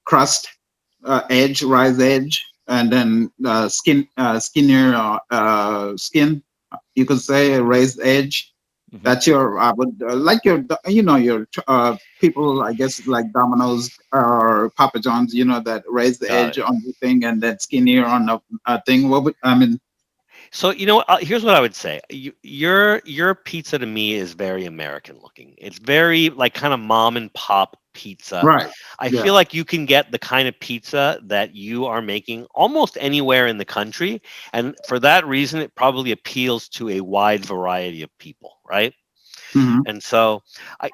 crust edge, rise edge, and then skinnier skin. You could say a raised edge. Mhm. That's your. I would like your. Your people. I guess like Domino's or Papa John's. That raised the Got edge it. on the thing and then skinnier on the thing. What would I mean? So here's what I would say. Your pizza to me is very American looking. It's very like kind of mom and pop pizza. Right. I Yeah. feel like you can get the kind of pizza that you are making almost anywhere in the country, and for that reason, it probably appeals to a wide variety of people, right? Hmm. And so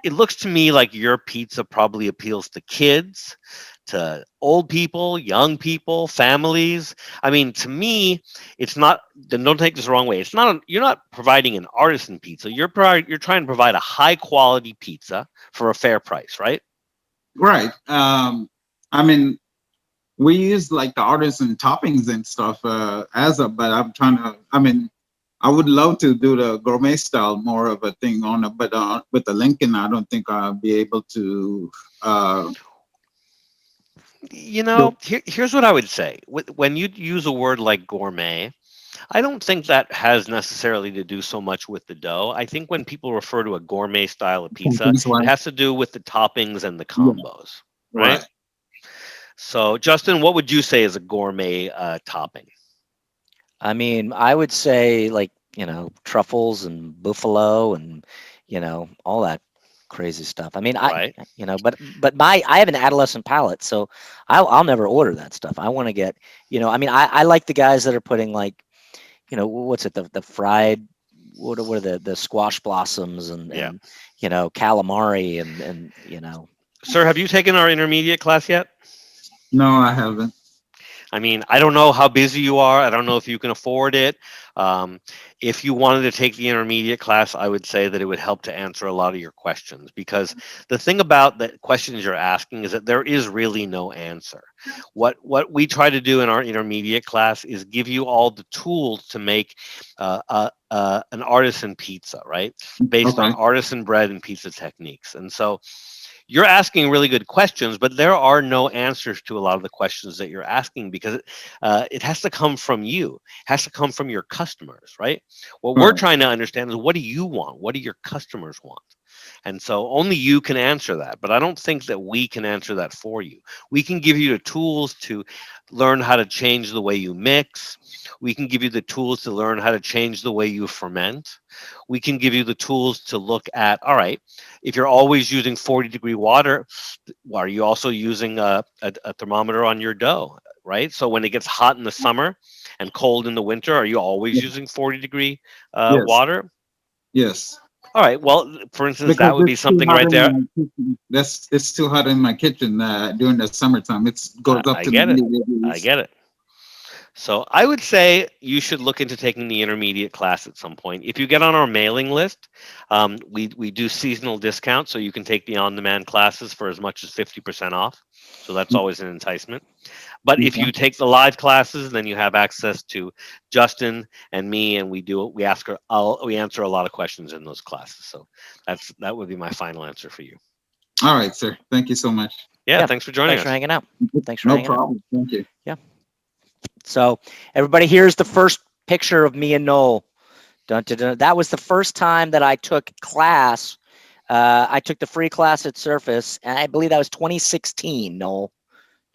it looks to me like your pizza probably appeals to kids, to old people, young people, families. I mean, to me, it's not. Then don't take this the wrong way. It's not. You're not providing an artisan pizza. You're trying to provide a high quality pizza for a fair price, right? Right. I mean, we use like the artisan toppings and stuff but I'm trying to. I mean, I would love to do the gourmet style more of a thing on it, but with the Lincoln, I don't think I'll be able to. Uh, do, Here's what I would say. When you use a word like gourmet, I don't think that has necessarily to do so much with the dough. I think when people refer to a gourmet style of pizza, things it like has to do with the toppings and the yeah, combos, right? right. So, Justin, what would you say is a gourmet topping? I mean, I would say like, truffles and buffalo and, all that crazy stuff. I mean, Right. but I have an adolescent palate, so I'll never order that stuff. I want to get, I mean, I like the guys that are putting like, what's it, the fried, what are the squash blossoms and, Yeah. calamari and, Sir, have you taken our intermediate class yet? No, I haven't. I mean, I don't know how busy you are. I don't know if you can afford it. If you wanted to take the intermediate class, I would say that it would help to answer a lot of your questions, because the thing about the questions you're asking is that there is really no answer. What we try to do in our intermediate class is give you all the tools to make an artisan pizza, right? Based on Okay. artisan bread and pizza techniques. And so you're asking really good questions, but there are no answers to a lot of the questions that you're asking, because it has to come from you. It has to come from your customers, right? What we're Right. trying to understand is, what do you want? What do your customers want? And so only you can answer that. But I don't think that we can answer that for you. We can give you the tools to learn how to change the way you mix. We can give you the tools to learn how to change the way you ferment. We can give you the tools to look at, all right, if you're always using 40-degree water, are you also using a thermometer on your dough, right? So when it gets hot in the summer and cold in the winter, are you always Yeah. using 40-degree Yes. water? Yes. All right. Well, for instance, Because that would be it's too something hot right in there. my kitchen. It's too hot in my kitchen during the summertime. It goes up I to get it. 90 I degrees. get it. So I would say you should look into taking the intermediate class at some point. If you get on our mailing list, we do seasonal discounts, so you can take the on-demand classes for as much as 50% off. So that's always an enticement. But if Okay. you take the live classes, then you have access to Justin and me, and we answer a lot of questions in those classes. So that would be my final answer for you. All right, sir. Thank you so much. Yeah, Yeah, thanks for joining thanks for us. hanging out. Thanks for No hanging out. problem. Thank you. So everybody, here's the first picture of me and Noel. Dun, dun, dun. That was the first time that I took class. I took the free class at Surface, and I believe that was 2016, Noel.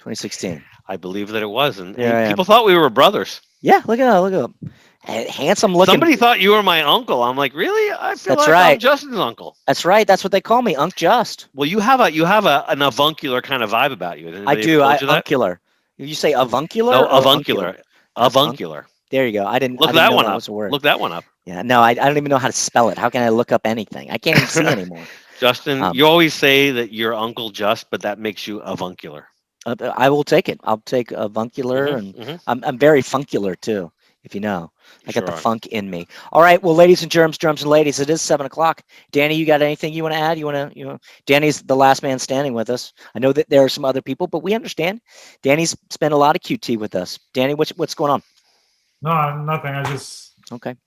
2016. I believe that it was, and There I am. people thought we were brothers. Yeah, look at that. Look at him. Handsome looking. Somebody thought you were my uncle. I'm like, really? I feel That's like I'm right. Justin's uncle. That's right. That's what they call me, Unc Just. Well, you have an avuncular kind of vibe about you. Has I anybody do. ever told you that? Uncular. You say avuncular? No, or avuncular. Avuncular. There you go. I didn't Look know that one that up. was a word. Look that one up. Yeah. No, I don't even know how to spell it. How can I look up anything? I can't even see anymore. Justin, you always say that you're Uncle Just, but that makes you avuncular. I will take it. I'll take avuncular, and I'm very funkular too, if you know. I got the Sure. funk in me. All right. Well, ladies and germs, drums and ladies, it is 7:00. Danny, you got anything you want to add? Danny's the last man standing with us. I know that there are some other people, but we understand. Danny's spent a lot of QT with us. Danny, what's going on? No, nothing. I just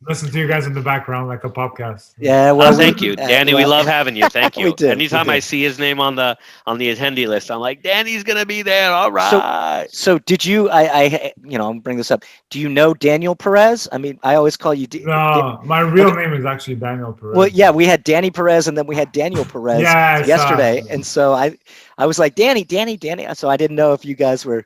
listen to you guys in the background like a podcast. Yeah, well, thank you, Danny. We love having you. Thank you. We do. Anytime I see his name on the attendee list, I'm like, Danny's gonna be there. All right. So did you? I'm bring this up. Do you know Daniel Perez? I mean, I always call you. No, my real name is actually Daniel Perez. Well, yeah, we had Danny Perez, and then we had Daniel Perez yesterday, and so I was like, Danny. So I didn't know if you guys were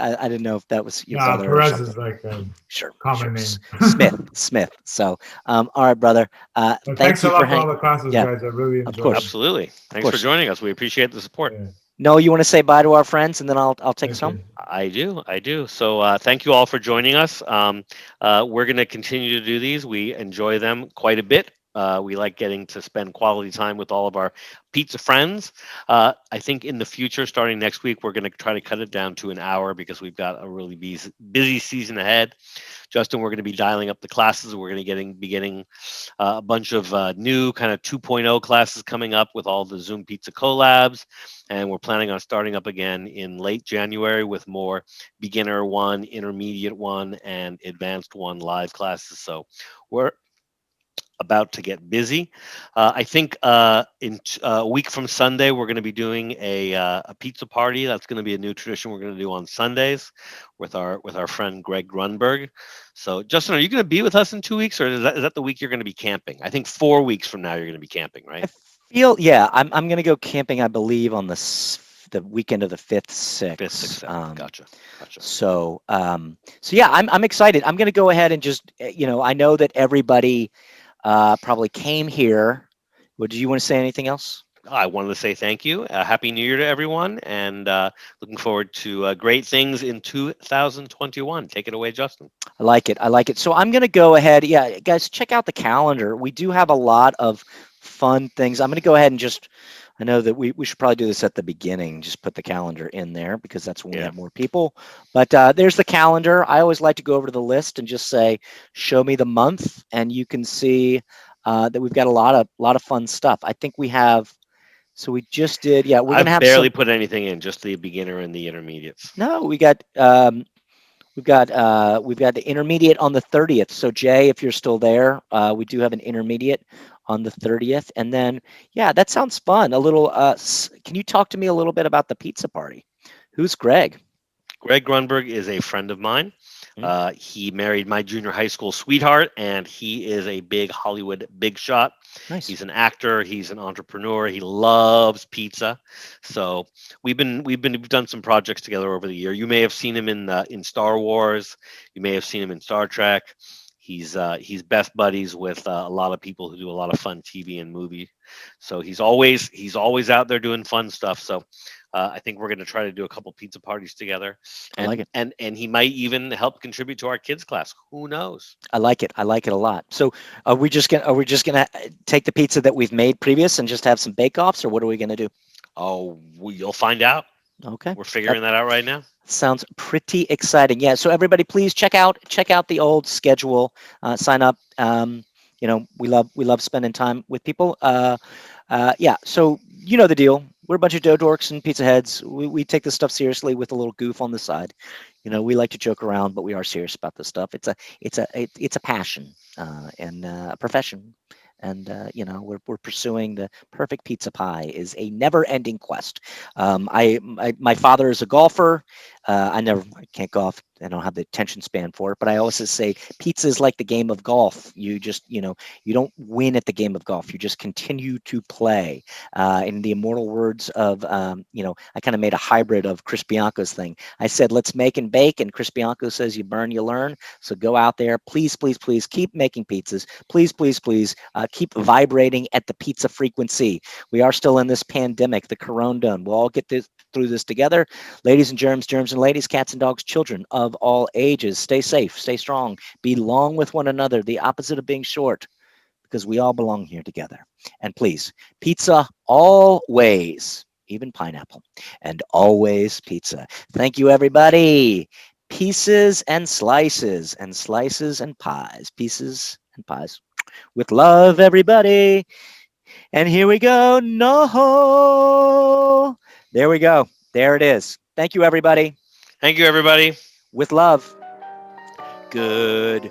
I didn't know if that was your No, brother or Perez something. is like a Sure, common sure. name. Smith. So, all right, brother. But Thank thanks you a for lot for all hanging. the classes, Yeah, guys. I really of enjoyed course. it. Absolutely. Thanks for course. joining us. We appreciate the support. Yeah, No, you want to say bye to our friends, and then I'll take us thank home. you. I do. So thank you all for joining us. We're going to continue to do these. We enjoy them quite a bit. We like getting to spend quality time with all of our pizza friends. I think in the future, starting next week, we're going to try to cut it down to an hour because we've got a really busy season ahead. Justin, we're going to be dialing up the classes. We're going to be getting a bunch of new kind of 2.0 classes coming up with all the Zoom Pizza collabs. And we're planning on starting up again in late January with more beginner one, intermediate one, and advanced one live classes. So we're about to get busy. I think a week from Sunday, we're going to be doing a pizza party. That's going to be a new tradition we're going to do on Sundays with our friend Greg Grunberg. So, Justin, are you going to be with us in 2 weeks, or is that the week you're going to be camping? I think 4 weeks from now you're going to be camping, right? I'm going to go camping. I believe on the weekend of the 5th, 6th. 5th, 6th, 7th. Gotcha. So yeah, I'm excited. I'm going to go ahead and just I know that everybody probably came here. Do you want to say anything else? I wanted to say thank you. Happy New Year to everyone, and looking forward to great things in 2021. Take it away, Justin. I like it. So I'm going to go ahead. Yeah, guys, check out the calendar. We do have a lot of fun things. I'm going to go ahead and I know that we should probably do this at the beginning, just put the calendar in there because that's when we have more people. But there's the calendar. I always like to go over to the list and just say, show me the month, and you can see that we've got a lot of fun stuff. I think we have. So we just did. Yeah, we're gonna have barely put anything in, just the beginner and the intermediates. No, we've got the intermediate on the 30th. So Jay, if you're still there, we do have an intermediate on the 30th, and then yeah, that sounds fun. A little. Can you talk to me a little bit about the pizza party? Who's Greg? Greg Grunberg is a friend of mine. He married my junior high school sweetheart, and he is a big Hollywood big shot. Nice. He's an actor. He's an entrepreneur. He loves pizza. So we've done some projects together over the year. You may have seen him in Star Wars. You may have seen him in Star Trek. He's best buddies with a lot of people who do a lot of fun TV and movie. So he's always out there doing fun stuff. So I think we're going to try to do a couple pizza parties together, and I like it. and he might even help contribute to our kids class. Who knows? I like it. I like it a lot. So are we just gonna take the pizza that we've made previous and just have some bake-offs, or what are we gonna do? Oh, you'll find out. Okay. We're figuring that out right now. Sounds pretty exciting. Yeah. So everybody, please check out the old schedule. Sign up. We love spending time with people. Yeah. So you know the deal. We're a bunch of dough dorks and pizza heads. We take this stuff seriously with a little goof on the side. We like to joke around, but we are serious about this stuff. It's a passion and a profession. And we're pursuing the perfect pizza pie is a never-ending quest. My father is a golfer. I can't golf. I don't have the attention span for it. But I always say pizza is like the game of golf. You just you don't win at the game of golf. You just continue to play. In the immortal words of I kind of made a hybrid of Chris Bianco's thing. I said, let's make and bake, and Chris Bianco says, you burn, you learn. So go out there, please, please, please keep making pizzas. Please, please, please keep vibrating at the pizza frequency. We are still in this pandemic, the corona. We'll all get through this together. Ladies and germs and ladies, cats and dogs, children of all ages, stay safe, stay strong, belong with one another, the opposite of being short, because we all belong here together. And please, pizza always, even pineapple, and always pizza. Thank you, everybody. Pieces and slices and pies. Pieces and pies. With love, everybody. And here we go. No. There we go. There it is. Thank you, everybody. Thank you, everybody. With love. Goodbye.